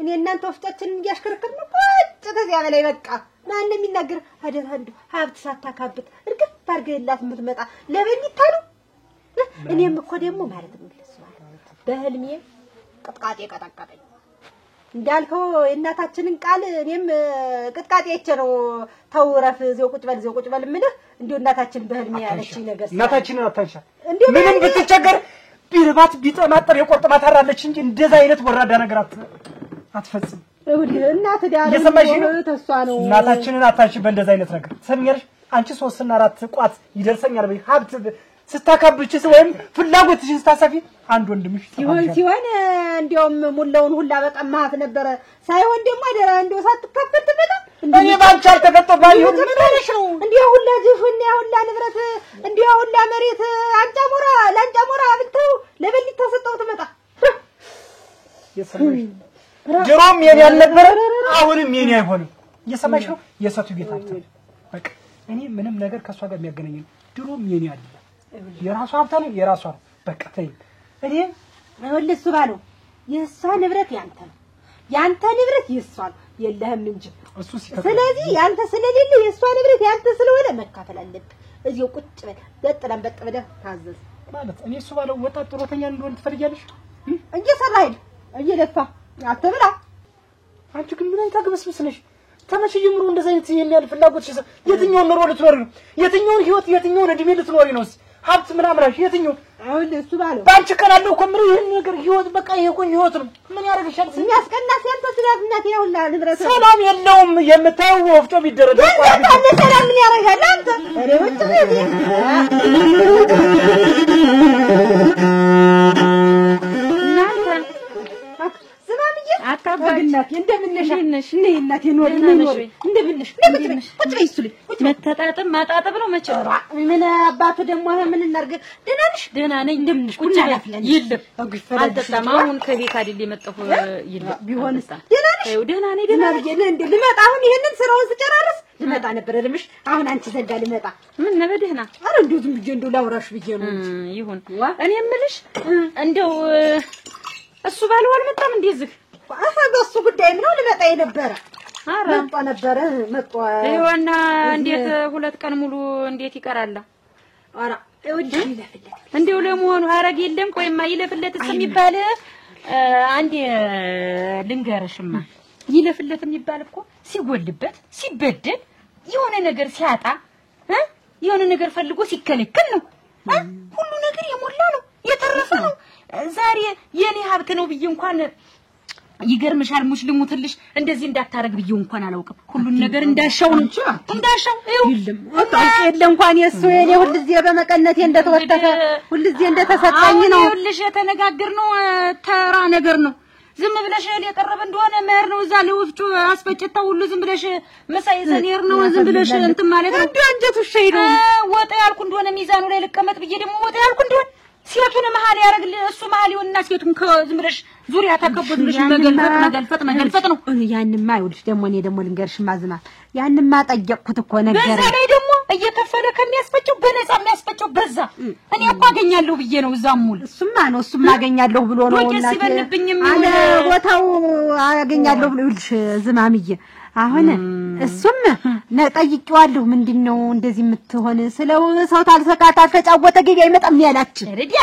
እኔ እናንተ ወፍጫችንን እያሽከረከርን ቁጭ ተዚያ በላይ በቃ ማን የሚናገር አደራ እንደው ሀብት ሳታካብት እርግፍ አርገላት የምትመጣ ለበኒታ ነው እኔም እኮ ደግሞ ማለት ነው በህልሜ ቅጥቃጤ ቀጠቀጠኝ እንዳልከው እናታችንን ቃል እኔም ቅጥቃጤ ነው ተውረፍ ዘው ቁጭ በል ምልህ እንዴ እናታችን በህልሜ ያለችኝ ነገር እናታችንን አታንሻ ምንም ብትቸገር ቢርባት ቢጠማጠር የቆርጥማት አራለች እንጂ እንደዛ አይነት ወራዳ ነገር አትፈጽም እናት ዳር ተሷ ነው እናታችንን አታንሺ በእንደዛ አይነት ነገር ሰምኛለሽ አንቺ 3 እና 4 ቋት ይደርሰኛል በይ ሀብት ስታካብችስ ወይም ፍላጎትሽን ስታሰፊ አንድ ወንድምሽ ሲሆን እንዲያውም ሙላውን ሁላ በቀማት ነበር ሳይሆን ደግሞ አደራ እንደው ሳትከፈት ትበላ እኔ ባንቺ አልተፈጠባኝ ይሁን ነው እንዲያው ሁላ ጅፍና ሁላ ንብረት እንዲያው ሁላ መሬት ላንጫሞራ ብትው ለበሊት ተሰጠው ትመጣ የሰማሽ ድሮም የኔ ያልነበረ አሁንም የኔ አይሆንም የሰማሽ ነው የሰቱ ቤት ሀብት በቃ እኔ ምንም ነገር ከሷ ጋር የሚያገናኝ ድሮም የኔ አይደለም የራሷ ሀብት ነው የራሷ ነው በቃ ተይ እኔ ወልሱ ባለው የሷ ንብረት ያንተ ንብረት የሷ ነው የለህም እንጂ እሱ ሲፈታ ስለዚህ ያንተ ስለሌለ የሷ ንብረት ያንተ ስለሆነ መካፈል አለብህ እዚው ቁጭ በል በጥበደ ታዘዝ ማለት እኔ እሱ ባለው ወጣት ጥሮተኛ እንደሆነ ትፈልጊያለሽ እንጂ ሰራይል እየለፋ አትብላ አንቺ ግን ምን አይታገበስብስ ነሽ ተመሽ ጀምሮ እንደዛ አይነት የሚያል ፍላጎትሽ የትኛውን ኑሮ ልትኖሪ ነው የትኛውን ህይወት የትኛውን እድሜ ልትኖሪ ነው ሀብት ምናምራሽ የትኛው አሁን እሱ ባለው ባንቺ ከናለው ኮምሩ ይሄን ነገር ህይወት በቃ ይሄን ህይወት ነው ምን ያደርግሻል የሚያስቀናስ ያንተ ስለፍናት ያውላ ንብረት ሰላም የለውም የምታየው ወፍጮ ቢደረግ አንተ ሰላም ምን ያደርጋል አንተ ወጭ አታባግናት እንደምንነሽ እኔ እናቴ ኖር እንደምንነሽ ቁጭ በይ እሱ ላይ መተጣጥም ማጣጥብ ነው መቼ ነው ምን አባቱ ደግሞ ምን እናርገ ደህና ነሽ ደህና ነኝ እንደምንሽ ቁጭ አላፍለን ይልም አልጠጣም አሁን ከቤት አይደል የመጣሁ ይልም ቢሆንስ ደህና ነሽ ደህና ነኝ ደህና ነኝ እንዴ ልመጣ አሁን ይሄንን ስራውን ስጨራርስ ልመጣ ነበር ልምሽ አሁን አንቺ ዘንዳ ልመጣ ምን ነበደህና አረ እንደው ዝም ብዬ እንደው ላውራሽ ብዬ ነው ይሁን እኔ የምልሽ እንደው እሱ ባለው አልመጣም እንደዚህ አፈገሱ ጉዳይ ነው ልመጣ የነበረ መጣ ነበር መጣ ይዋና እንዴት ሁለት ቀን ሙሉ እንዴት ይቀራል አራ ይለፍለት እንደው ለመሆኑ ሐረግ የለም ቆይማ ይለፍለትስ የሚባል አንዴ ልንገርሽማ ይለፍለት የሚባል እኮ ሲጎልበት ሲበደል የሆነ ነገር ሲያጣ የሆነ ነገር ፈልጎ ሲከለከል ነው ሁሉ ነገር የሞላ ነው የተረፈ ነው ዛሬ የኔ ሀብት ነው ብዬ እንኳን ይገርምሻል ሙስሊሙ ትልሽ እንደዚህ እንዳታረግ ብዬው እንኳን አላውቅም ሁሉን ነገር እንዳሻው ነው እንዳሻው ይልም ወጣው የለ እንኳን የሱ የኔ ሁልጊዜ በመቀነቴ እንደተወተፈ ሁልጊዜ እንደተሰጠኝ ነው ሁልሽ የተነጋገርነው ተራ ነገር ነው ዝም ብለሽ የቀረበ እንደሆነ መህር ነው እዛ ለወፍጮ አስፈጭታው ሁሉ ዝም ብለሽ መሳይ ዘኔር ነው ዝም ብለሽ እንትን ማለት ነው እንዴ አንጀቱ ሸይዶ ወጣ ያልኩ እንደሆነ ሚዛኑ ላይ ልቀመጥ ብዬ ደግሞ ወጣ ያልኩ እንደሆነ ሴቱን መሃል ያረግል እሱ መሃል ይሆንና ሴቱን ከዝም ብለሽ ዙሪያ ተከቦት ብለሽ መገልፈጥ ነው ያንማ ይኸውልሽ ደግሞ እኔ ደግሞ ልንገርሽ ማዝናት ያንማ ጠየቅኩት እኮ ነገር በዛ ላይ ደግሞ እየከፈለ ከሚያስፈጨው በነፃ የሚያስፈጨው በዛ እኔ አባገኛለሁ ብዬ ነው እዛም ሙሉ እሱማ አገኛለሁ ብሎ ነው እናቴ አለ ቦታው አገኛለሁ ብሎ ይልሽ ዝማምዬ አሁን እሱም ጠይቄዋለሁ ምንድነው እንደዚህ የምትሆን ስለው ሰው ታልሰቃታ ተጫወተ ገበያ አይመጣም ያላችሁ ረዲያ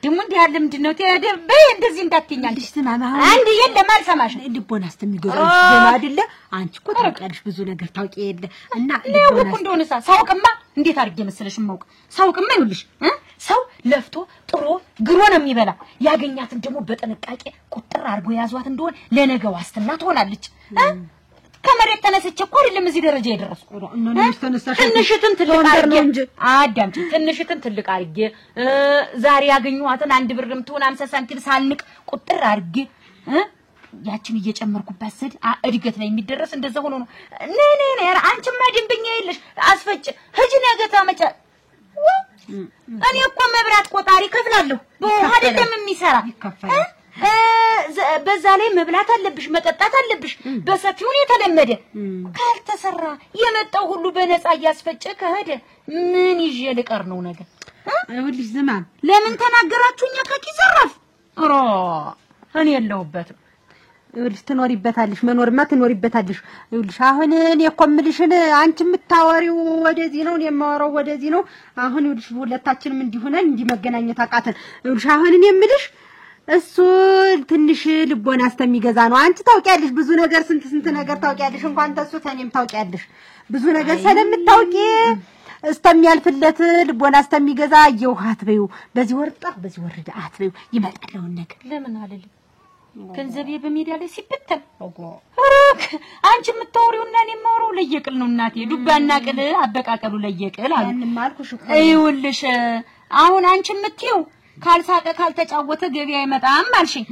ደሞ እንዴ ያለ ምንድነው ተደበይ እንደዚህ እንዳትኛልሽ ስማማ አንድ የለም አልሰማሽ ልቦና አስተሚገዛው ገና አይደለ አንቺ እኮ ታውቂያለሽ ብዙ ነገር ታውቂ የለ እና ልቦና እንደሆነ ሳውቅማ እንዴት አድርጌ መሰለሽ ማውቅ ሳውቅማ ይኸውልሽ ሰው ለፍቶ ጥሮ ግሮ ነው የሚበላ ያገኛትን ደግሞ በጥንቃቄ ቁጥር አድርጎ ያዟት እንደሆነ ለነገ ዋስትና ትሆናለች ከመሬት ተነስቼ እኮ አይደለም እዚህ ደረጃ የደረስኩ ትንሽትን ትልቅ አድርጌ አዳምጪ ትንሽትን ትልቅ አድርጌ ዛሬ ያገኘኋትን 1 ብርም ትሆን 50 ሳንቲም ሳልንቅ ቁጥር አድርጌ ያችን እየጨመርኩባት ሰድ እድገት ላይ የሚደረስ እንደዛ ሆኖ ነው ነይ አንቺማ ድንብኛ የለሽ አስፈጭ ሂጂ ነገ ታመጫ እኔ እኮ መብራት ቆጣሪ ከፍላለሁ አይደለም የሚሰራ በዛ ላይ መብላት አለብሽ መጠጣት አለብሽ በሰፊው የተለመደ ካልተሰራ የመጣው ሁሉ በነፃ ያስፈጨ ከሄደ ምን ይዤ ልቀር ነው ነገር ይኸውልሽ ዝማም ለምን ተናገራችሁኛ ከኪዘራፍ ኦሮ እኔ የለውበትም ይኸውልሽ ትኖሪበታለሽ መኖርማ ትኖሪበታለሽ ይኸውልሽ አሁን እኔ እኮ የምልሽን አንቺ የምታወሪው ወደዚህ ነው እኔ የማወራው ወደዚህ ነው አሁን ይኸውልሽ ሁለታችንም እንዲሆነን እንዲመገናኘት አቃተን ይኸውልሽ አሁን እኔ የምልሽ እሱ ትንሽ ልቦና አስተሚገዛ ነው አንቺ ታውቂያለሽ ብዙ ነገር ስንት ነገር ታውቂያለሽ እንኳን ተሱ ተኔም ታውቂያለሽ ብዙ ነገር ስለምታውቂ እስተሚያልፍለት ልቦና አስተሚገዛ የውሃት በዩ በዚህ ወርጣ በዚህ ወርዳ አትበዩ ይመጣለው ነገር ለምን አለልኝ ገንዘቤ በሜዳ ላይ ሲበተን አንቺ የምታወሪውና እኔ የማወራው ለየቅል ነው እናቴ። ዱባና ቅል አበቃቀሉ ለየቅል አሉ። ይኸውልሽ አሁን አንቺ የምትይው ካልሳቀ ካልተጫወተ ገበያ አይመጣም አልሽኝ።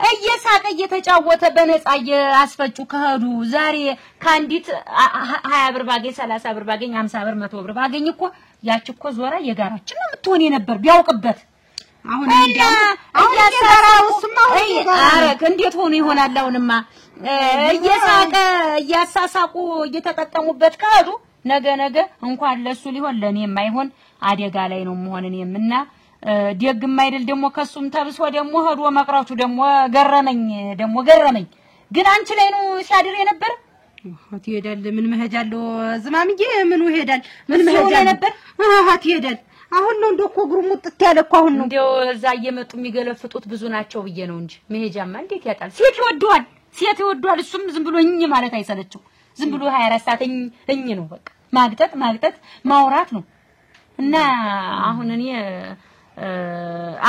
እየሳቀ እየተጫወተ በነፃ ያስፈጩ ከሄዱ ዛሬ ካንዲት 20 ብር ባገኝ 30 ብር ባገኝ 50 ብር 100 ብር ባገኝ እኮ ያቺ እኮ ዞራ የጋራችን ነው የምትሆን የነበር ቢያውቅበት። አሁን ያሳራውስማ አረክ እንዴት ሆኖ ይሆናል? አሁንማ እየሳቀ እያሳሳቁ እየተጠቀሙበት ከሄዱ ነገ እንኳን ለሱ ሊሆን ለኔ የማይሆን አደጋ ላይ ነው መሆን እኔምና ደግም አይደል ደሞ ከሱም ተብሶ ደሞ ሄዶ መቅራቱ ደሞ ገረመኝ ግን አንቺ ላይ ነው ሲያድር የነበር ሀት ይሄዳል ምን መሄጃለው ዝማምዬ ምን ይሄዳል ምን መሄጃ ነበር ሀት ይሄዳል አሁን ነው እንደኮ ግሩሙጥት ያለኮ አሁን ነው እንደው እዛ እየመጡ የሚገለፍጡት ብዙ ናቸው ብዬ ነው እንጂ መሄጃማ እንዴት ያጣል ሴት ይወዷል እሱም ዝም ብሎ እኝ ማለት አይሰለችው ዝም ብሎ 24 ሰዓት እኝ ነው በቃ ማግጠት ማውራት ነው እና አሁን እኔ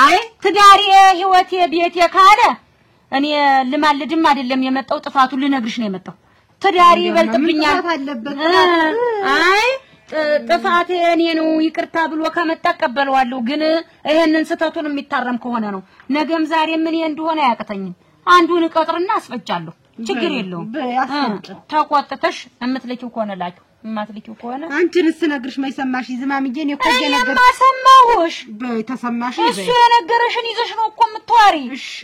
አይ ትዳሬ ህይወቴ ቤቴ ካለ እኔ ልማልድም አይደለም የመጣው ጥፋቱን ልነግርሽ ነው የመጣው ትዳሬ ይበልጥብኛል አይ ጥፋቴ እኔ ነው ይቅርታ ብሎ ከመጣ ቀበለዋለሁ ግን ይሄንን ስተቱን የሚታረም ከሆነ ነው ነገም ዛሬም ምን እንደሆነ ያቀተኝም አንዱን ቀጥርና አስፈጫለሁ ችግር የለውም ተቆጥተሽ እምትልኪው ከሆነ ላኪው ማትልኪው ከሆነ አንቺንስ ነግርሽ ማይሰማሽ ዝማምዬ ነው እኮ የነገር ማሰማውሽ በተሰማሽ እሱ የነገረሽን ይዘሽ ነው እኮ የምትዋሪ እሺ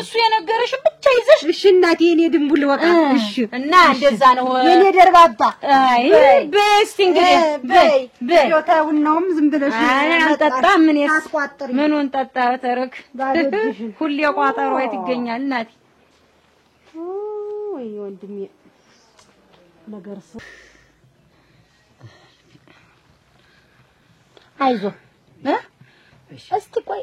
እሱ የነገረሽን ብቻ ይዘሽ እሺ እናቴ እኔ ድንቡል ወጣ እሺ እና እንደዛ ነው የኔ ደርባባ አይ በስቲ እንግዲህ በይ ዮታውንም ዝም ብለሽ አልጠጣም ምኑን ጠጣ ተረክ ሁሌ ቋጠሮ ይትገኛል እናቴ ወይ ወንድሜ ነገርስ አይዞ እስቲ ቆይ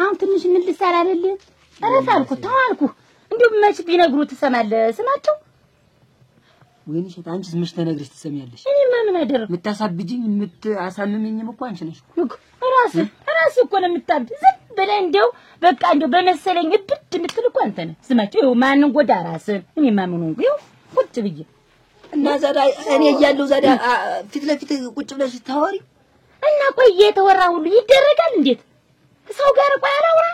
አሁን ትንሽ ምን ልሰራ አይደል አረፋልኩ ተዋልኩ እንዴው መች ቢነግሩ ትሰማለህ ስማቸው ወይንሽ አንቺስ ምሽ ተነግርሽ ትሰሚያለሽ እኔ ምን አደረኩ ምታሳብጂኝ ምታሳምመኝም እኮ አንቺ ነሽ ራስ እኮ ነው የምታብድ ዝም ብለህ እንደው በቃ እንደው በመሰለኝ እብድ የምትል እኮ አንተ ነህ ስማቸው ይኸው ማንን ጎዳ ራስህ እኔ ማምን ሆንኩ ይኸው ቁጭ ብዬ እና ዛሬ እኔ እያለሁ ዛሬ ፊት ለፊት ቁጭ ብለሽ ታወሪ እና ቆይ የተወራ ሁሉ ይደረጋል እንዴት ሰው ጋር ቆይ አላውራ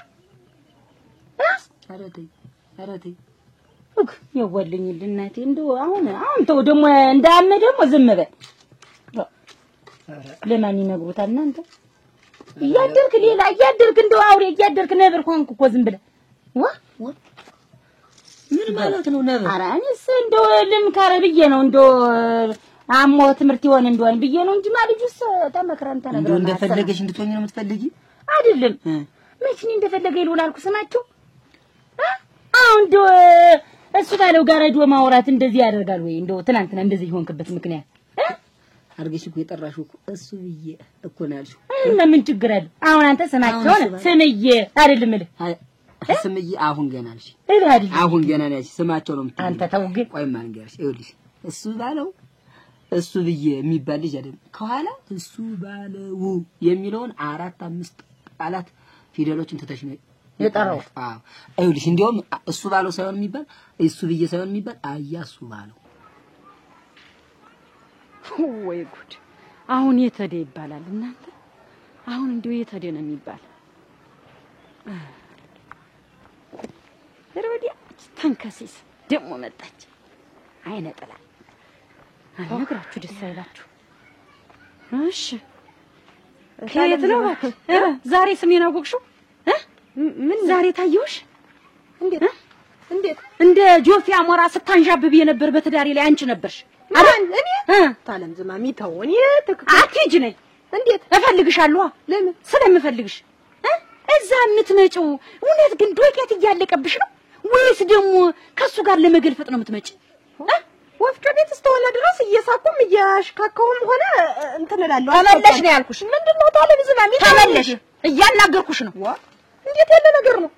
አረተይ ይወልኝ ልናቴ እንደው አሁን ተው ደሞ እንዳመ ደሞ ዝም በል ለማን ይነግሩታል እናንተ እያደርክ ሌላ እያደርክ እንደው አውሬ እያደርክ ነበር ሆንኩ እኮ ዝም ብለህ ዋ ምን ማለት ነው ነበር ኧረ እኔስ እንደው ልምከር ብዬ ነው እንደው አሞ ትምህርት ይሆን እንደሆነ ብዬ ነው እንጂ ማልጁስ ተመክረን ተነግረን እንደፈለገሽ እንድትሆኝ ነው የምትፈልጊ አይደለም መቼ እንደፈለገ ይሉን አልኩ ስማቸው አሁን እንደው እሱ ባለው ጋር ሄዶ ማውራት እንደዚህ ያደርጋል ወይ እንደው ትናንትና እንደዚህ ይሆንክበት ምክንያት አርገሽ እኮ የጠራሽው እሱ ብዬ እኮ ነው ያልሽው እና ምን ችግር አለ አሁን አንተ ስማቸው ነው ስምዬ አይደለም ልህ ስምዬ አሁን ገና አልሽ አሁን ገና ነው ያልሽ ስማቸው ነው የምትለው አንተ ተው ግን ቆይ ማን ገርሽ ይኸውልሽ እሱ ባለው እሱ ብዬ የሚባል ልጅ አይደለም ከኋላ እሱ ባለው የሚለውን 4-5 ቃላት ፊደሎችን ተተሽ ነው የጠራው አዎ አይውልሽ እንዲያውም እሱ ባለው ሳይሆን የሚባል እሱ ብዬ ሳይሆን የሚባል አያሱ ባለው ወይ ጉድ አሁን የተደ ይባላል እናንተ አሁን እንዲው የተደ ነው የሚባል ረውዲያ ተንከሲስ ደሞ መጣች አይነ ጥላ አነግራችሁ ደስ አይላችሁ እሺ ከየት ነው ዛሬ ስሜን አወቅሽው ምን ዛሬ ታየውሽ እንዴት እንደ ጆፊ አሞራ ስታንዣብብ የነበር በትዳሬ ላይ አንቺ ነበርሽ አይደል እኔ ታለም ዝማሚ ተው እኔ አትሂጂ ነኝ እንዴት እፈልግሻለሁ ለምን ስለምፈልግሽ እዛ የምትመጪው እውነት ግን ዶቄት እያለቀብሽ ነው ወይስ ደግሞ ከሱ ጋር ለመገልፈጥ ነው የምትመጪ ወፍጮ ቤት ስተወለ ድረስ እየሳኩም እያሽካከውም ሆነ እንትን እላለሁ ተመለሽ ነው ያልኩሽ ምንድነው ታለም ዝማሚ ተመለሽ እያናገርኩሽ ነው እንዴት ያለ ነገር ነው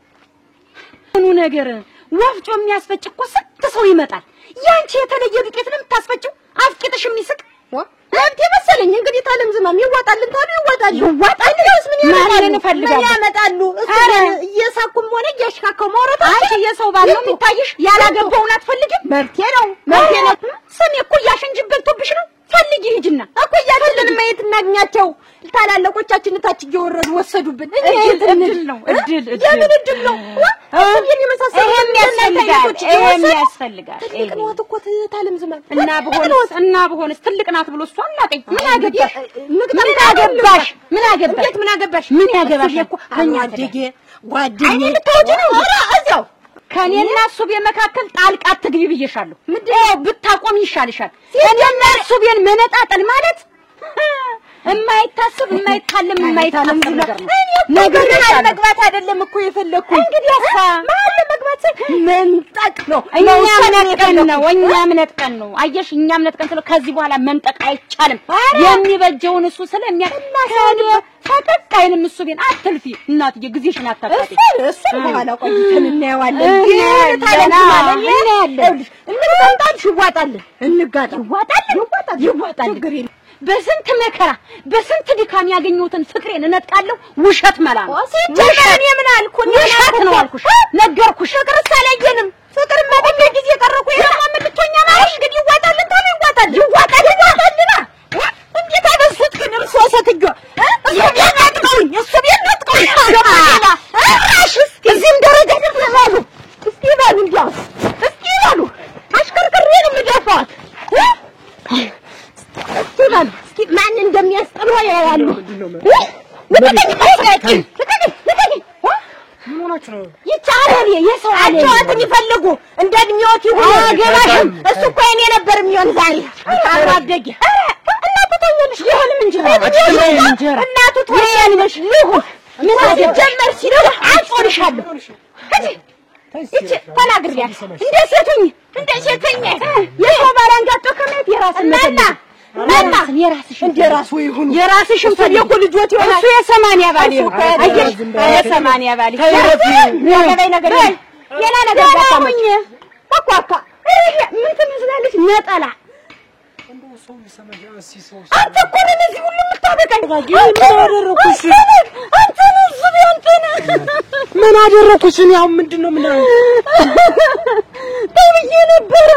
እኑ ነገር ወፍጮ የሚያስፈጭ እኮ ስንት ሰው ይመጣል ያንቺ የተለየ ዱቄት ነው የምታስፈጭው አፍቂጥሽ የሚስቅ መብት መሰለኝ እንግዲህ ታለም ዝማም ይዋጣልን ታሉ ይዋጣሉ ምን ያመጣሉ እየሳኩም ሆነ እያሽካከው ማውራት አንቺ የሰው ባል ነው የሚታይሽ ያላገባውን አትፈልጊም መብቴ ነው ስሜ እኮ ያሽንጅበልቶብሽ ነው ፈልጊ ሂጂና እኮ ያችንን ማየት እናግኛቸው ታላለቆቻችን ታች እየወረዱ ወሰዱብን እድል ነው የምን እድል ነው እሱን የመሳሰሉ ይሄም ያስፈልጋል ትልቅናት እኮ ታለም ዝማም እና በሆነስ ትልቅ ናት ብሎ እሷ አላቀኝ ምን ያገባሽ እኮ ጓደኛዬ ልታወጪ ነው እዛው ከኔና እሱ በመካከል ጣልቃ አትግቢ ብዬሻለሁ ምንድነው ብታቆም ይሻልሻል እኔና እሱ በን መነጣጠል ማለት የማይታሰብ የማይታለም ነገር መግባት አይደለም እኮ የፈለኩ እንግዲህ አሳ ማለት መግባት መንጠቅ ነው እኛም ነጥቀን ነው አየሽ እኛም ነጥቀን ስለ ከዚህ በኋላ መንጠቅ አይቻልም የሚበጀውን እሱ ስለሚያከለ ፈቀቃይንም እሱ ግን አትልፊ እናትዬ ጊዜሽን አታጣቂ እሱ በኋላ ቆይተን እናያለን ግን ታለም ማለት እናያለን እንግዲህ ይዋጣልን ይዋጣልን በስንት መከራ በስንት ድካም ያገኘሁትን ፍቅሬን እነጥቃለሁ ውሸት መላ ነው ሲጀመር ምን አልኩኝ ውሸት ነው አልኩሽ ነገርኩሽ ፍቅር ሳላየንም ፍቅር ማበለ ጊዜ ቀረኩ የማምልቶኛ ማለት እንግዲህ ይዋጣልን ታዲያ ይዋጣልና እንዴት አበሱት ግን እርሶ ሰትጆ እሱ ቢነጥቀውኝ እዚህም ደረጃ ደርሰናሉ እስኪ ባሉ እንዲያው እስኪ ባሉ አሽከርክሬ ነው የምደፋት እስኪ ማን እንደሚያስጠሩ ያያሉ ይቻላል የሰው አጫዋትን ይፈልጉ እንደ እድሜዎት ይሁን አገባሽም እሱ እኮ የኔ ነበር የሚሆን ዛሬ አራደግ እናቱ ተወልሽ ይሁንም እንጂ እናቱ ተወልሽ ይሁን ምን አጀመር ሲሉ አጾልሻለሁ እቺ ተናግሪያል እንደ ሴተኛ የሰው ባላንጋጦ ከመት የራስን ማማ የራስሽ እንደራሱ ይሁን የራስሽን ፈለኩ ልጆት ይሆናል እሱ የሰማንያ ባል ይሆናል አየሽ የሰማንያ ባል ያገባይ ነገር የላ ነገር ጋጣመኝ አቋቋ ምን ትመስላለች ነጠላ እንደው ሰው ይሰማሽ ሲሰው አንተ እኮ ነህ እዚህ ሁሉ የምታበቃኝ ምን አደረኩሽ እኔ አሁን ምንድነው ምን ተብዬ ነበር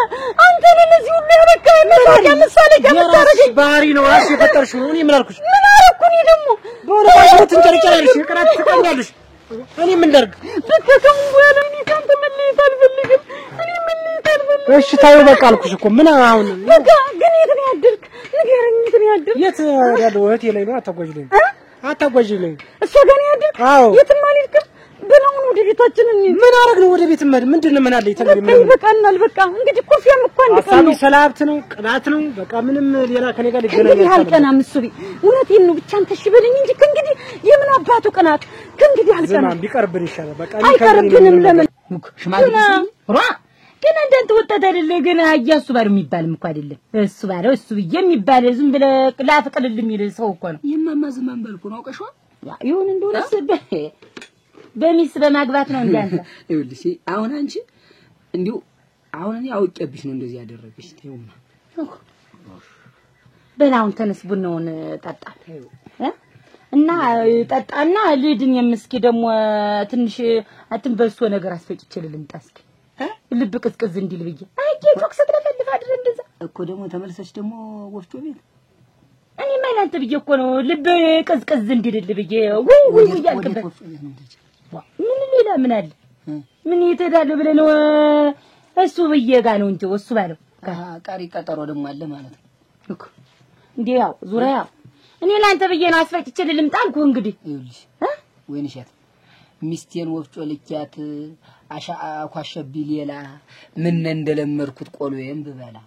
አንተ ነህ እዚህ ሁሉ ያበቃኝ መሳቂያ ምሳሌ ከምታረገኝ ባህሪ ነው ራስ የፈጠርሽው እኔ ምን አልኩሽ ምን አረኩኝ ደግሞ በወራው ትንጨርጨራለሽ ይቅራት ትቀኛለሽ እኔ ምን ላድርግ ተከተም ወለም ይካንተ መለየት አልፈልግም እኔ መለየት አልፈልግም እሺ ታዩ በቃ አልኩሽ እኮ ምን አሁን በቃ ግን የት ነው ያደርክ ንገረኝ የት ነው ያደርክ የት ያለው እህቴ ላይ ነው አታጓዥልኝ እሷ ጋር ነው ያደርክ የትም አልሄድክም በላውን ወደ ቤታችን ምን አረግ ነው ወደ ቤት መድ ምንድነው ምን አለ ይተገኝ በቃናል በቃ እንግዲህ ኮፊያም እኮ አንቀን ነው ሰላብት ነው ቅናት ነው በቃ ምንም ሌላ ከኔ ጋር ሊገናኝ አይደለም አልቀናም እሱ እውነቴን ነው ብቻ አንተ ሽበልኝ እንጂ ከእንግዲህ የምን አባቱ ቅናት ከእንግዲህ አልቀናም ዘማን ቢቀርብን ይሻላል በቃ አይቀርብንም ለምን ሽማግሌ ራ ግን አንተ ወጣት አይደለ ግን አያሱ ባር የሚባልም እኮ አይደለም እሱ ባለው እሱ የሚባል ዝም ብለ ላፍቅልል የሚል ሰው እኮ ነው የማማ ዘማን ባልኩ ነው አውቀሽው ይሁን እንደሆነስ በሚስ በማግባት ነው እንዴ ይኸውልሽ አሁን አንቺ እንዲሁ አሁን እኔ አውቄብሽ ነው እንደዚህ ያደረግሽ ተይውማ በላውን ተነስ ቡናውን ጠጣ እና ጠጣና ልድን የምስኪ ደግሞ ትንሽ አትንበልሶ ነገር አስፈጭችልል እንጣስኪ ልብ ቅዝቅዝ እንዲል ብዬ አይ ቶክስ ተለፈልፍ አድረ እንደዛ እኮ ደግሞ ተመልሰሽ ደግሞ ወፍጮ ቤት እኔ ማይላንተ ብዬ እኮ ነው ልብ ቅዝቅዝ እንዲል ብዬ ወይ ያልከበት ምን ሌላ ምን አለ ምን ይተዳለ ብለ ነው እሱ ብዬ ጋር ነው እንጂ እሱ ባለው ቃሪ ቀጠሮ ደግሞ አለ ማለት ነው እኮ እንዴው ዙሪያ እኔ ላንተ ብዬ ነው አስፈጭችልል ልምጣልኩ እንግዲህ ይኸውልሽ ወይንሻት ሚስቴን ወፍጮ ልኪያት አኳሸቢ ሌላ ምን እንደለመርኩት ቆሎዬን ብበላ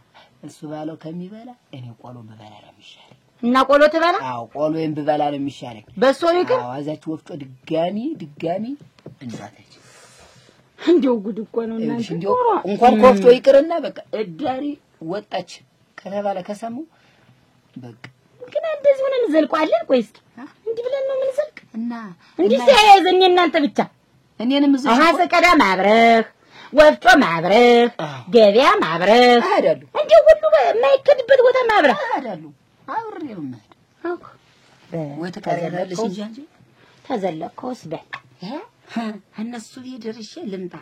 እሱ ባለው ከሚበላ እኔ ቆሎ ብበላ ነው የሚሻለኝ እና ቆሎ ትበላ አዎ ቆሎዬን ብበላ ነው የሚሻለኝ በሶ ይከ አዋዛች ወፍጮ ድጋሚ እንዛተች እንደው ጉድ እኮ ነው እናንተ እንደው እንኳን ወፍጮ ይቅርና በቃ እዳሪ ወጣች ከተባለ ከሰሙ በቃ ግን እንደዚህ ሆነን ዘልቋለን ቆይስ እንዲህ ብለን ነው ምን ዘልቅ እና እንዲህ ሲያያዘኝ እናንተ ብቻ እኔንም እዚህ አሃዘቀዳ ማብረህ ወፍጮ ማብረህ ገበያ ማብረህ አዳሉ እንዴ ሁሉ የማይከድበት ቦታ ማብረህ አዳሉ አብሬ ነው የምሄድ። አውቅ ወይ ተቀረለልሽ እንጂ አንቺ ተዘለቅከውስ በል እነሱ ቤት ደርሼ ልምጣ